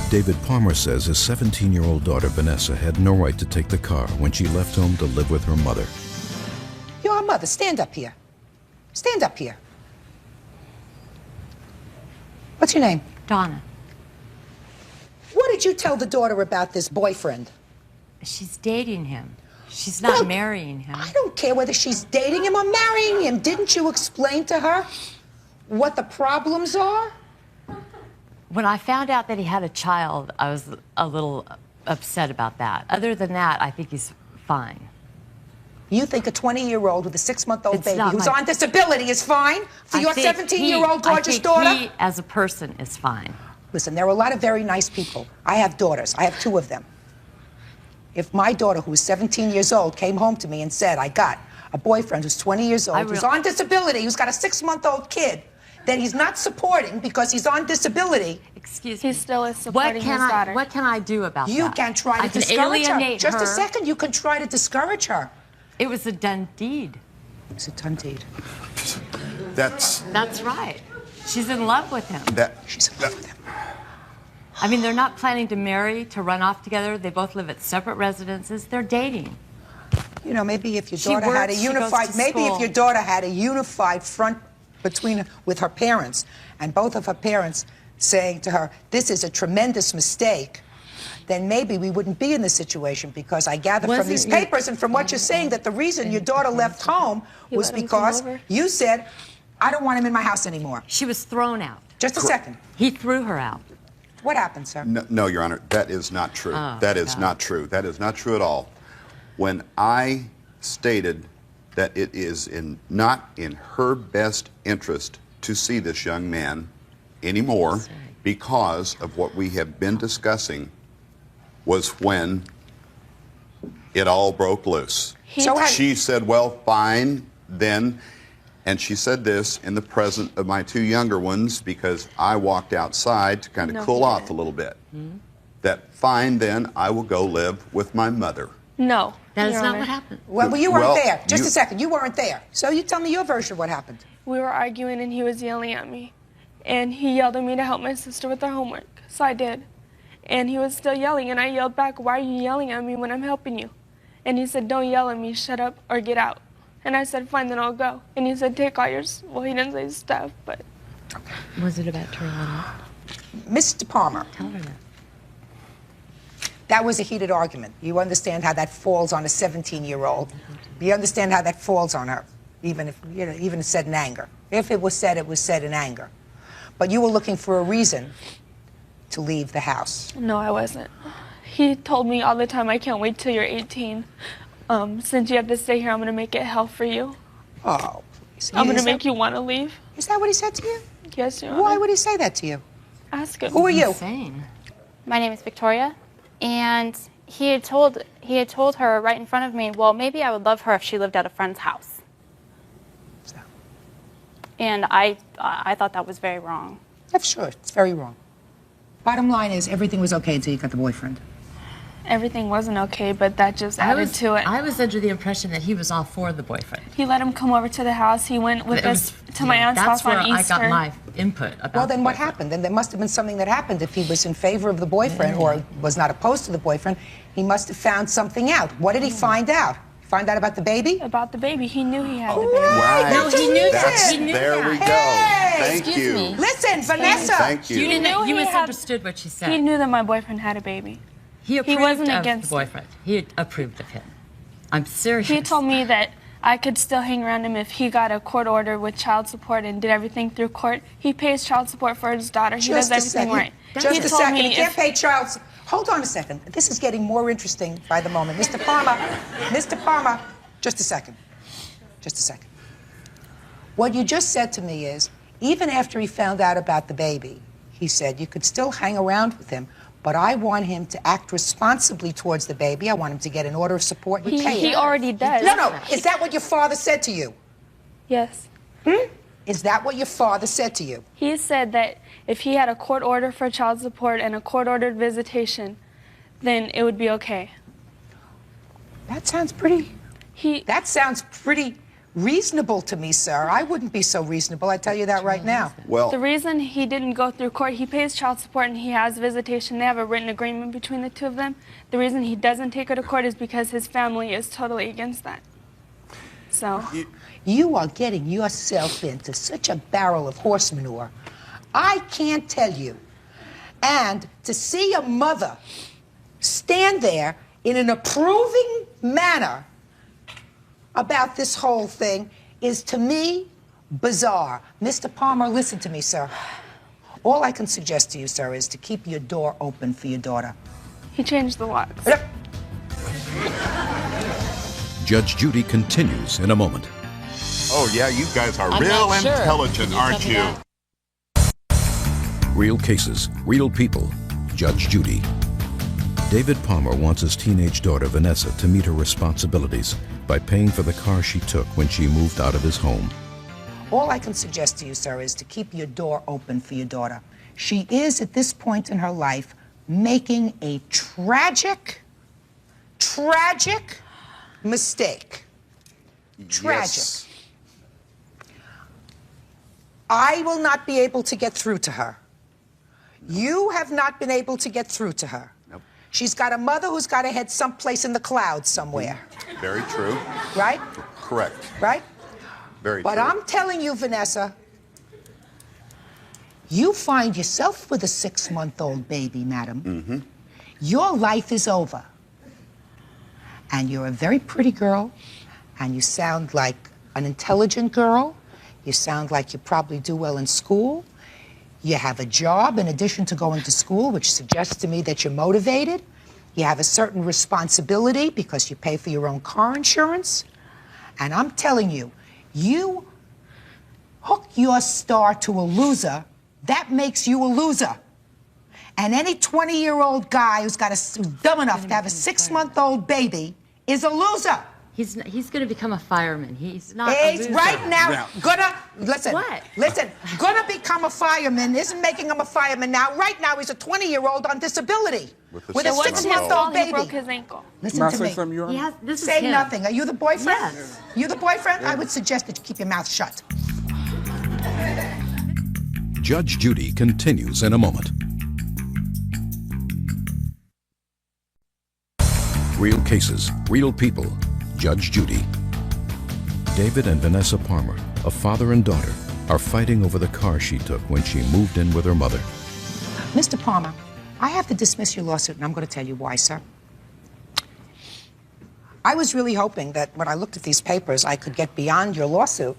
David Palmer says his 17-year-old daughter Vanessa had no right to take the car when she left home to live with her mother. You're a mother. Stand up here. Stand up here. What's your name? Donna. What did you tell the daughter about this boyfriend? She's dating him. She's not Well, marrying him. I don't care whether she's dating him or marrying him. Didn't you explain to her what the problems are? When I found out that he had a child, I was a little upset about that. Other than that, I think he's fine. You think a 20-year-old with a 6-month-old It's baby not who's my- on disability is fine for I your think 17-year-old I gorgeous think daughter? He, as a person, is fine. Listen, there are a lot of very nice people. I have daughters. I have 2 of them. If my daughter, who is 17 years old, came home to me and said, I got a boyfriend who's 20 years old, who's on disability, who's got a 6-month-old kid, then he's not supporting because he's on disability. Excuse me. He still is supporting his daughter. What can I do about that? You can try to I can discourage her. alienate Just a her. second, you can try to discourage her. It was a done deed. It's a done deed. That's right. She's in love with him. She's in love with him. I mean, they're not planning to marry, to run off together. They both live at separate residences. They're dating. You know, maybe if your She daughter had a works, she goes unified, to maybe if school. your daughter had a unified front with her parents, and both of her parents saying to her, "This is a tremendous mistake," then maybe we wouldn't be in this situation. Because I gather from these papers and from what you're saying that the reason your daughter left home was because you said, "I don't want him in my house anymore." She was thrown out. Just a second. He threw her out. What happened, sir? No, Your Honor, that is not true. Oh, that is God. not true. That is not true at all. When I stated that it is not in her best interest to see this young man anymore because of what we have been discussing, was when it all broke loose. She said, well, fine, then. And she said this in the presence of my 2 younger ones because I walked outside to kind of cool off a little bit. That fine, then I will go live with my mother. No. That is Your not Honor. what happened. Well, you weren't Well, there. Just you- a second. You weren't there. So you tell me your version of what happened. We were arguing and he was yelling at me. And he yelled at me to help my sister with her homework. So I did. And he was still yelling and I yelled back, "Why are you yelling at me when I'm helping you?" And he said, "Don't yell at me, shut up or get out." And I said, "Fine, then I'll go." And he said, "Take all your," well, he didn't say stuff, but. Was it about Turner? Mr. Palmer. Tell her that. That was a heated argument. You understand how that falls on a 17-year-old. You understand how that falls on her, even if, you know, even said in anger. If it was said in anger. But you were looking for a reason to leave the house. No, I wasn't. He told me all the time, "I can't wait till you're 18. Since you have to stay here, I'm going to make it hell for you. Oh, please. I'm going to Is make that- you want to leave." Is that what he said to you? Yes, Your Honor. Why would he say that to you? Ask him. Who are you? Insane. My name is Victoria, and he had told her right in front of me, well, maybe I would love her if she lived at a friend's house. And I thought that was very wrong. Yeah, sure, it's very wrong. Bottom line is, everything was okay until you got the boyfriend. Everything wasn't okay, but that just added to it. I was under the impression that he was all for the boyfriend. He let him come over to the house. He went with us to my aunt's house on Easter. That's where I got my input about Well, then what happened? Then there must have been something that happened. If he was in favor of the boyfriend or was not opposed to the boyfriend, he must have found something out. What did he find out? Find out about the baby? About the baby. He knew he had the baby. Right. No, he knew That's- that. He knew there that. we go. Hey, Thank you. Listen, Vanessa. Thank you. You misunderstood what she said. He knew that my boyfriend had a baby. He approved wasn't of against the boyfriend. He approved of him. I'm serious. He told me that I could still hang around him if he got a court order with child support and did everything through court. He pays child support for his daughter. He does everything right. Just a second. He can't pay child support. Hold on a second. This is getting more interesting by the moment. Mr. Palmer, just a second. Just a second. What you just said to me is, even after he found out about the baby, he said, you could still hang around with him, but I want him to act responsibly towards the baby. I want him to get an order of support. He already does. No. Is that what your father said to you? Yes. Is that what your father said to you? He said that if he had a court order for child support and a court-ordered visitation, then it would be okay. That sounds pretty... That sounds pretty reasonable to me, sir. I wouldn't be so reasonable, I tell you that right now. Well, the reason he didn't go through court, he pays child support and he has visitation. They have a written agreement between the two of them. The reason he doesn't take her to court is because his family is totally against that. So... You are getting yourself into such a barrel of horse manure. I can't tell you. And to see a mother stand there in an approving manner about this whole thing is, to me, bizarre. Mr. Palmer, listen to me, sir. All I can suggest to you, sir, is to keep your door open for your daughter. He changed the locks. Judge Judy continues in a moment. Oh, yeah, you guys are I'm real not sure. intelligent, Can you aren't tell me you? that? Real cases, real people. Judge Judy. David Palmer wants his teenage daughter, Vanessa, to meet her responsibilities by paying for the car she took when she moved out of his home. All I can suggest to you, sir, is to keep your door open for your daughter. She is, at this point in her life, making a tragic mistake. Tragic. Yes. I will not be able to get through to her. You have not been able to get through to her. Nope. She's got a mother who's got to head someplace in the clouds somewhere. Very true. Right? Correct. Right? Very But true. I'm telling you, Vanessa, you find yourself with a 6-month-old baby, madam. Your life is over. And you're a very pretty girl, and you sound like an intelligent girl. You sound like you probably do well in school. You have a job in addition to going to school, which suggests to me that you're motivated. You have a certain responsibility because you pay for your own car insurance. And I'm telling you, you hook your star to a loser, that makes you a loser. And any 20-year-old guy who's dumb enough to have a 6-month-old baby is a loser. He's going to become a fireman. He's not a He's loser. right now gonna listen. What? Listen, gonna become a fireman isn't making him a fireman now. Right now, he's a 20-year-old on disability with a 6-month-old He baby. broke his ankle. Listen to me. He has, this Say is him. nothing. Are you the boyfriend? Yes. You the boyfriend? I would suggest that you keep your mouth shut. Judge Judy continues in a moment. Real cases, real people. Judge Judy. David and Vanessa Palmer, a father and daughter, are fighting over the car she took when she moved in with her mother. Mr. Palmer, I have to dismiss your lawsuit, and I'm going to tell you why, sir. I was really hoping that when I looked at these papers, I could get beyond your lawsuit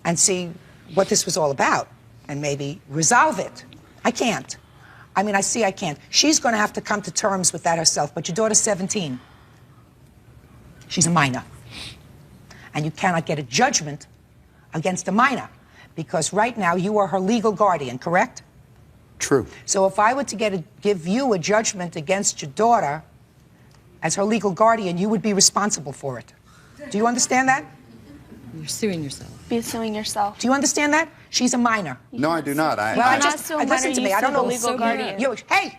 and see what this was all about and maybe resolve it. I can't. I mean, I can't. She's going to have to come to terms with that herself, but your daughter's 17. She's a minor. And you cannot get a judgment against a minor because right now you are her legal guardian, correct? True. So if I were to give you a judgment against your daughter as her legal guardian, you would be responsible for it. Do you understand that? You're suing yourself. Be suing yourself. Do you understand that? She's a minor. No, I do not. Listen to me. I don't know. Legal guardian. Hey!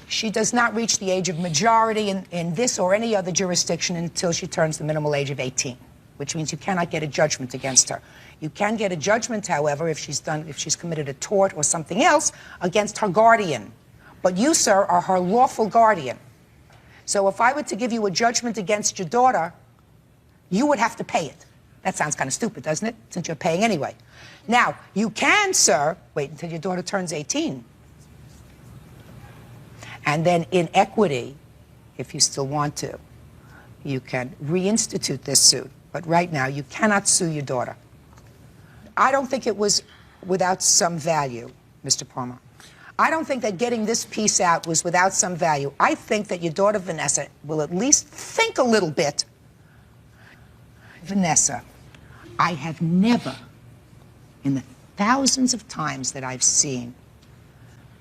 She does not reach the age of majority in this or any other jurisdiction until she turns the minimal age of 18, which means you cannot get a judgment against her. You can get a judgment, however, if she's committed a tort or something else against her guardian. But you, sir, are her lawful guardian. So if I were to give you a judgment against your daughter, you would have to pay it. That sounds kind of stupid, doesn't it? Since you're paying anyway. Now, you can, sir, wait until your daughter turns 18. And then in equity, if you still want to, you can reinstitute this suit. But right now, you cannot sue your daughter. I don't think it was without some value, Mr. Palmer. I don't think that getting this piece out was without some value. I think that your daughter, Vanessa, will at least think a little bit. Vanessa, I have never, in the thousands of times that I've seen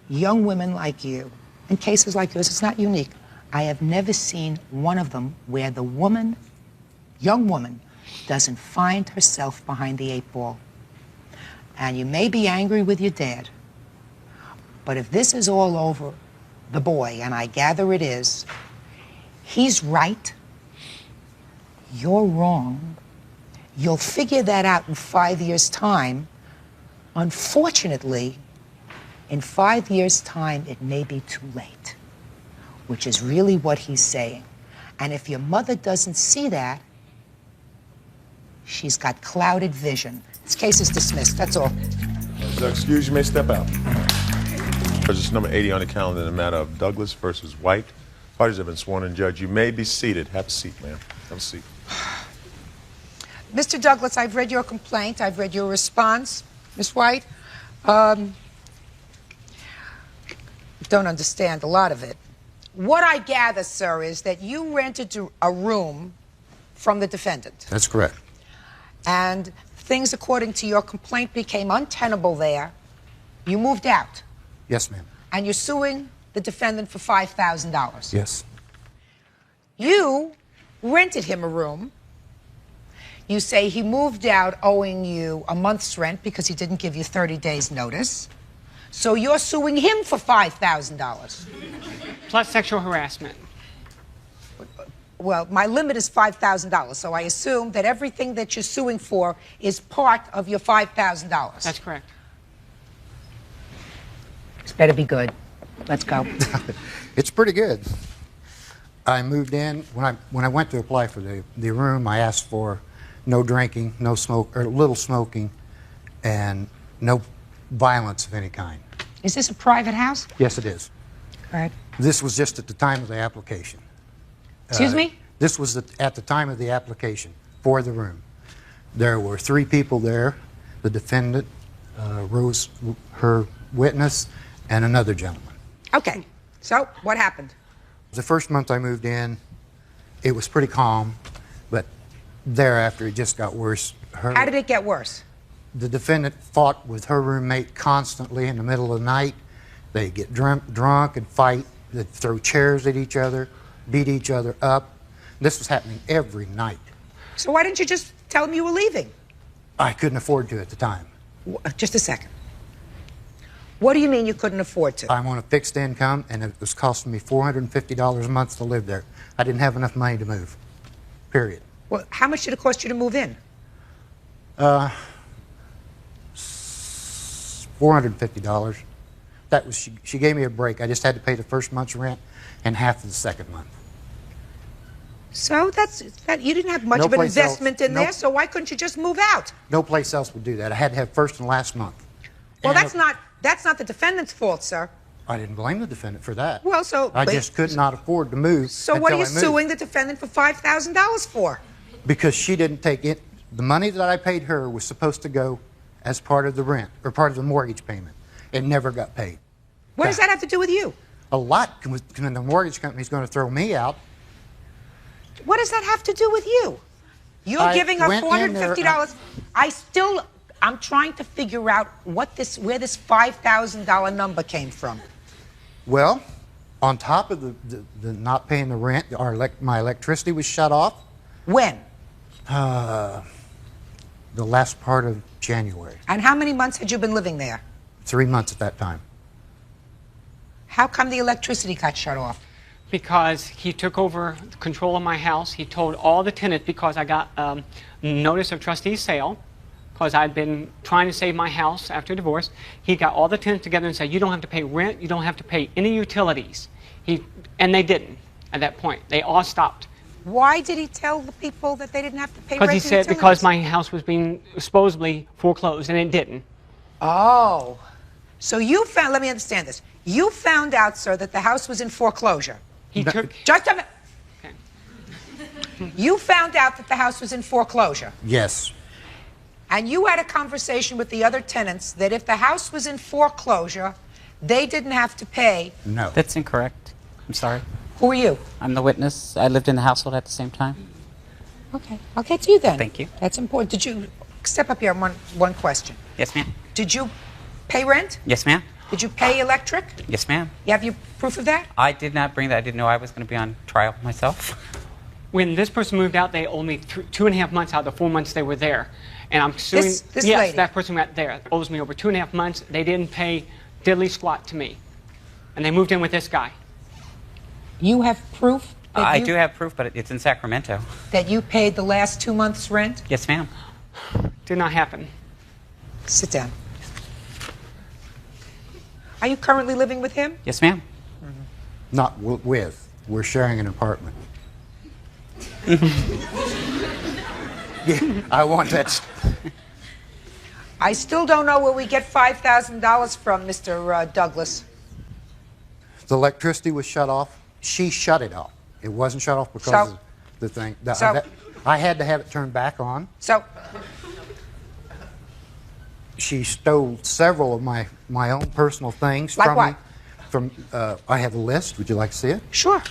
young women like you, in cases like yours, it's not unique. I have never seen one of them where the woman, young woman, doesn't find herself behind the 8 ball. And you may be angry with your dad, but if this is all over the boy, and I gather it is, he's right, you're wrong. You'll figure that out in 5 years' time. Unfortunately, in 5 years' time, it may be too late, which is really what he's saying. And if your mother doesn't see that, she's got clouded vision. This case is dismissed, that's all. So excuse, you may step out. Judges number 80 on the calendar in the matter of Douglas versus White. Parties have been sworn in, Judge. You may be seated. Have a seat, ma'am. Have a seat. Mr. Douglas, I've read your complaint. I've read your response. Ms. White, don't understand a lot of it. What I gather, sir, is that you rented a room from the defendant. That's correct. And things, according to your complaint, became untenable there. You moved out. Yes, ma'am. And you're suing the defendant for $5,000. Yes. You rented him a room. You say he moved out owing you a month's rent because he didn't give you 30 days' notice. So you're suing him for $5,000. Plus sexual harassment. Well, my limit is $5,000, so I assume that everything that you're suing for is part of your $5,000. That's correct. This better be good. Let's go. It's pretty good. I moved in. When I went to apply for the room, I asked for no drinking, no smoke, or little smoking, and no violence of any kind. Is this a private house? Yes, it is. Right. This was just at the time of the application. Excuse me? This was at the time of the application for the room. There were 3 people there, the defendant, Rose, her witness, and another gentleman. Okay, so what happened? The first month I moved in, it was pretty calm, but thereafter it just got worse. How did it get worse? The defendant fought with her roommate constantly in the middle of the night. They'd get drunk and fight. They'd throw chairs at each other, beat each other up. This was happening every night. So why didn't you just tell him you were leaving? I couldn't afford to at the time. Just a second. What do you mean you couldn't afford to? I'm on a fixed income, and it was costing me $450 a month to live there. I didn't have enough money to move, period. Well, how much did it cost you to move in? $450. That was she gave me a break. I just had to pay the first month's rent and half of the second month. So you didn't have much No of an place investment else. in Nope. there, so why couldn't you just move out? No place else would do that. I had to have first and last month. Well, And that's not the defendant's fault, sir. I didn't blame the defendant for that. Well, so I just could not afford to move. So what are you until I moved. suing the defendant for $5,000 for? Because she didn't take it. The money that I paid her was supposed to go as part of the rent or part of the mortgage payment. It never got paid. What does that have to do with you? A lot, when the mortgage company's going to throw me out. What does that have to do with you? You're I giving her went in there, $450. I'm trying to figure out where this $5,000 number came from. Well, on top of the not paying the rent, my electricity was shut off. When? The last part of January. And how many months had you been living there? 3 months at that time. How come the electricity got shut off? Because he took over control of my house. He told all the tenants, because I got notice of trustee sale, because I'd been trying to save my house after divorce. He got all the tenants together and said, you don't have to pay rent, you don't have to pay any utilities. And they didn't at that point. They all stopped. Why did he tell the people that they didn't have to pay rent? Because he said because my house was being supposedly foreclosed, and it didn't. Oh. So you found, let me understand this. You found out, sir, that the house was in foreclosure. Just a minute. Okay. You found out that the house was in foreclosure. Yes. And you had a conversation with the other tenants that if the house was in foreclosure, they didn't have to pay. No. That's incorrect. I'm sorry. Who are you? I'm the witness. I lived in the household at the same time. Okay. I'll get to you then. Thank you. That's important. Did you step up here? One question. Yes, ma'am. Did you pay rent? Yes, ma'am. Did you pay electric? Yes, ma'am. You have your proof of that? I did not bring that. I didn't know I was going to be on trial myself. When this person moved out, they owed me 2.5 months out of the 4 months they were there. And I'm suing. This yes, lady? that person right there owes me over 2.5 months. They didn't pay diddly squat to me. And they moved in with this guy. You have proof? I do have proof, but it's in Sacramento. That you paid the last 2 months' rent? Yes, ma'am. Did not happen. Sit down. Are you currently living with him? Yes, ma'am. Not with. We're sharing an apartment. Yeah, I want that. I still don't know where we get $5,000 from, Mr. Douglas. The electricity was shut off. She shut it off. It wasn't shut off because of the thing. I had to have it turned back on. So she stole several of my own personal things like from what? me. I have a list. Would you like to see it? Sure.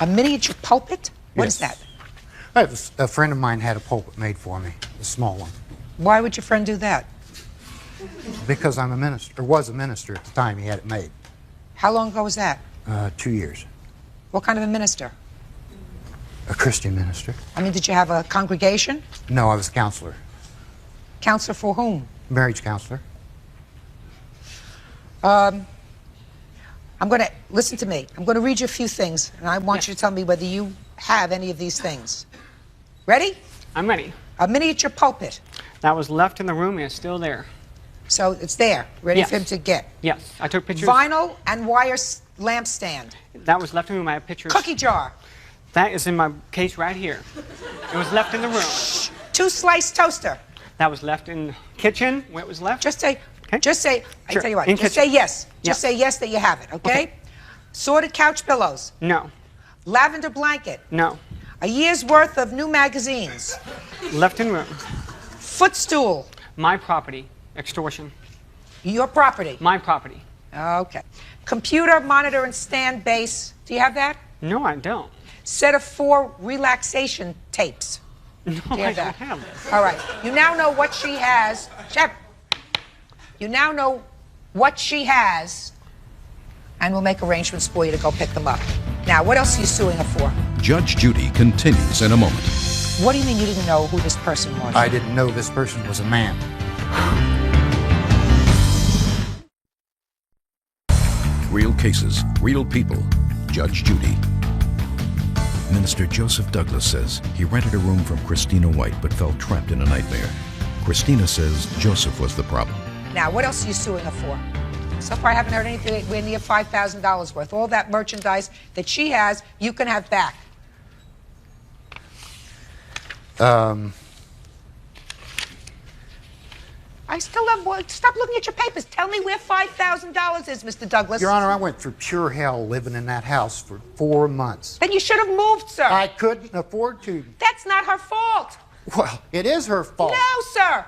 A miniature pulpit? What is that? A friend of mine had a pulpit made for me, a small one. Why would your friend do that? Because I'm a minister, or was a minister at the time he had it made. How long ago was that? 2 years. What kind of a minister? A Christian minister. I mean, did you have a congregation? No, I was a counselor. Counselor for whom? Marriage counselor. I'm going to, listen to me. I'm going to read you a few things, and I want you to tell me whether you have any of these things. Ready? I'm ready. A miniature pulpit. That was left in the room and it's still there. So it's there, ready Yes. for him to get. Yes, I took pictures. Vinyl and wire lampstand. That was left in the room. I have pictures. Cookie jar. That is in my case right here. It was left in the room. 2-slice toaster. That was left in the kitchen where it was left. Just say, Okay. just say, Sure. I tell you what, In just kitchen. say yes. Yeah. Just say yes that you have it, okay? Sorted couch pillows. No. Lavender blanket. No. A year's worth of new magazines. Left in room. Footstool. My property. Extortion. Your property. My property. Okay. Computer, monitor, and stand base. Do you have that? No, I don't. Set of 4 relaxation tapes. No, Do you I have don't that? have this. All right. You now know what she has. Shep. You now know what she has, and we'll make arrangements for you to go pick them up. Now, what else are you suing her for? Judge Judy continues in a moment. What do you mean you didn't know who this person was? I didn't know this person was a man. Real cases, real people. Judge Judy. Minister Joseph Douglas says he rented a room from Christina White but felt trapped in a nightmare. Christina says Joseph was the problem. Now, what else are you suing her for? So far, I haven't heard anything near $5,000 worth. All that merchandise that she has, you can have back. I still have. Stop looking at your papers. Tell me where $5,000 is, Mr. Douglas. Your Honor, I went through pure hell living in that house for 4 months. Then you should have moved, sir. I couldn't afford to. That's not her fault. Well, it is her fault. No, sir.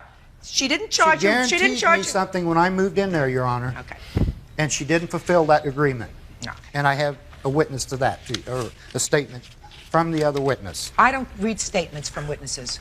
She didn't charge you. She didn't guaranteed charge me you. something when I moved in there, Your Honor. Okay. And she didn't fulfill that agreement. No. And I have a witness to that, too, or a statement from the other witness. I don't read statements from witnesses.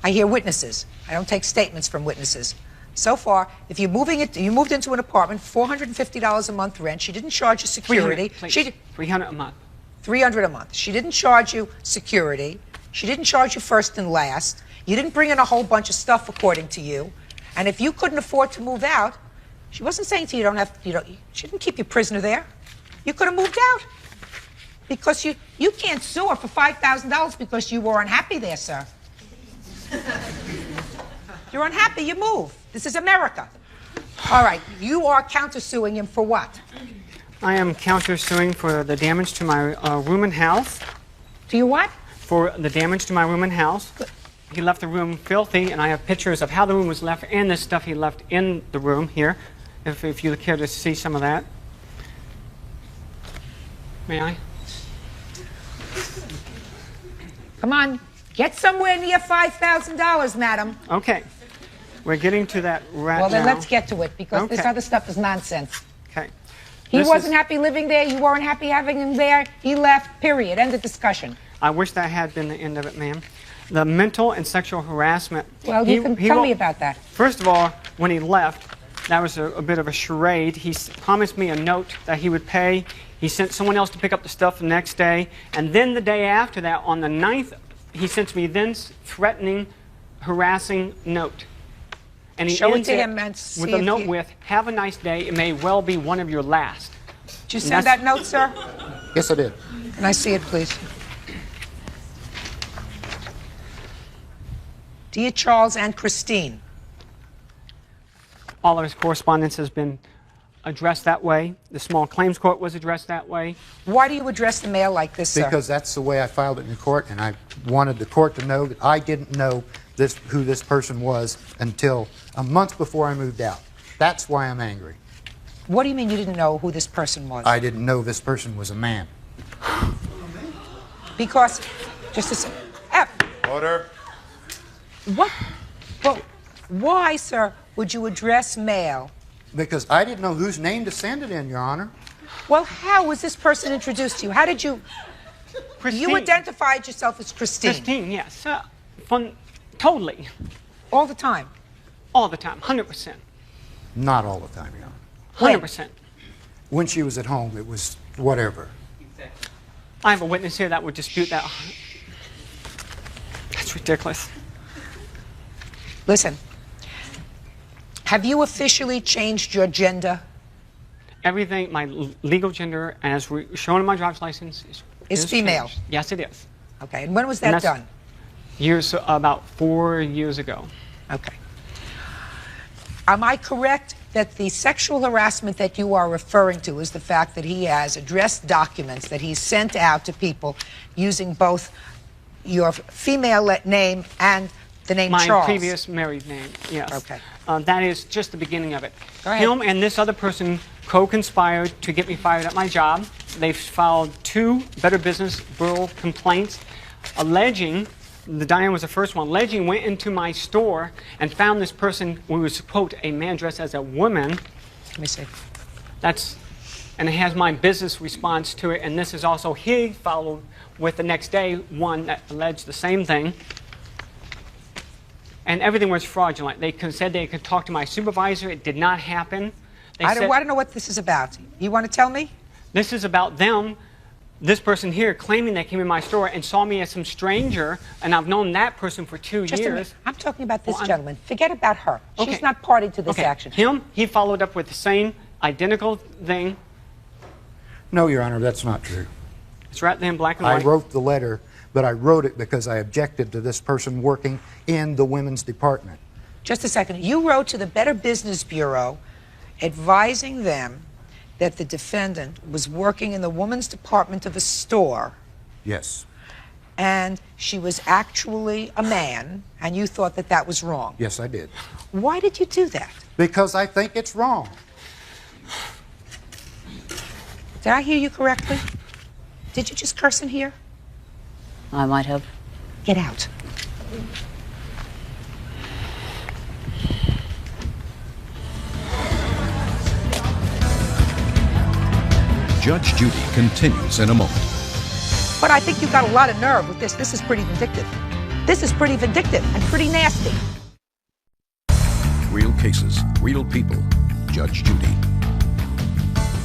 I hear witnesses. I don't take statements from witnesses. So far, if you moved into an apartment, $450 a month rent. She didn't charge you security. 300 a month. $300 a month. She didn't charge you security. She didn't charge you first and last. You didn't bring in a whole bunch of stuff, according to you. And if you couldn't afford to move out, she wasn't saying to you, she didn't keep you prisoner there. You could have moved out. Because you can't sue her for $5,000 because you were unhappy there, sir. You're unhappy, you move. This is America. All right, you are countersuing him for what? I am countersuing for the damage to my room and house. To your what? For the damage to my room and house. He left the room filthy, and I have pictures of how the room was left and the stuff he left in the room here, if you care to see some of that. May I? Come on, get somewhere near $5,000, madam. Okay. We're getting to that right now. Well, then let's get to it, because this Okay. other stuff is nonsense. Okay. He This wasn't is- happy living there. You weren't happy having him there. He left, period. End of discussion. I wish that had been the end of it, ma'am. The mental and sexual harassment. Well, you can tell me about that. First of all, when he left, that was a bit of a charade. He promised me a note that he would pay. He sent someone else to pick up the stuff the next day. And then the day after that, on the 9th, he sent me then threatening, harassing note. And he Show it ends to him and see with a if note he- with, "Have a nice day. It may well be one of your last." Did you send that note, sir? Yes, I did. Can I see it, please? Dear Charles and Christine. All of his correspondence has been addressed that way. The small claims court was addressed that way. Why do you address the mail like this, sir? Because that's the way I filed it in the court, and I wanted the court to know that I didn't know who this person was until a month before I moved out. That's why I'm angry. What do you mean you didn't know who this person was? I didn't know this person was a man. Because, just a second. Order. What? Well, why, sir, would you address mail? Because I didn't know whose name to send it in, Your Honor. Well, how was this person introduced to you? How did you... Christine. You identified yourself as Christine. Christine, yes. Totally. All the time? All the time, 100%. Not all the time, Your Honor. 100%. When she was at home, it was whatever. I have a witness here that would dispute that. That's ridiculous. Listen, have you officially changed your gender? Everything, my legal gender, as shown in my driver's license, Is female? changed. Yes, it is. Okay, and when was And that that's done? About 4 years ago. Okay. Am I correct that the sexual harassment that you are referring to is the fact that he has addressed documents that he's sent out to people using both your female name and the name My Charles? previous married name, yes. Okay. That is just the beginning of it. Go ahead. Him and this other person co-conspired to get me fired at my job. They've filed 2 Better Business Bureau complaints alleging, Diane was the first one, alleging went into my store and found this person who was, quote, a man dressed as a woman. Let me see. And it has my business response to it, and this is also, he followed with the next day one that alleged the same thing. And everything was fraudulent. They said they could talk to my supervisor. It did not happen. I don't know what this is about. You want to tell me? This is about them, this person here, claiming they came in my store and saw me as some stranger, and I've known that person for 2 Just a minute. years. I'm talking about this Well, gentleman. Forget about her. Okay. She's not party to this Okay. action. Him, he followed up with the same identical thing. No, Your Honor, that's not true. It's right there in black and I white. wrote the letter, but I wrote it because I objected to this person working in the women's department. Just a second. You wrote to the Better Business Bureau advising them that the defendant was working in the women's department of a store Yes. and she was actually a man, and you thought that that was wrong. Yes, I did. Why did you do that? Because I think it's wrong. Did I hear you correctly? Did you just curse in here? I might have. Get out. Judge Judy continues in a moment. But I think you've got a lot of nerve with this. This is pretty vindictive. This is pretty vindictive and pretty nasty. Real cases, real people. Judge Judy.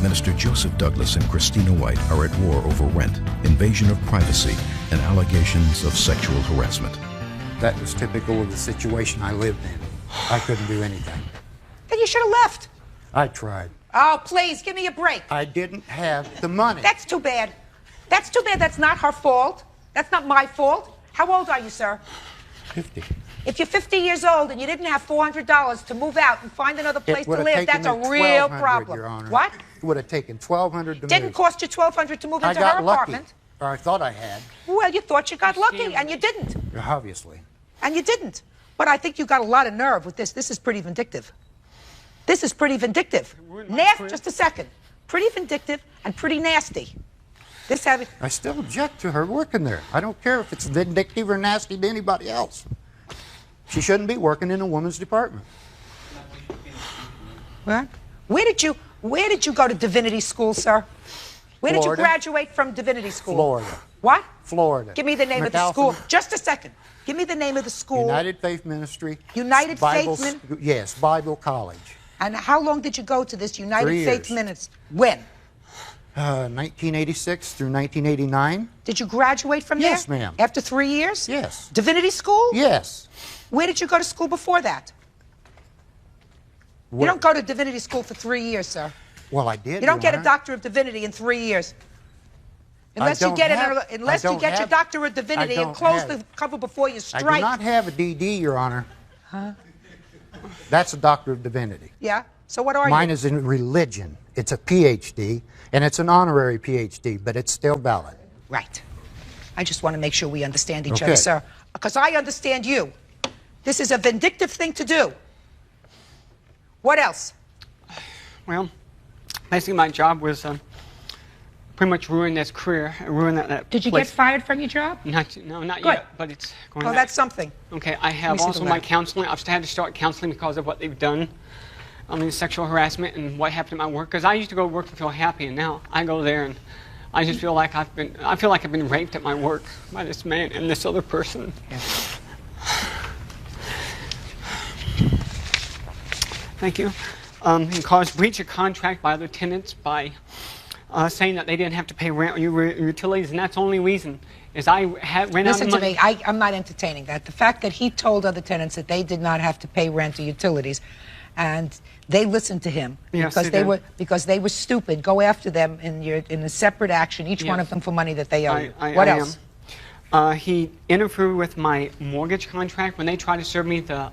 Minister Joseph Douglas and Christina White are at war over rent, invasion of privacy, and allegations of sexual harassment. That was typical of the situation I lived in. I couldn't do anything. Then you should have left. I tried. Oh, please, give me a break. I didn't have the money. That's too bad. That's too bad. That's not her fault. That's not my fault. How old are you, sir? 50. If you're 50 years old and you didn't have $400 to move out and find another place to live, that's a real problem. Your Honor. What? It would have taken $1,200 to move. Didn't cost you $1,200 to move I into got her lucky, apartment. or I thought I had. Well, you thought you got lucky, and you didn't. Obviously. And you didn't. But I think you got a lot of nerve with this. This is pretty vindictive. This is pretty vindictive. Just a second. Pretty vindictive and pretty nasty. I still object to her working there. I don't care if it's vindictive or nasty to anybody else. She shouldn't be working in a woman's department. What? Where did you go to divinity school, sir? Where did you Florida. graduate from divinity school? Florida. What? Florida. Give me the name of the school. Just a second. Give me the name of the school. United Faith Ministry. United Bible, Faith Yes, Bible College. And how long did you go to this 3 United years. Faith Ministry? When? 1986 through 1989. Did you graduate from there? Yes, ma'am. After 3 years? Yes. Divinity school? Yes. Where did you go to school before that? You don't go to divinity school for 3 years, sir. Well, I did. You don't Your get a Honor. Doctor of Divinity in 3 years. Unless you get your Doctor of Divinity and close the cover before you strike. I do not have a DD, Your Honor. Huh? That's a Doctor of Divinity. Yeah? So what are Mine you? is in religion. It's a PhD, and it's an honorary PhD, but it's still valid. Right. I just want to make sure we understand each Okay. other, sir. Because I understand you. This is a vindictive thing to do. What else? Well, basically my job was pretty much ruined his career, ruined that Did you place. get fired from your job? No, not Good. yet, but it's going Oh, back. that's something. Okay, I Let me have see also the my letter. counseling. I've had to start counseling because of what they've done. Sexual harassment and what happened at my work. Because I used to go to work and feel happy, and now I go there and I just feel like I've been raped at my work by this man and this other person. Yes. Thank you. He caused breach of contract by other tenants by saying that they didn't have to pay rent or utilities, and that's the only reason is I ran out Listen of to money. me. I'm not entertaining that. The fact that he told other tenants that they did not have to pay rent or utilities, and they listened to him Yes, because they they were stupid. Go after them in a separate action, each one Yes. of them for money that they owe you. I What else? He interfered with my mortgage contract when they tried to serve me the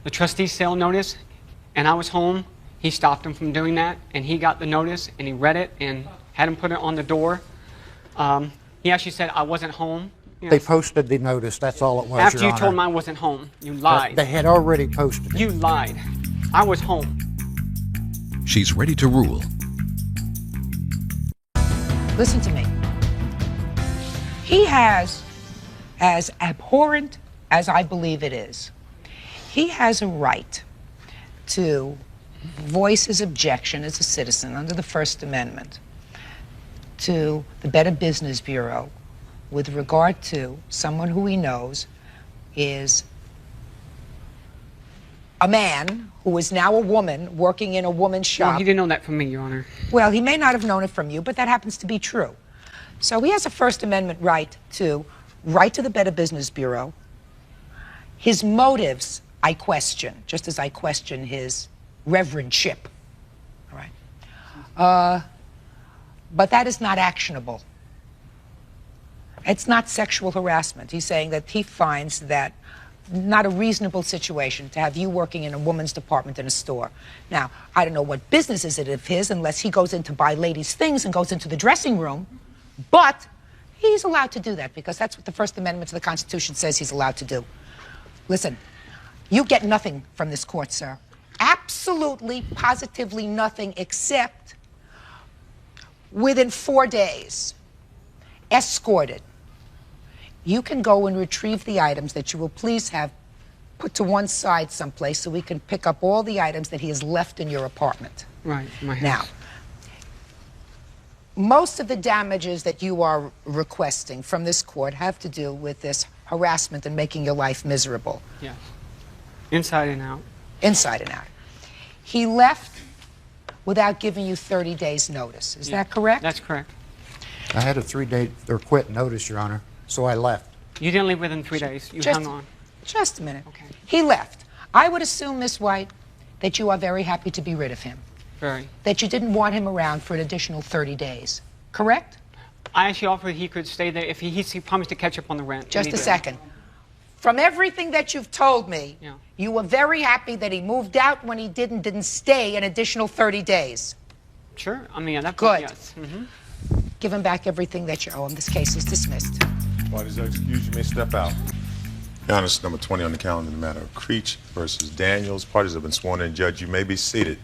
trustee sale notice, and I was home. He stopped him from doing that, and he got the notice, and he read it, and had him put it on the door. He actually said I wasn't home. They posted the notice. That's all it was, After Your you told him Honor. I wasn't home, you lied. They had already posted it. You lied. I was home. She's ready to rule. Listen to me. He has, as abhorrent as I believe it is, he has a right to voice his objection as a citizen under the First Amendment to the Better Business Bureau with regard to someone who he knows is a man who is now a woman working in a woman's shop. Well, he didn't know that from me, Your Honor. Well, he may not have known it from you, but that happens to be true. So he has a First Amendment right to write to the Better Business Bureau. His motives, I question, just as I question his reverendship. All right. But that is not actionable. It's not sexual harassment. He's saying that he finds that not a reasonable situation to have you working in a woman's department in a store. Now, I don't know what business is it of his unless he goes in to buy ladies' things and goes into the dressing room, but he's allowed to do that because that's what the First Amendment to the Constitution says he's allowed to do. Listen, you get nothing from this court, sir. Absolutely, positively nothing except within 4 days, escorted. You can go and retrieve the items that you will please have put to one side someplace so we can pick up all the items that he has left in your apartment. Right, my house. Now, most of the damages that you are requesting from this court have to do with this harassment and making your life miserable. Yes. Inside and out. Inside and out. He left without giving you 30 days notice. Is that correct? That's correct. I had a 3-day or quit notice, Your Honor, so I left. You didn't leave within 3 days. You hung on. Just a minute. Okay. He left. I would assume, Miss White, that you are very happy to be rid of him. Very. That you didn't want him around for an additional 30 days. Correct? I actually offered he could stay there if he promised to catch up on the rent. Just a second. From everything that you've told me, you were very happy that he moved out when he didn't stay an additional 30 days. Sure. I mean, at that Good. point, yes. Give him back everything that you owe him. This case is dismissed. Parties are excused. You may step out. Your Honor, number 20 on the calendar in the matter of Creech versus Daniels. Parties have been sworn in. Judge, you may be seated.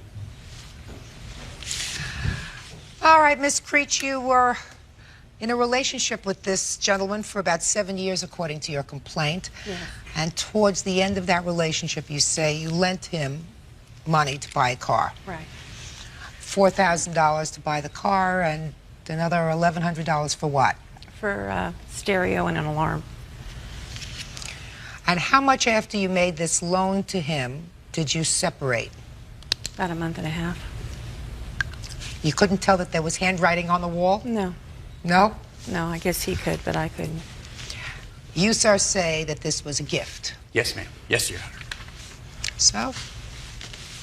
All right, Miss Creech, you were in a relationship with this gentleman for about 7 years, according to your complaint. Yeah. And towards the end of that relationship, you say you lent him money to buy a car. Right. $4,000 to buy the car and another $1,100 for what? For stereo and an alarm. And how much after you made this loan to him did you separate? About a month and a half. You couldn't tell that there was handwriting on the wall? No. No? No, I guess he could, but I couldn't. You, sir, say that this was a gift. Yes, ma'am. Yes, Your Honor. So?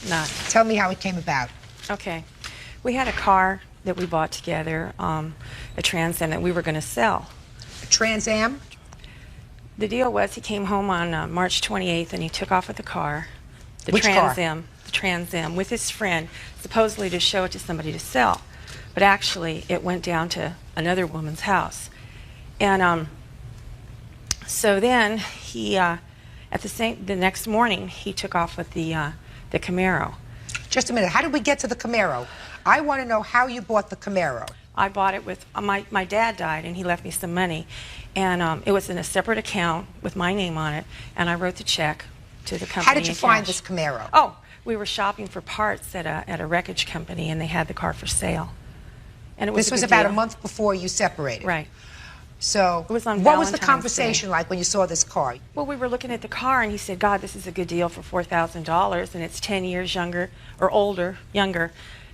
Not. Tell me how it came about. Okay. We had a car that we bought together, a Trans Am that we were going to sell. A Trans Am? The deal was he came home on March 28th and he took off with the car. The Which Trans car? Am. The Trans Am with his friend, supposedly to show it to somebody to sell. But actually, it went down to another woman's house. And so then he, the next morning, he took off with the Camaro. Just a minute. How did we get to the Camaro? I want to know how you bought the Camaro. I bought it with, my dad died and he left me some money. And it was in a separate account with my name on it. And I wrote the check to the company. How did you in find cash. this Camaro? Oh, we were shopping for parts at a wreckage company and they had the car for sale. And it was This a was good about deal. a month before you separated. Right. So, It was on what was the Valentine's conversation Day. like when you saw this car? Well, we were looking at the car, and he said, God, this is a good deal for $4,000, and it's 10 years younger, or older, younger,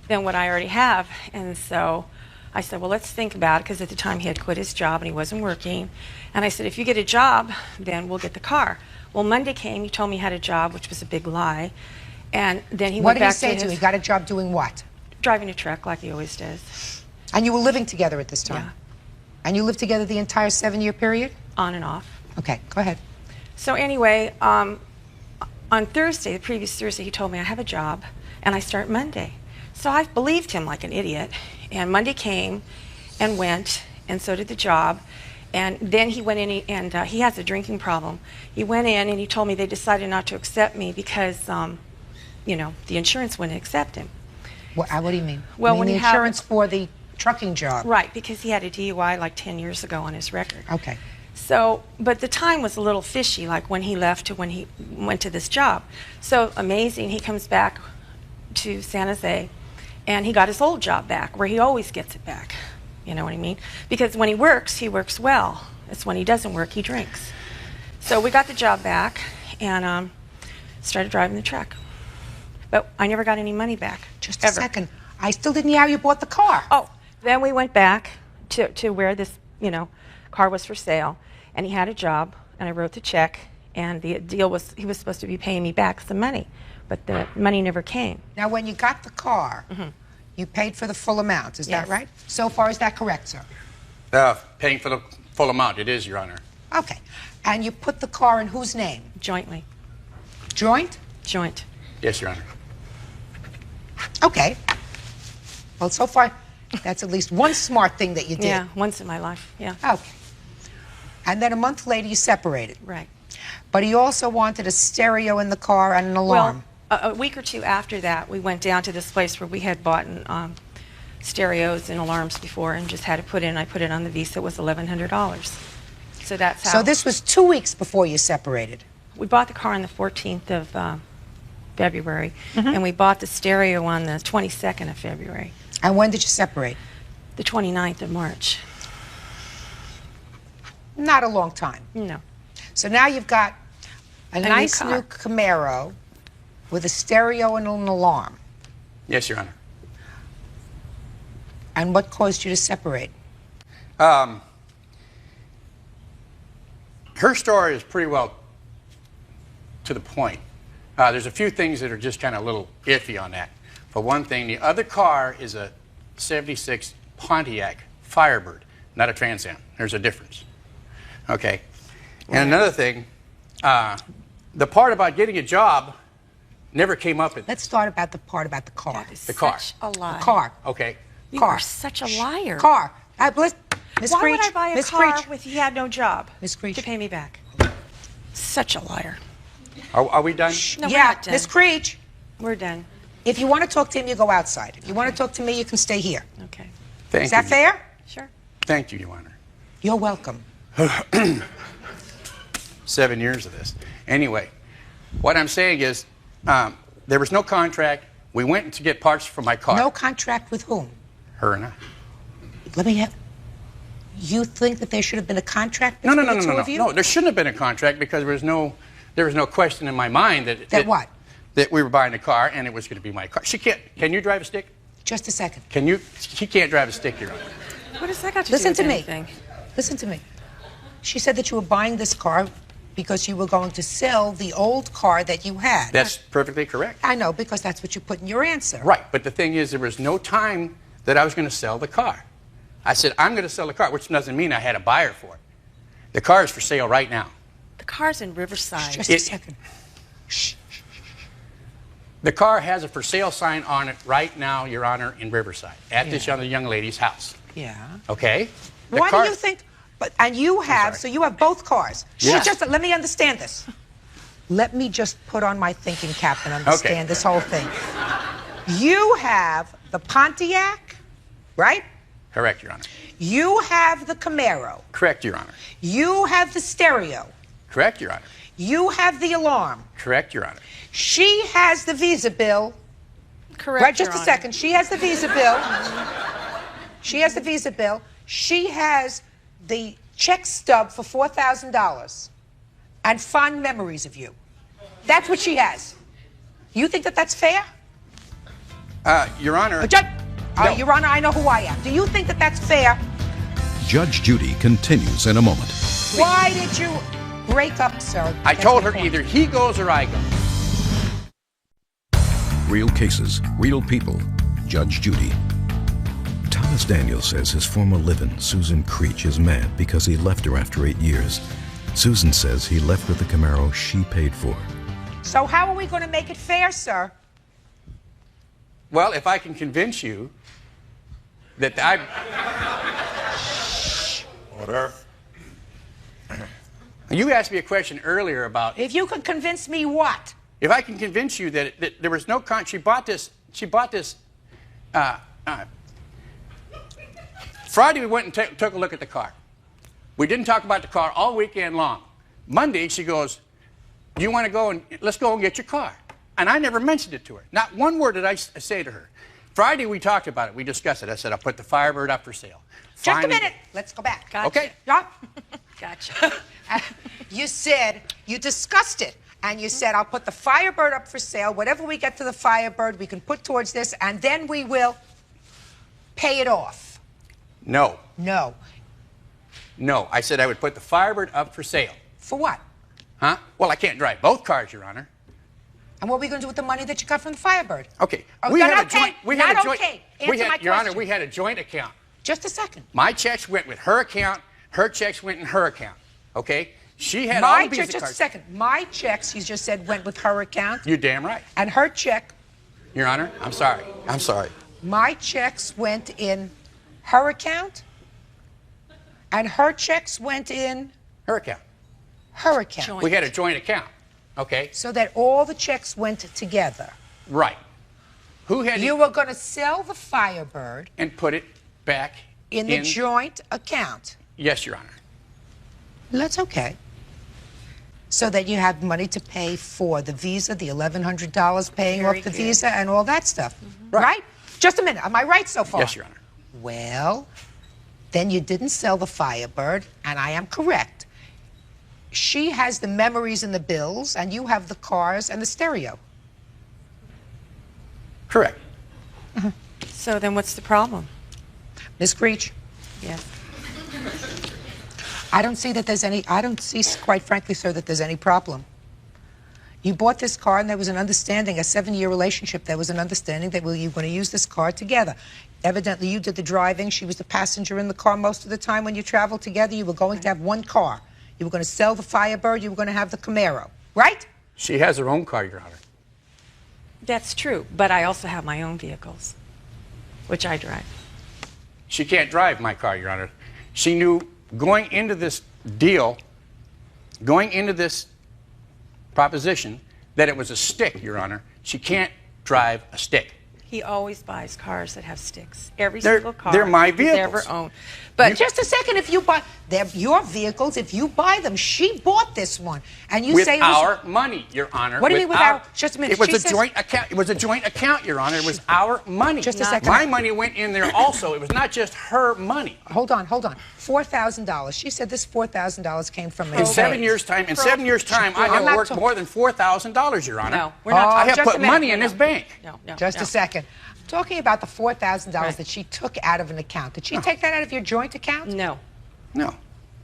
than what I already have. And so I said, well, let's think about it, because at the time he had quit his job, and he wasn't working. And I said, if you get a job, then we'll get the car. Well, Monday came, he told me he had a job, which was a big lie. And then he What went did he back say to to you? his... He got a job doing what? Driving a truck, like he always does. And you were living together at this time? Yeah. And you lived together the entire 7-year period? On and off. Okay, go ahead. So anyway, on Thursday, the previous Thursday, he told me I have a job and I start Monday. So I believed him like an idiot. And Monday came and went, and so did the job. And then he went in and he has a drinking problem. He went in and he told me they decided not to accept me because, you know, the insurance wouldn't accept him. What do you mean? Well, you mean when the you have- insurance for the trucking job? Right, because he had a DUI like 10 years ago on his record. Okay. So, but the time was a little fishy, like when he left to when he went to this job. So amazing, he comes back to San Jose, and he got his old job back, where he always gets it back. You know what I mean? Because when he works well. It's when he doesn't work, he drinks. So we got the job back, and started driving the truck. But I never got any money back. Just a second. I still didn't hear how you bought the car. Oh, then we went back to where this, you know, car was for sale, and he had a job, and I wrote the check, and the deal was he was supposed to be paying me back some money, but the money never came. Now, when you got the car, you paid for the full amount. Is that Yes. right? So far, is that correct, sir? Paying for the full amount, it is, Your Honor. Okay. And you put the car in whose name? Jointly. Joint? Joint. Yes, Your Honor. Okay. Well, so far, that's at least one smart thing that you did. Yeah, once in my life, yeah. Okay. And then a month later, you separated. Right. But he also wanted a stereo in the car and an alarm. Well, a week or two after that, we went down to this place where we had bought stereos and alarms before and just had it put in. I put it on the Visa. It was $1,100. So that's how. So this was 2 weeks before you separated. We bought the car on the 14th of February, and we bought the stereo on the 22nd of February. And when did you separate? The 29th of March. Not a long time. No. So now you've got a new nice car. new Camaro with a stereo and an alarm. Yes, Your Honor. And what caused you to separate? Her story is pretty well to the point. There's a few things that are just kind of a little iffy on that. For one thing, the other car is a 76 Pontiac Firebird, not a Trans Am. There's a difference. Okay. And another thing, the part about getting a job never came up. Let's start about the part about the car. The car. Such a lie. The car. Okay. You Car. are such a liar. Car. Miss Why Creech. would I buy a Miss car Creech. if he had no job? Miss Creech. To pay me back. Such a liar. Are we done? No, we're Yeah, not done. Miss Creech. We're done. If you want to talk to him, you go outside. If you want to talk to me, you can stay here. Okay. Thank Is that you. fair? Sure. Thank you, Your Honor. You're welcome. 7 years of this. Anyway, what I'm saying is there was no contract. We went to get parts for my car. No contract with whom? Her and I. Let me have. You think that there should have been a contract No, between no, no, the no, two no, of you? no. There shouldn't have been a contract because there was no question in my mind that That what? That we were buying a car and it was going to be my car. She can't. Can you drive a stick? Just a second. Can you? She can't drive a stick, Your Honor. What does that got to Listen do to with me. anything? Listen to me. She said that you were buying this car because you were going to sell the old car that you had. That's perfectly correct. I know, because that's what you put in your answer. Right, but the thing is, there was no time that I was going to sell the car. I said, I'm going to sell the car, which doesn't mean I had a buyer for it. The car is for sale right now. The car's in Riverside. Just a second. The car has a for sale sign on it right now, Your Honor, in Riverside, at this young lady's house. Yeah. Okay? The Why car- do you think? And you have, so you have both cars. Yes. Just let me understand this. Let me just put on my thinking cap and understand this whole thing. You have the Pontiac, right? Correct, Your Honor. You have the Camaro. Correct, Your Honor. You have the stereo. Correct, Your Honor. You have the alarm. Correct, Your Honor. She has the Visa bill. Correct, Right, just Your a Honor. second. She has the Visa bill. She has the Visa bill. She has the check stub for $4,000 and fond memories of you. That's what she has. You think that that's fair? Your Honor. Your Honor, I know who I am. Do you think that that's fair? Judge Judy continues in a moment. Why did you break up, sir? I That's told my her point. either he goes or I go. Real cases, real people. Judge Judy. Thomas Daniels says his former live-in, Susan Creech, is mad because he left her after 8 years. Susan says he left with the Camaro she paid for. So how are we going to make it fair, sir? Well, if I can convince you that I... Order. You asked me a question earlier about... If you could convince me what? If I can convince you that there was no she bought this Friday we went and took a look at the car. We didn't talk about the car all weekend long. Monday she goes, you want to go and let's go and get your car. And I never mentioned it to her. Not one word did I say to her. Friday we talked about it. We discussed it. I said, I'll put the Firebird up for sale. Just a minute. Let's go back. Gotcha. Okay. Yeah. Gotcha. You said, you discussed it, and you said, I'll put the Firebird up for sale. Whatever we get to the Firebird, we can put towards this, and then we will pay it off. No. No. No. I said I would put the Firebird up for sale. For what? Huh? Well, I can't drive both cars, Your Honor. And what are we going to do with the money that you got from the Firebird? Okay. Oh, We not had a okay. joint. We had Not a joint. okay. We Answer had, my Your Honor, question. we had a joint account. Just a second. My checks went with her account. Her checks went in her account. Okay? She had all My the check, Visa just a cards. second. My checks, you just said, went with her account. You're damn right. And her check, Your Honor, I'm sorry. I'm sorry. my checks went in her account. And her checks went in Her account. her account. We had a joint account. Okay? So that all the checks went together. Right. Who had You were going to sell the Firebird and put it back in the joint account. Yes, Your Honor. That's okay. So that you have money to pay for the Visa, the $1,100 paying Very off the good. Visa, and all that stuff. Right? Just a minute. Am I right so far? Yes, Your Honor. Well, then you didn't sell the Firebird, and I am correct. She has the memories and the bills, and you have the cars and the stereo. Correct. So then what's the problem? Ms. Creech? Yes. I don't see, quite frankly, sir, that there's any problem. You bought this car, and there was an understanding, a 7-year relationship, there was an understanding that you were going to use this car together. Evidently, you did the driving. She was the passenger in the car most of the time when you traveled together. You were going to have one car. You were going to sell the Firebird. You were going to have the Camaro, right? She has her own car, Your Honor. That's true, but I also have my own vehicles, which I drive. She can't drive my car, Your Honor. She knew going into this deal, going into this proposition, that it was a stick, Your Honor. She can't drive a stick. He always buys cars that have sticks. Every single car they're my he's vehicles. ever owned. But just a second, if you buy, they're your vehicles, if you buy them, she bought this one. And you with say it was our money, Your Honor. What do you mean with our? Just a minute. It was She a says- joint account. It was a joint account, Your Honor. It was our money. Just a second. My money went in there also. It was not just her money. Hold on. $4,000. She said this $4,000 came from In 7 years' time, I have worked more than $4,000, Your Honor. No, we're not. I have just put a minute. money in his bank. Just a second. Talking about the $4,000 that she took out of an account. Did she take that out of your joint account? No. No.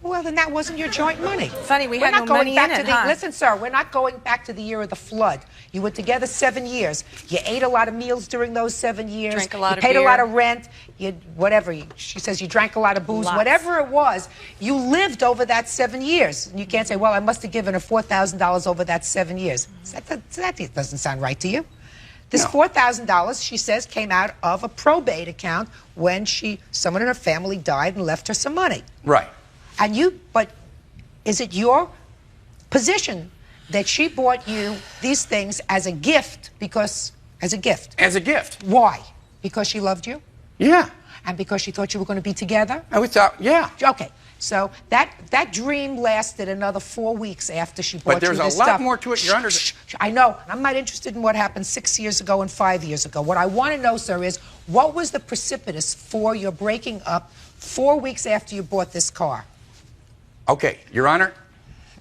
Well, then that wasn't your joint money. Funny, we We're had not no going money back in to it, the, huh? Listen, sir, we're not going back to the year of the flood. You were together 7 years. You ate a lot of meals during those 7 years. Drank a lot you of paid a beer. lot of rent. You whatever. She says you drank a lot of booze. Lots. Whatever it was, you lived over that 7 years. And you can't say, well, I must have given her $4,000 over that 7 years. That doesn't sound right to you. This $4,000, she says, came out of a probate account when someone in her family died and left her some money. Right. But is it your position that she bought you these things as a gift as a gift? As a gift. Why? Because she loved you? Yeah. And because she thought you were going to be together? And we thought, yeah. Okay. So that dream lasted another 4 weeks after she bought you this stuff. But there's a lot more to it, Your Honor. I know. I'm not interested in what happened 6 years ago and 5 years ago. What I want to know, sir, is what was the precipitous for your breaking up 4 weeks after you bought this car? Okay, Your Honor.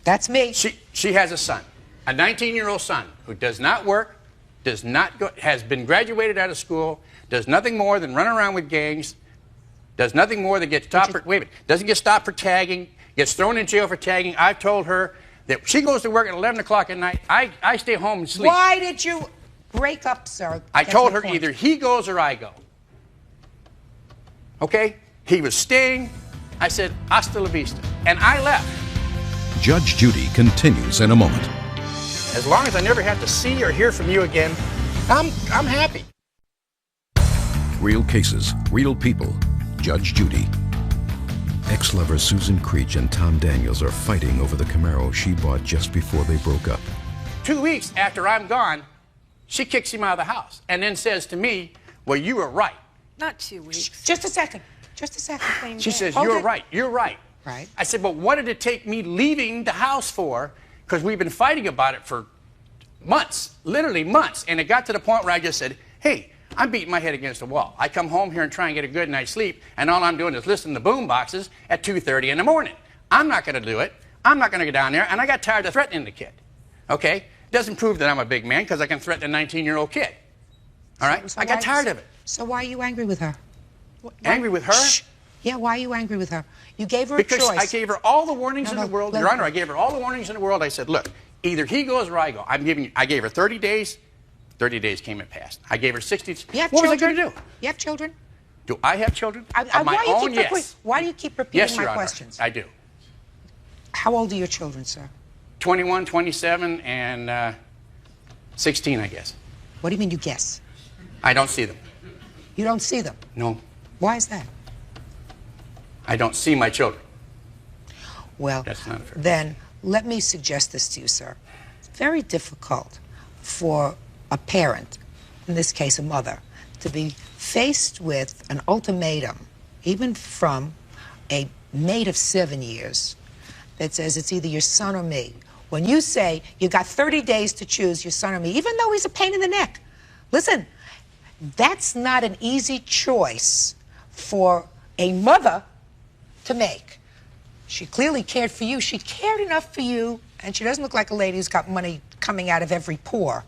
That's me. She has a son, a 19-year-old son who does not work, has been graduated out of school, does nothing more than run around with gangs, does nothing more than get stopped for, doesn't get stopped for tagging, gets thrown in jail for tagging. I've told her that she goes to work at 11 o'clock at night. I stay home and sleep. Why did you break up, sir? I told her either he goes or I go. Okay? He was staying. I said, hasta la vista. And I left. Judge Judy continues in a moment. As long as I never have to see or hear from you again, I'm happy. Real cases, real people. Judge Judy. Ex-lovers Susan Creech and Tom Daniels are fighting over the Camaro she bought just before they broke up. 2 weeks after I'm gone, she kicks him out of the house and then says to me, well, you were right. Not 2 weeks. Just a second. Just a second. She says, you're right. You're right. Right. I said, but what did it take me leaving the house for? Because we've been fighting about it for months, literally months. And it got to the point where I just said, hey, I'm beating my head against the wall. I come home here and try and get a good night's sleep, and all I'm doing is listening to boom boxes at 2:30 in the morning. I'm not going to do it. I'm not going to go down there, and I got tired of threatening the kid. Okay? Doesn't prove that I'm a big man because I can threaten a 19-year-old kid. All right? I got tired of it. So why are you angry with her? Angry with her? Shh. Yeah, why are you angry with her? You gave her a choice. Because I gave her all the warnings in the world. Your Honor, I gave her all the warnings in the world. I said, look, either he goes or I go. I gave her 30 days. 30 days came and passed. I gave her 60. You have what children? was I going to do? You have children? Do I have children? Of my why own, yes. Why do you keep repeating Yes, my Your Honor, questions? I do. How old are your children, sir? 21, 27, and 16, I guess. What do you mean you guess? I don't see them. You don't see them? No. Why is that? I don't see my children. Well, that's not fair. Then let me suggest this to you, sir. It's very difficult for a parent, in this case a mother, to be faced with an ultimatum, even from a maid of 7 years, that says it's either your son or me. When you say you got 30 days to choose your son or me, even though he's a pain in the neck, listen, that's not an easy choice for a mother to make. She clearly cared for you. She cared enough for you, and she doesn't look like a lady who's got money coming out of every pore.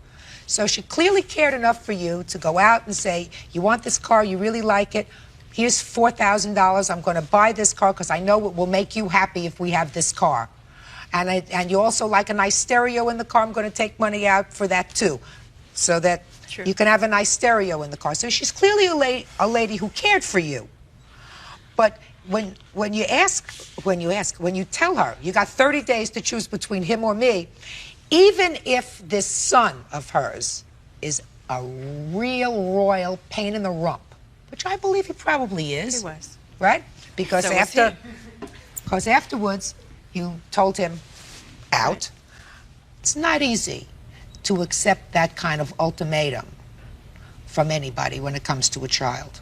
So she clearly cared enough for you to go out and say, you want this car, you really like it, here's $4,000, I'm going to buy this car because I know it will make you happy if we have this car. And you also like a nice stereo in the car, I'm going to take money out for that too, so that you can have a nice stereo in the car. So she's clearly a lady who cared for you. But when you tell her, you got 30 days to choose between him or me, even if this son of hers is a real royal pain in the rump, which I believe he probably is. He was. Right? Because So was afterwards you told him out. It's not easy to accept that kind of ultimatum from anybody when it comes to a child.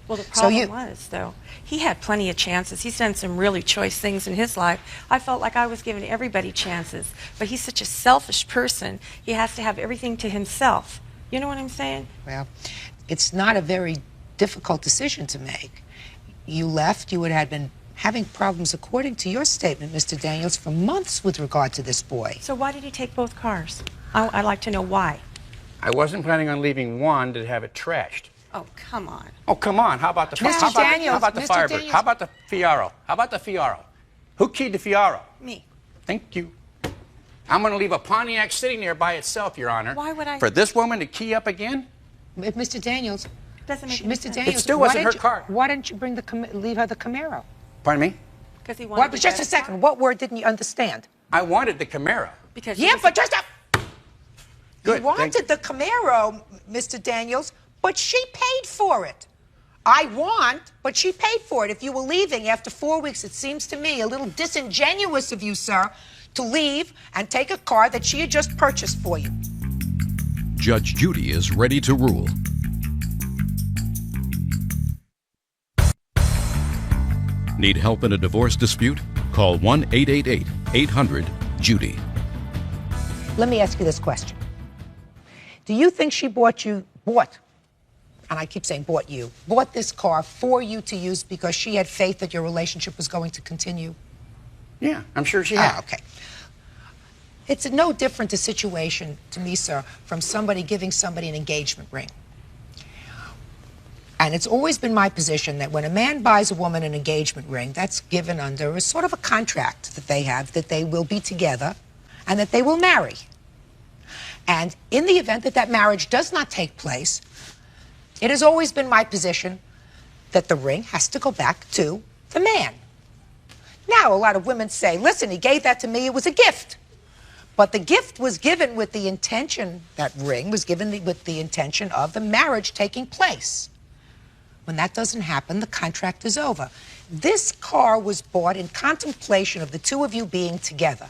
Well, the problem was, though, he had plenty of chances. He's done some really choice things in his life. I felt like I was giving everybody chances. But he's such a selfish person, he has to have everything to himself. You know what I'm saying? Well, it's not a very difficult decision to make. You left, you had been having problems, according to your statement, Mr. Daniels, for months with regard to this boy. So why did he take both cars? I'd like to know why. I wasn't planning on leaving one to have it trashed. Oh, come on. Oh, come on. How about the Mr. Daniels, how about the Mr. Firebird? Daniels. How about the Fiaro? How about the Fiaro? Who keyed the Fiaro? Me. Thank you. I'm going to leave a Pontiac sitting there by itself, Your Honor. Why would I? For this woman to key up again? Mr. Daniels, Doesn't make any Mr. sense. Daniels, It still wasn't her car. Why didn't you leave her the Camaro? Pardon me? Because he wanted Just a second. What word didn't you understand? I wanted the Camaro. Because Yeah, but just a... Good, You wanted the Camaro, Mr. Daniels, but she paid for it. But she paid for it. If you were leaving after 4 weeks, it seems to me a little disingenuous of you, sir, to leave and take a car that she had just purchased for you. Judge Judy is ready to rule. Need help in a divorce dispute? Call 1-888-800-JUDY. Let me ask you this question. Do you think she bought, and I keep saying bought this car for you to use because she had faith that your relationship was going to continue? Yeah, I'm sure she had. Okay. It's no different a situation to me, sir, from somebody giving somebody an engagement ring. And it's always been my position that when a man buys a woman an engagement ring, that's given under a sort of a contract that they have, that they will be together and that they will marry. And in the event that that marriage does not take place, it has always been my position that the ring has to go back to the man. Now, a lot of women say, listen, he gave that to me, it was a gift. But the gift was given with the intention, that ring was given with the intention of the marriage taking place. When that doesn't happen, the contract is over. This car was bought in contemplation of the two of you being together.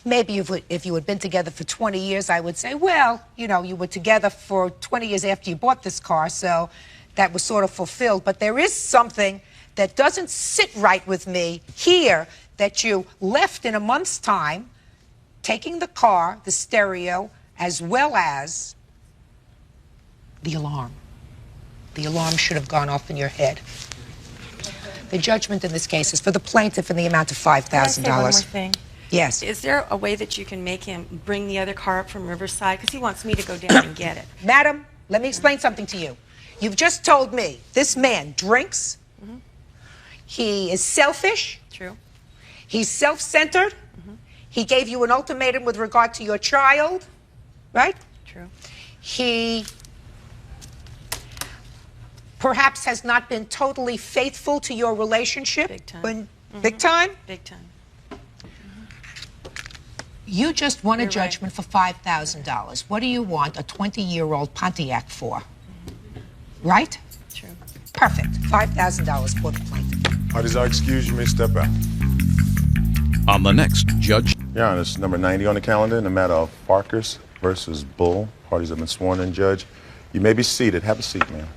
Maybe if you had been together for 20 years, I would say, well, you know, you were together for 20 years after you bought this car, so that was sort of fulfilled. But there is something that doesn't sit right with me here that you left in a month's time, taking the car, the stereo, as well as the alarm. The alarm should have gone off in your head. The judgment in this case is for the plaintiff in the amount of $5,000. Can I say one more thing? Yes. Is there a way that you can make him bring the other car up from Riverside? Because he wants me to go down and get it. Madam, let me explain something to you. You've just told me this man drinks. Mm-hmm. He is selfish. True. He's self-centered. Mm-hmm. He gave you an ultimatum with regard to your child, right? True. He perhaps has not been totally faithful to your relationship. Big time. Big time? Big time. You just won a You're judgment for $5,000. What do you want a 20-year-old Pontiac for? Right? True. Perfect. $5,000 for the plaintiff. Parties are excused. You may step out. On the next Judge. Your Honor, this is number 90 on the calendar in the matter of Farkas versus Bull. Parties have been sworn in, Judge. You may be seated. Have a seat, ma'am.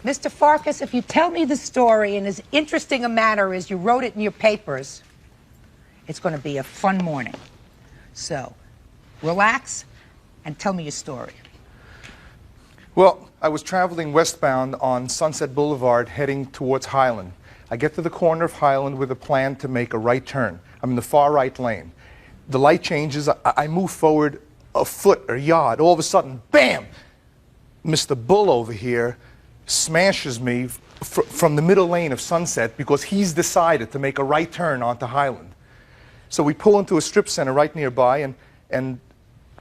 Mr. Farkas, if you tell me the story in as interesting a manner as you wrote it in your papers, it's going to be a fun morning. So, relax and tell me your story. Well, I was traveling westbound on Sunset Boulevard heading towards Highland. I get to the corner of Highland with a plan to make a right turn. I'm in the far right lane. The light changes. I move forward a foot or a yard. All of a sudden, bam! Mr. Bull over here smashes me from the middle lane of Sunset because he's decided to make a right turn onto Highland. So we pull into a strip center right nearby, and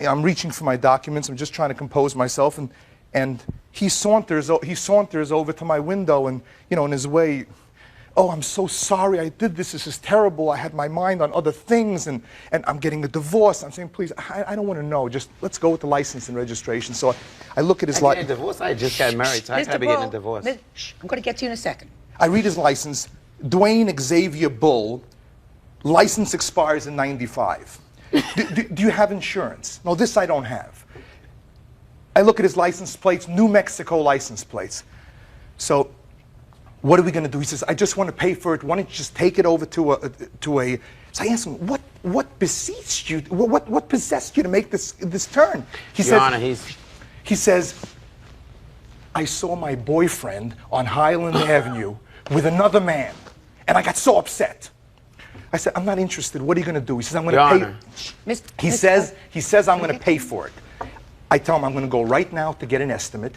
I'm reaching for my documents. I'm just trying to compose myself, and he saunters over to my window, and in his way, "Oh, I'm so sorry I did this. This is terrible. I had my mind on other things, and I'm getting a divorce." I'm saying, "Please, I don't want to know. Just let's go with the license and registration." So I look at his license. Divorce? I just got married, so I can't be getting a divorce. I'm going to get to you in a second. I read his license. Dwayne Xavier Bull, license expires in '95. Do you have insurance? No, this I don't have. I look at his license plates, New Mexico license plates. So what are we going to do? He says, "I just want to pay for it. Why don't you just take it over to a." So I asked him, what beseeched you? What possessed you to make this turn? Your Honor, he says, "I saw my boyfriend on Highland Avenue with another man, and I got so upset." I said, "I'm not interested. What are you going to do?" He says, "I'm going to pay." He says, "I'm going to pay for it." I tell him, "I'm going to go right now to get an estimate,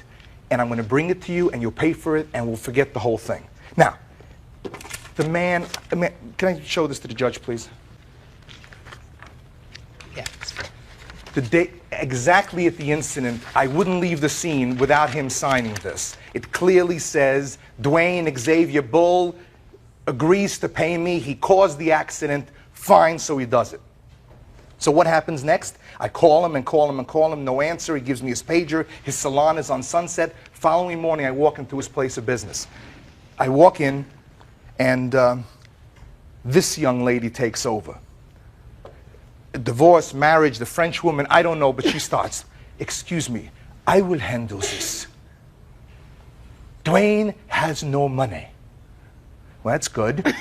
and I'm going to bring it to you, and you'll pay for it, and we'll forget the whole thing." Now, the man, can I show this to the judge, please? Yeah. The day, exactly at the incident, I wouldn't leave the scene without him signing this. It clearly says, Dwayne Xavier Bull agrees to pay me. He caused the accident. Fine, so he does it. So what happens next? I call him and call him and call him. No answer. He gives me his pager. His salon is on Sunset. Following morning, I walk into his place of business. I walk in, and this young lady takes over. Divorce, marriage, the French woman, I don't know, but she starts, "Excuse me, I will handle this. Dwayne has no money." Well, that's good.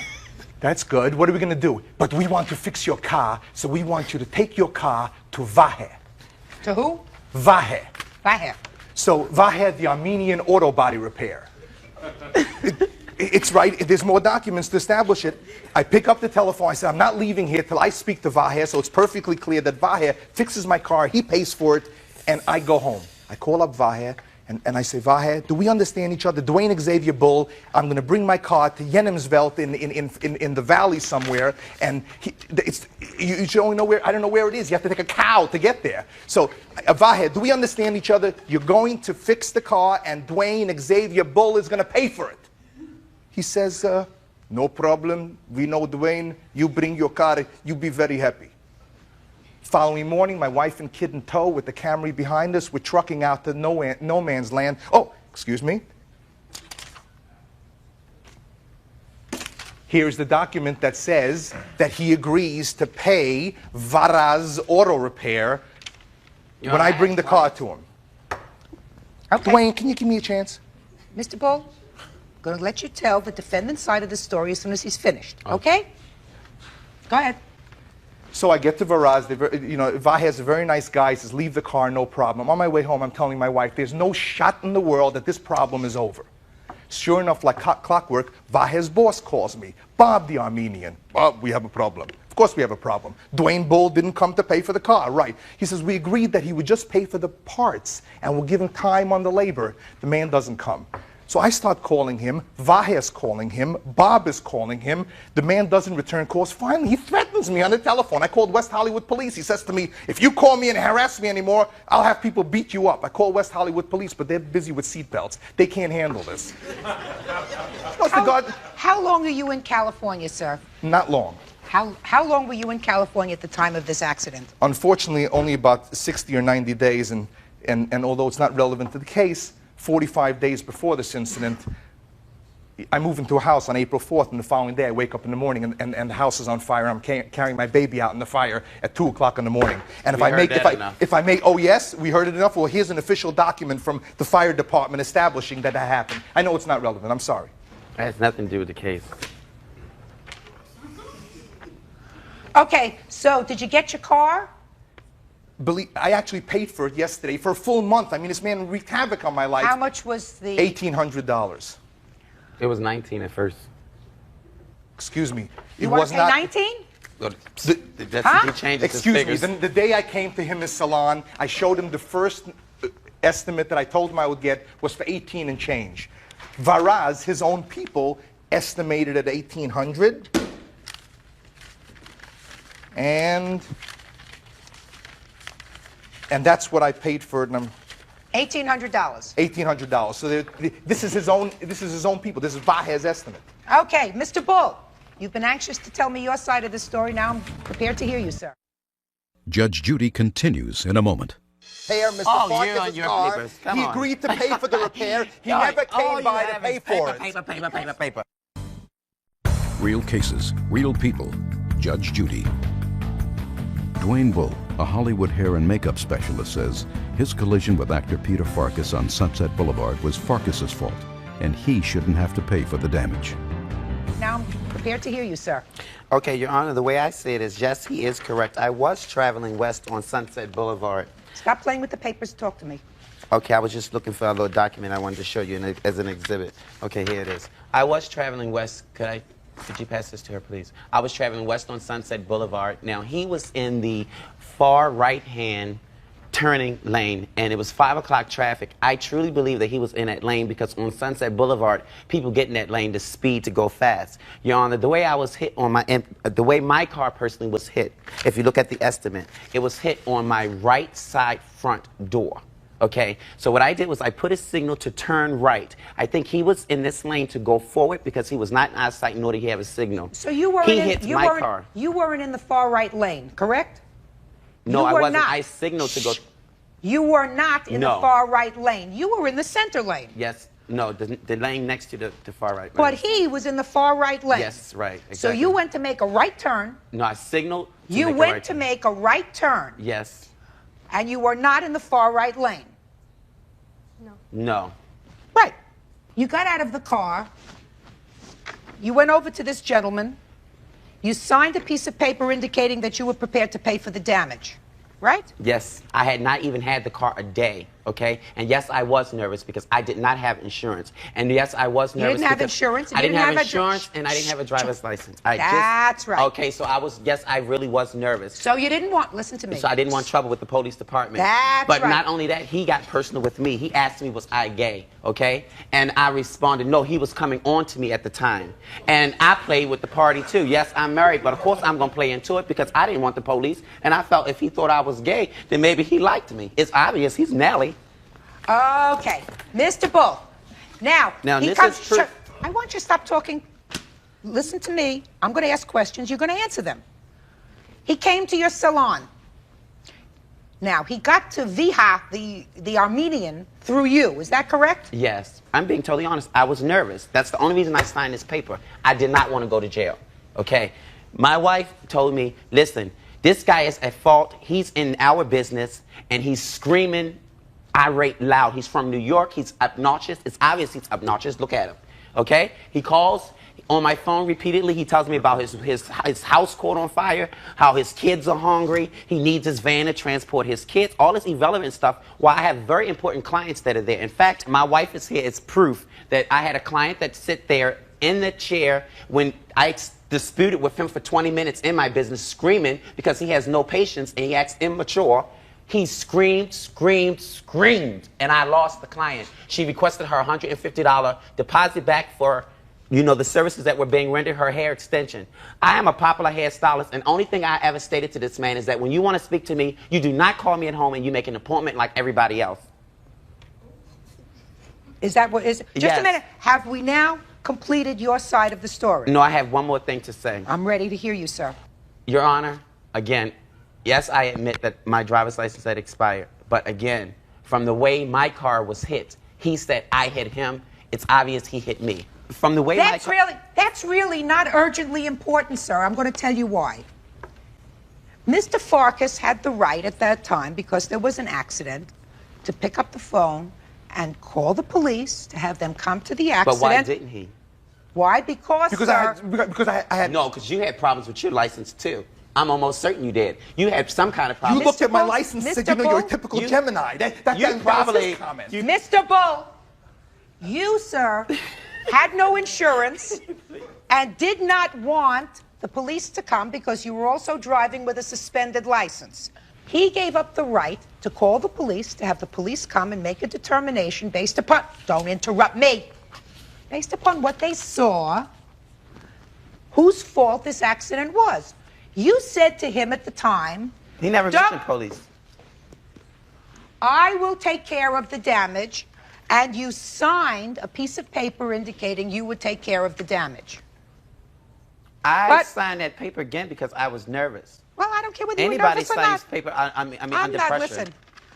That's good. What are we going to do? "But we want to fix your car, so we want you to take your car to Vahe." To who? Vahe. Vahe. So Vahe, the Armenian auto body repair. It's right. There's more documents to establish it. I pick up the telephone. I say, "I'm not leaving here till I speak to Vahe," so it's perfectly clear that Vahe fixes my car. He pays for it, and I go home. I call up Vahe. And I say, "Vahe, do we understand each other? Dwayne Xavier Bull, I'm going to bring my car to Jenemsveld in the valley somewhere, and you should only know where, I don't know where it is. You have to take a cow to get there. So, Vahe, do we understand each other? You're going to fix the car, and Dwayne Xavier Bull is going to pay for it." He says, "No problem. We know Dwayne. You bring your car. You'll be very happy." Following morning, my wife and kid in tow with the Camry behind us. We're trucking out to no man's land. Oh, excuse me. Here's the document that says that he agrees to pay Varaz Auto Repair when I bring the car to him. Okay. Dwayne, can you give me a chance? Mr. Bull, I'm going to let you tell the defendant's side of the story as soon as he's finished. Okay? Go ahead. So I get to Varaz. Vahe's a very nice guy. He says, "Leave the car, no problem." On my way home, I'm telling my wife, there's no shot in the world that this problem is over. Sure enough, like clockwork, Vahe's boss calls me. "Bob, the Armenian." "Bob, we have a problem." "Of course we have a problem. Dwayne Bull didn't come to pay for the car." "Right." He says, "We agreed that he would just pay for the parts, and we'll give him time on the labor." The man doesn't come. So I start calling him. Vahe's calling him. Bob is calling him. The man doesn't return calls. Finally, he threatens me on the telephone. I called West Hollywood Police. He says to me, "If you call me and harass me anymore, I'll have people beat you up." I call West Hollywood Police, but they're busy with seatbelts. They can't handle this. How long are you in California, sir? Not long. How long were you in California at the time of this accident? Unfortunately, only about 60 or 90 days, and although it's not relevant to the case, 45 days before this incident, I move into a house on April 4th, and the following day I wake up in the morning and the house is on fire. I'm carrying my baby out in the fire at 2 o'clock in the morning. And if I make, oh yes, we heard it enough. Well, here's an official document from the fire department establishing that happened. I know it's not relevant. I'm sorry. It has nothing to do with the case. Okay, so did you get your car? I actually paid for it yesterday for a full month. I mean, this man wreaked havoc on my life. How much was the... $1,800. It was 19 at first. Excuse me. You want to pay 19? Excuse me. The day I came to him in his salon, I showed him the first estimate that I told him I would get was for 18 and change. Varaz, his own people, estimated at 1,800. And that's what I paid for it. $1,800. $1,800. So this is his own. This is his own people. This is Vahez estimate. Okay, Mr. Bull, you've been anxious to tell me your side of the story. Now I'm prepared to hear you, sir. Judge Judy continues in a moment. Repair Mr. Farkas' car. He agreed to pay for the repair. He never came by to pay for it. Paper. Real cases, real people. Judge Judy. Dwayne Bull, a Hollywood hair and makeup specialist, says his collision with actor Peter Farkas on Sunset Boulevard was Farkas's fault, and he shouldn't have to pay for the damage. Now I'm prepared to hear you, sir. Okay, Your Honor, the way I see it is, yes, he is correct. I was traveling west on Sunset Boulevard. Stop playing with the papers. Talk to me. Okay, I was just looking for a little document I wanted to show you as an exhibit. Okay, here it is. I was traveling west. Could you pass this to her, please? I was traveling west on Sunset Boulevard. Now, he was in the far right-hand turning lane, and it was 5 o'clock traffic. I truly believe that he was in that lane because on Sunset Boulevard, people get in that lane to speed to go fast. Your Honor, the way I was hit on the way my car personally was hit, if you look at the estimate, it was hit on my right side front door. Okay, so what I did was I put a signal to turn right. I think he was in this lane to go forward because he was not in our sight, nor did he have a signal. So you weren't he hits my car. You weren't in the far right lane, correct? No, I wasn't. I signaled to go. You were not in the far right lane. You were in the center lane. Yes. No, the lane next to the far right lane. But he was in the far right lane. Yes, right. Exactly. So you went to make a right turn. No, I signaled. You went to make a right turn. Yes. And you were not in the far right lane. No. Right. You got out of the car. You went over to this gentleman. You signed a piece of paper indicating that you were prepared to pay for the damage. Right? Yes. I had not even had the car a day, okay? And yes, I was nervous because I did not have insurance. And yes, I was nervous. You didn't have insurance? I didn't have insurance and I didn't have a driver's license. That's right. Okay, so yes, I really was nervous. So you didn't want, listen to me. So I didn't want trouble with the police department. That's right. But not only that, he got personal with me. He asked me, was I gay, okay? And I responded, no, he was coming on to me at the time. And I played with the party too. Yes, I'm married, but of course I'm going to play into it because I didn't want the police. And I felt if he thought I was gay, then maybe he liked me. It's obvious. He's Nelly. Okay. Mr. Bull. Now he this comes. is true. I want you to stop talking. Listen to me. I'm going to ask questions. You're going to answer them. He came to your salon. Now, he got to Viha, the Armenian, through you. Is that correct? Yes. I'm being totally honest. I was nervous. That's the only reason I signed this paper. I did not want to go to jail. Okay? My wife told me, listen, this guy is at fault. He's in our business, and he's screaming, irate, loud. He's from New York. He's obnoxious. It's obvious he's obnoxious. Look at him. Okay? He calls on my phone repeatedly. He tells me about his house caught on fire, how his kids are hungry. He needs his van to transport his kids. All this irrelevant stuff while I have very important clients that are there. In fact, my wife is here. It's proof that I had a client that sit there in the chair when I disputed with him for 20 minutes in my business, screaming because he has no patience and he acts immature. He screamed, screamed, screamed, and I lost the client. She requested her $150 deposit back for, you know, the services that were being rendered, her hair extension. I am a popular hairstylist, and only thing I ever stated to this man is that when you want to speak to me, you do not call me at home and you make an appointment like everybody else. Is that what is? Just a minute. Have we now completed your side of the story? No, I have one more thing to say. I'm ready to hear you, sir. Your Honor, again, yes, I admit that my driver's license had expired. But again, from the way my car was hit, he said I hit him. It's obvious he hit me. From the way that's really not urgently important, sir. I'm going to tell you why. Mr. Farkas had the right at that time, because there was an accident, to pick up the phone and call the police to have them come to the accident. But why didn't he? Why? Because I had... No, because you had problems with your license, too. I'm almost certain you did. You had some kind of problem. You looked at my license and said, you know, you're a typical Gemini. You probably... Mr. Bull, you, sir, had no insurance and did not want the police to come because you were also driving with a suspended license. He gave up the right to call the police, to have the police come and make a determination based upon, don't interrupt me, based upon what they saw, whose fault this accident was. You said to him at the time, He never mentioned police. I will take care of the damage, and you signed a piece of paper indicating you would take care of the damage. I signed that paper again because I was nervous. Well, I don't care whether you were Anybody nervous or signs not. paper, I mean, I'm under not, pressure. listen.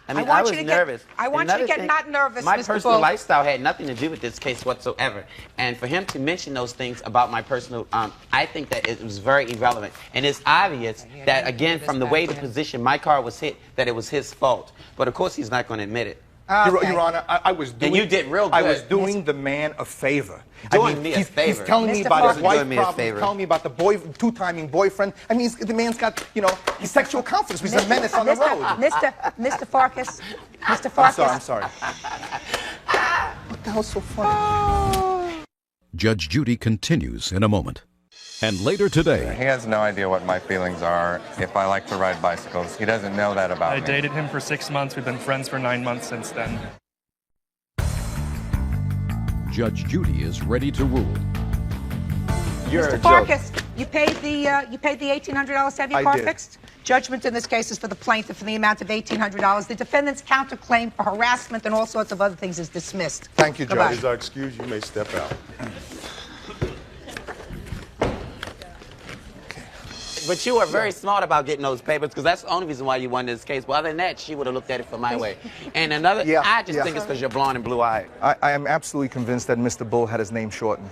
I mean, I I want was you to nervous. get, I want you to get not nervous, My Mr. personal Bull. lifestyle had nothing to do with this case whatsoever. And for him to mention those things about my personal, I think that it was very irrelevant. And it's obvious that, again, from the way the position my car was hit, that it was his fault. But of course, he's not going to admit it. Your Honor, I was doing... And you did real good. I was doing the man a favor. Doing me a favor. He's telling me Mr. about his Parker. wife Doing me a problem. favor. He's telling me about the two-timing boyfriend. I mean, the man's got, you know, his sexual confidence. He's a menace on the road. Mr. Farkas. Mr. Farkas. I'm sorry. What the hell's so funny? Judge Judy continues in a moment. And later today, He has no idea what my feelings are if I like to ride bicycles. He doesn't know that about I me. dated him for 6 months. We've been friends for 9 months since then. Judge Judy is ready to rule. Mr. Farkas, you paid the $1,800 to have your I car did. fixed? Judgment in this case is for the plaintiff for the amount of $1,800. The defendant's counterclaim for harassment and all sorts of other things is dismissed. Thank you, Judge. Goodbye. Judges are excused. You may step out. But you were very smart about getting those papers because that's the only reason why you won this case. But other than that, she would have looked at it for my way. And another, I just think it's because you're blonde and blue-eyed. I am absolutely convinced that Mr. Bull had his name shortened.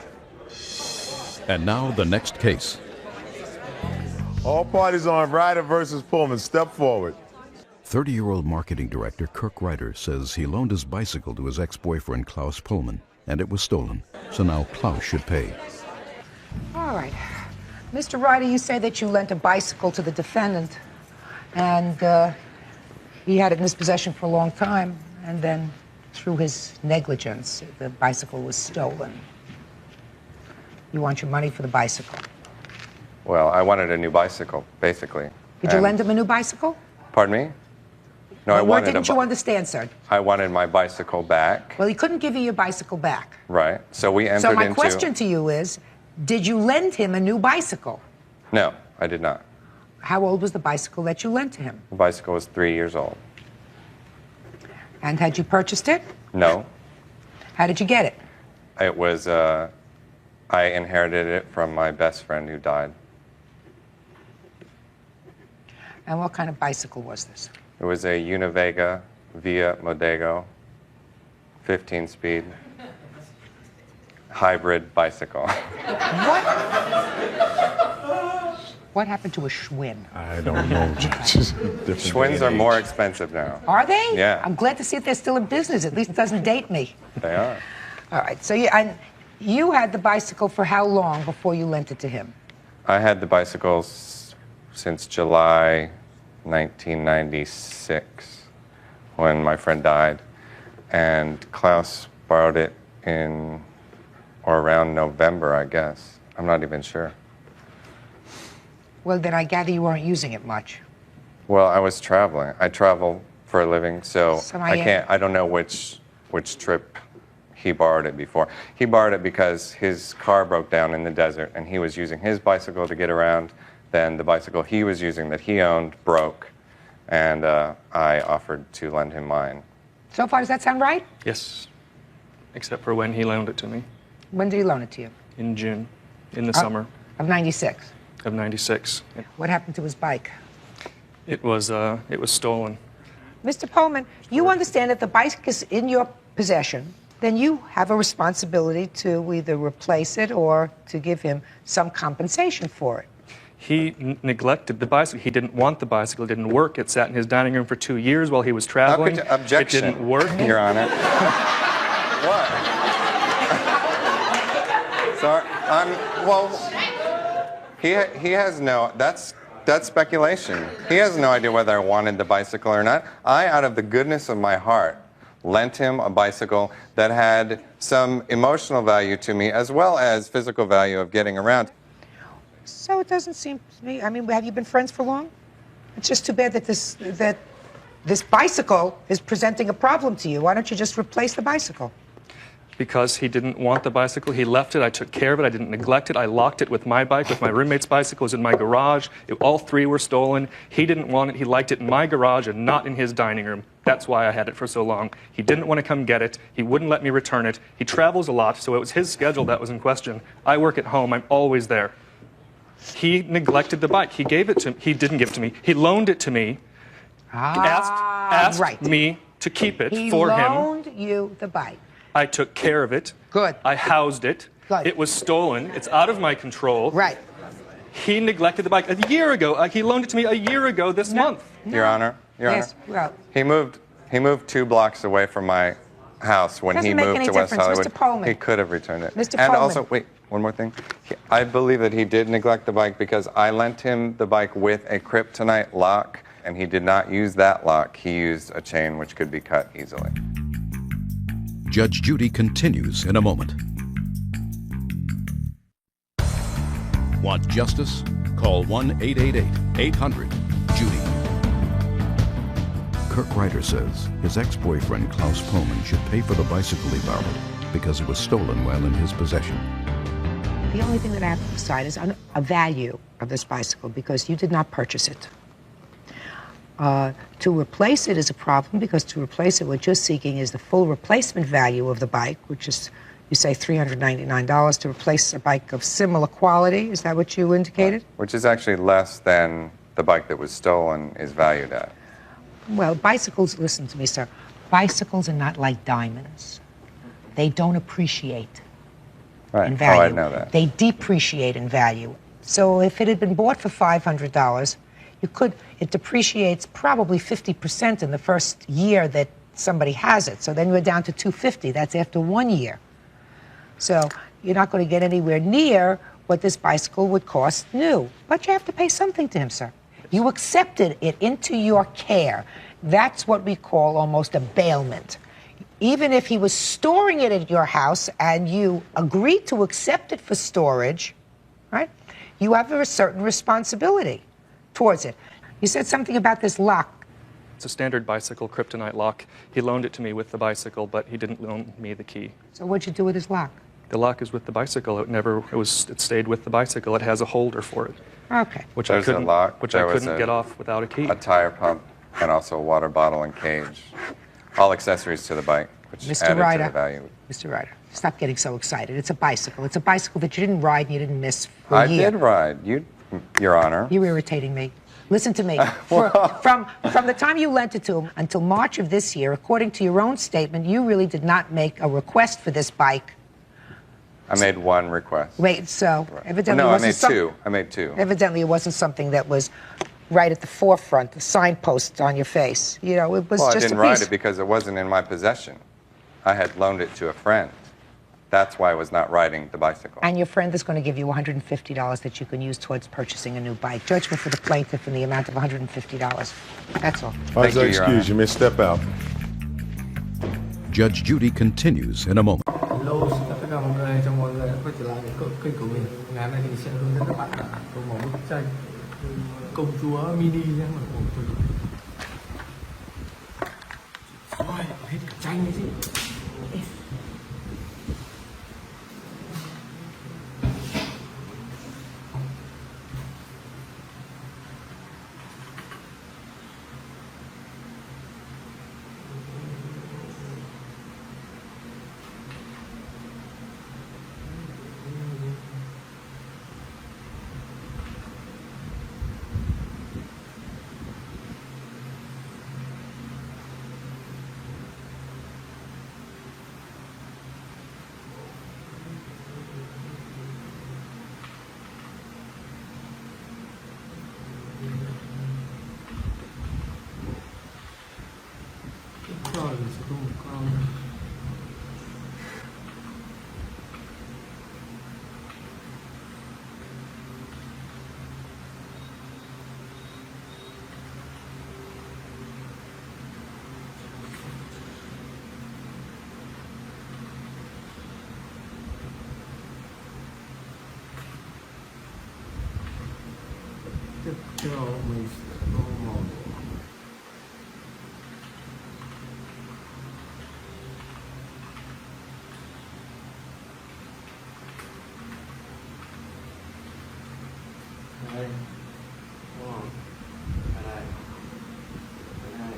And now the next case. All parties on Ryder versus Pullman. Step forward. 30-year-old marketing director Kirk Ryder says he loaned his bicycle to his ex-boyfriend Klaus Pullman, and it was stolen. So now Klaus should pay. All right. Mr. Ryder, you say that you lent a bicycle to the defendant, and he had it in his possession for a long time, and then through his negligence, the bicycle was stolen. You want your money for the bicycle. Well, I wanted a new bicycle, basically. Did you lend him a new bicycle? Pardon me? No, I What wanted didn't you understand, sir? I wanted my bicycle back. Well, he couldn't give you your bicycle back. Right. So we entered So my into... question to you is, did you lend him a new bicycle? No, I did not. How old was the bicycle that you lent to him? The bicycle was 3 years old. And had you purchased it? No. How did you get it? It was, I inherited it from my best friend who died. And what kind of bicycle was this? It was a Univega Via Modego, 15-speed, hybrid bicycle. What happened to a Schwinn? I don't know. Schwinns are more expensive now. Are they? Yeah. I'm glad to see if they're still in business. At least it doesn't date me. They are. All right. So you had the bicycle for how long before you lent it to him? I had the bicycles since July 1996 when my friend died. And Klaus borrowed it in or around November, I guess. I'm not even sure. Well, then I gather you weren't using it much. Well, I was traveling. I travel for a living, so So I don't know which trip he borrowed it before. He borrowed it because his car broke down in the desert, and he was using his bicycle to get around. Then the bicycle he was using that he owned broke, and I offered to lend him mine. So far, does that sound right? Yes, except for when he loaned it to me. When did he loan it to you? In June, in the summer Of '96. of '96. What happened to his bike? It was stolen. Mr. Pullman, you understand that the bike is in your possession, then you have a responsibility to either replace it or to give him some compensation for it. He neglected the bicycle. He didn't want the bicycle. It didn't work. It sat in his dining room for 2 years while he was traveling. Objection, It didn't work. Your Honor. What? Sorry, well, he has no, that's That's speculation. He has no idea whether I wanted the bicycle or not. I, out of the goodness of my heart, lent him a bicycle that had some emotional value to me as well as physical value of getting around. So it doesn't seem to me, I mean, have you been friends for long? It's just too bad that this bicycle is presenting a problem to you. Why don't you just replace the bicycle? Because he didn't want the bicycle. He left it. I took care of it. I didn't neglect it. I locked it with my bike, with my roommate's bicycle. It was in my garage. All three were stolen. He didn't want it. He liked it in my garage and not in his dining room. That's why I had it for so long. He didn't want to come get it. He wouldn't let me return it. He travels a lot, so it was his schedule that was in question. I work at home. I'm always there. He neglected the bike. He gave it to me. He didn't give it to me. He loaned it to me. Asked right. me to keep it for him. He loaned you the bike. I took care of it. Good. I housed it. Good. It was stolen. It's out of my control. Right. He neglected the bike a year ago. He loaned it to me a year ago this month. Your Honor. Yes, well, He moved 2 blocks away from my house when he Doesn't make moved any to West difference, Hollywood. Mr. Pullman. He could have returned it. Mr. And Pullman. also, wait, one more thing. I believe that he did neglect the bike because I lent him the bike with a kryptonite lock, and he did not use that lock. He used a chain which could be cut easily. Judge Judy continues in a moment. Want justice? Call 1-888-800-JUDY. Kirk Ryder says his ex-boyfriend Klaus Pullman should pay for the bicycle he borrowed because it was stolen while in his possession. the only thing that I have to decide is on a value of this bicycle because you did not purchase it. To replace it is a problem because to replace it, what you're seeking is the full replacement value of the bike, which is, you say, $399 to replace a bike of similar quality. Is that what you indicated? Which is actually less than the bike that was stolen is valued at. Well, bicycles, listen to me, sir. Bicycles are not like diamonds. They don't appreciate in value. Oh, I know that. They depreciate in value. So if it had been bought for $500, it depreciates probably 50% in the first year that somebody has it. So then you're down to $250. That's after 1 year. So you're not going to get anywhere near what this bicycle would cost new. But you have to pay something to him, sir. You accepted it into your care. That's what we call almost a bailment. Even if he was storing it at your house and you agreed to accept it for storage, right, you have a certain responsibility towards it. You said something about this lock. It's a standard bicycle kryptonite lock. He loaned it to me with the bicycle, but he didn't loan me the key. So what'd you do with his lock? The lock is with the bicycle. It stayed with the bicycle. It has a holder for it. Okay. Which There's I a couldn't, lock. which There I was couldn't get off without a key. A tire pump and also a water bottle and cage. All accessories to the bike, which Mr. added Ryder, to the value. Mr. Ryder, stop getting so excited. It's a bicycle. It's a bicycle that you didn't ride and you didn't miss for a year. I did ride, Your Honor. You're irritating me. Listen to me. From the time you lent it to him until March of this year, according to your own statement, you really did not make a request for this bike. I made one request. Wait, so evidently No, it I wasn't made two. I made two. Evidently it wasn't something that was right at the forefront, the signpost on your face. You know, it was Well, just I didn't a piece. ride it because it wasn't in my possession. I had loaned it to a friend. That's why I was not riding the bicycle. And your friend is going to give you $150 that you can use towards purchasing a new bike. Judgment for the plaintiff in the amount of $150. That's all. Thank you, Your Honor. You may step out. Judge Judy continues in a moment. Hello, xin chào tất cả mọi người. Chào mọi người đã quay trở lại với kênh của mình. Ngày hôm nay thì sẽ hướng dẫn các bạn có một bức tranh công chúa mini nhé. Ôi, hết cả tranh đấy chứ. No, no more. Đây. Đúng không? Ở đây. Ở đây.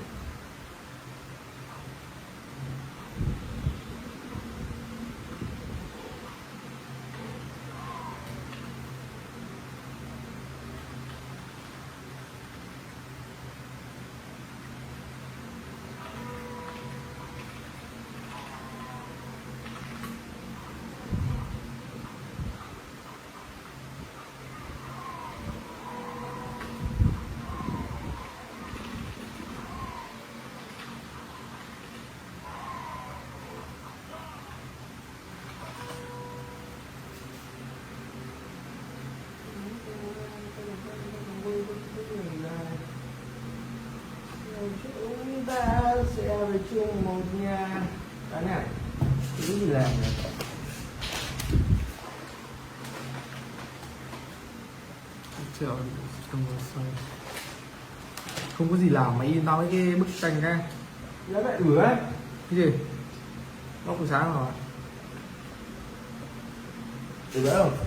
Chúng ta sẽ về chung một nhà. Đó này, cái gì làm này? Trời, không có gì làm mà in tao mấy cái bức tranh ra. Nó lại ửa ấy. Cái gì? Nó buổi sáng rồi. Ửa không?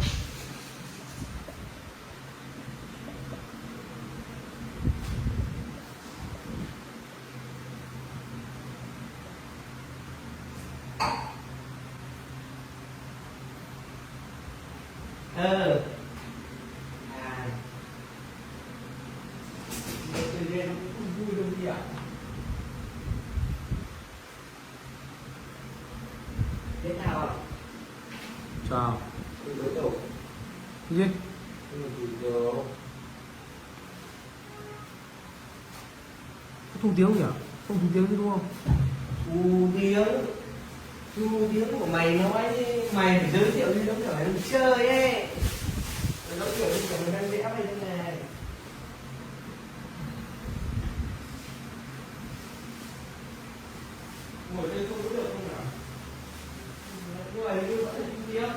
Chào. Cái gì? Có thu tiếng nhỉ? Không thu tiếng chứ đúng không? Thu tiếng của mày nói chứ mày phải giới thiệu như giống kiểu mày chơi ấy. Mày nói kiểu như kiểu mày đang vẽ mày thế này. Ngồi đây không có được không nào? Nhưng mà như vẫn là thu tiếng.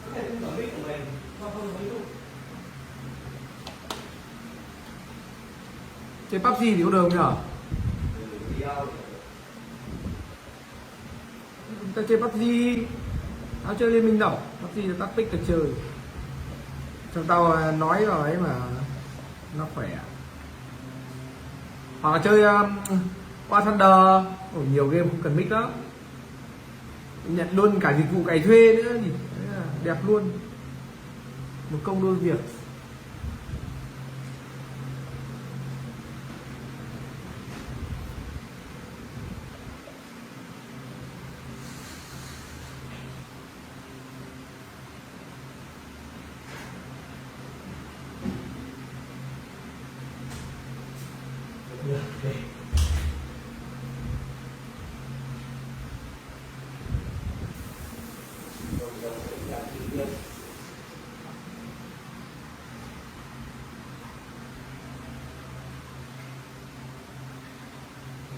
Có thể không mở mic của mình, không mấy đâu. Chơi PUBG thì có được không nhỉ? Ta chơi PUBG, tao chơi Liên Minh đâu, PUBG là tao pick được chơi. Trong tao nói vào ấy mà nó khỏe. Hoặc là chơi War Thunder, nhiều game không cần mic đó. Nhận luôn cả dịch vụ cày thuê nữa thì đẹp luôn. Một công đôi việc.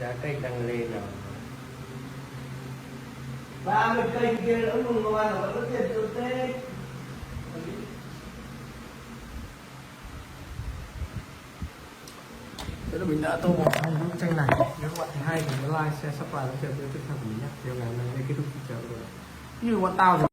Giá cây tăng lên rồi. 30 cây kia nữa mùng ngoan là vẫn có tiền tiêu Tết. Thế là mình đã tô một hai bức tranh này. Nếu các bạn thấy hay thì nhớ like, share, subscribe và chia sẻ tiếp theo của mình nhé. Thì ngày hôm nay kết thúc video rồi. Như bọn tao thì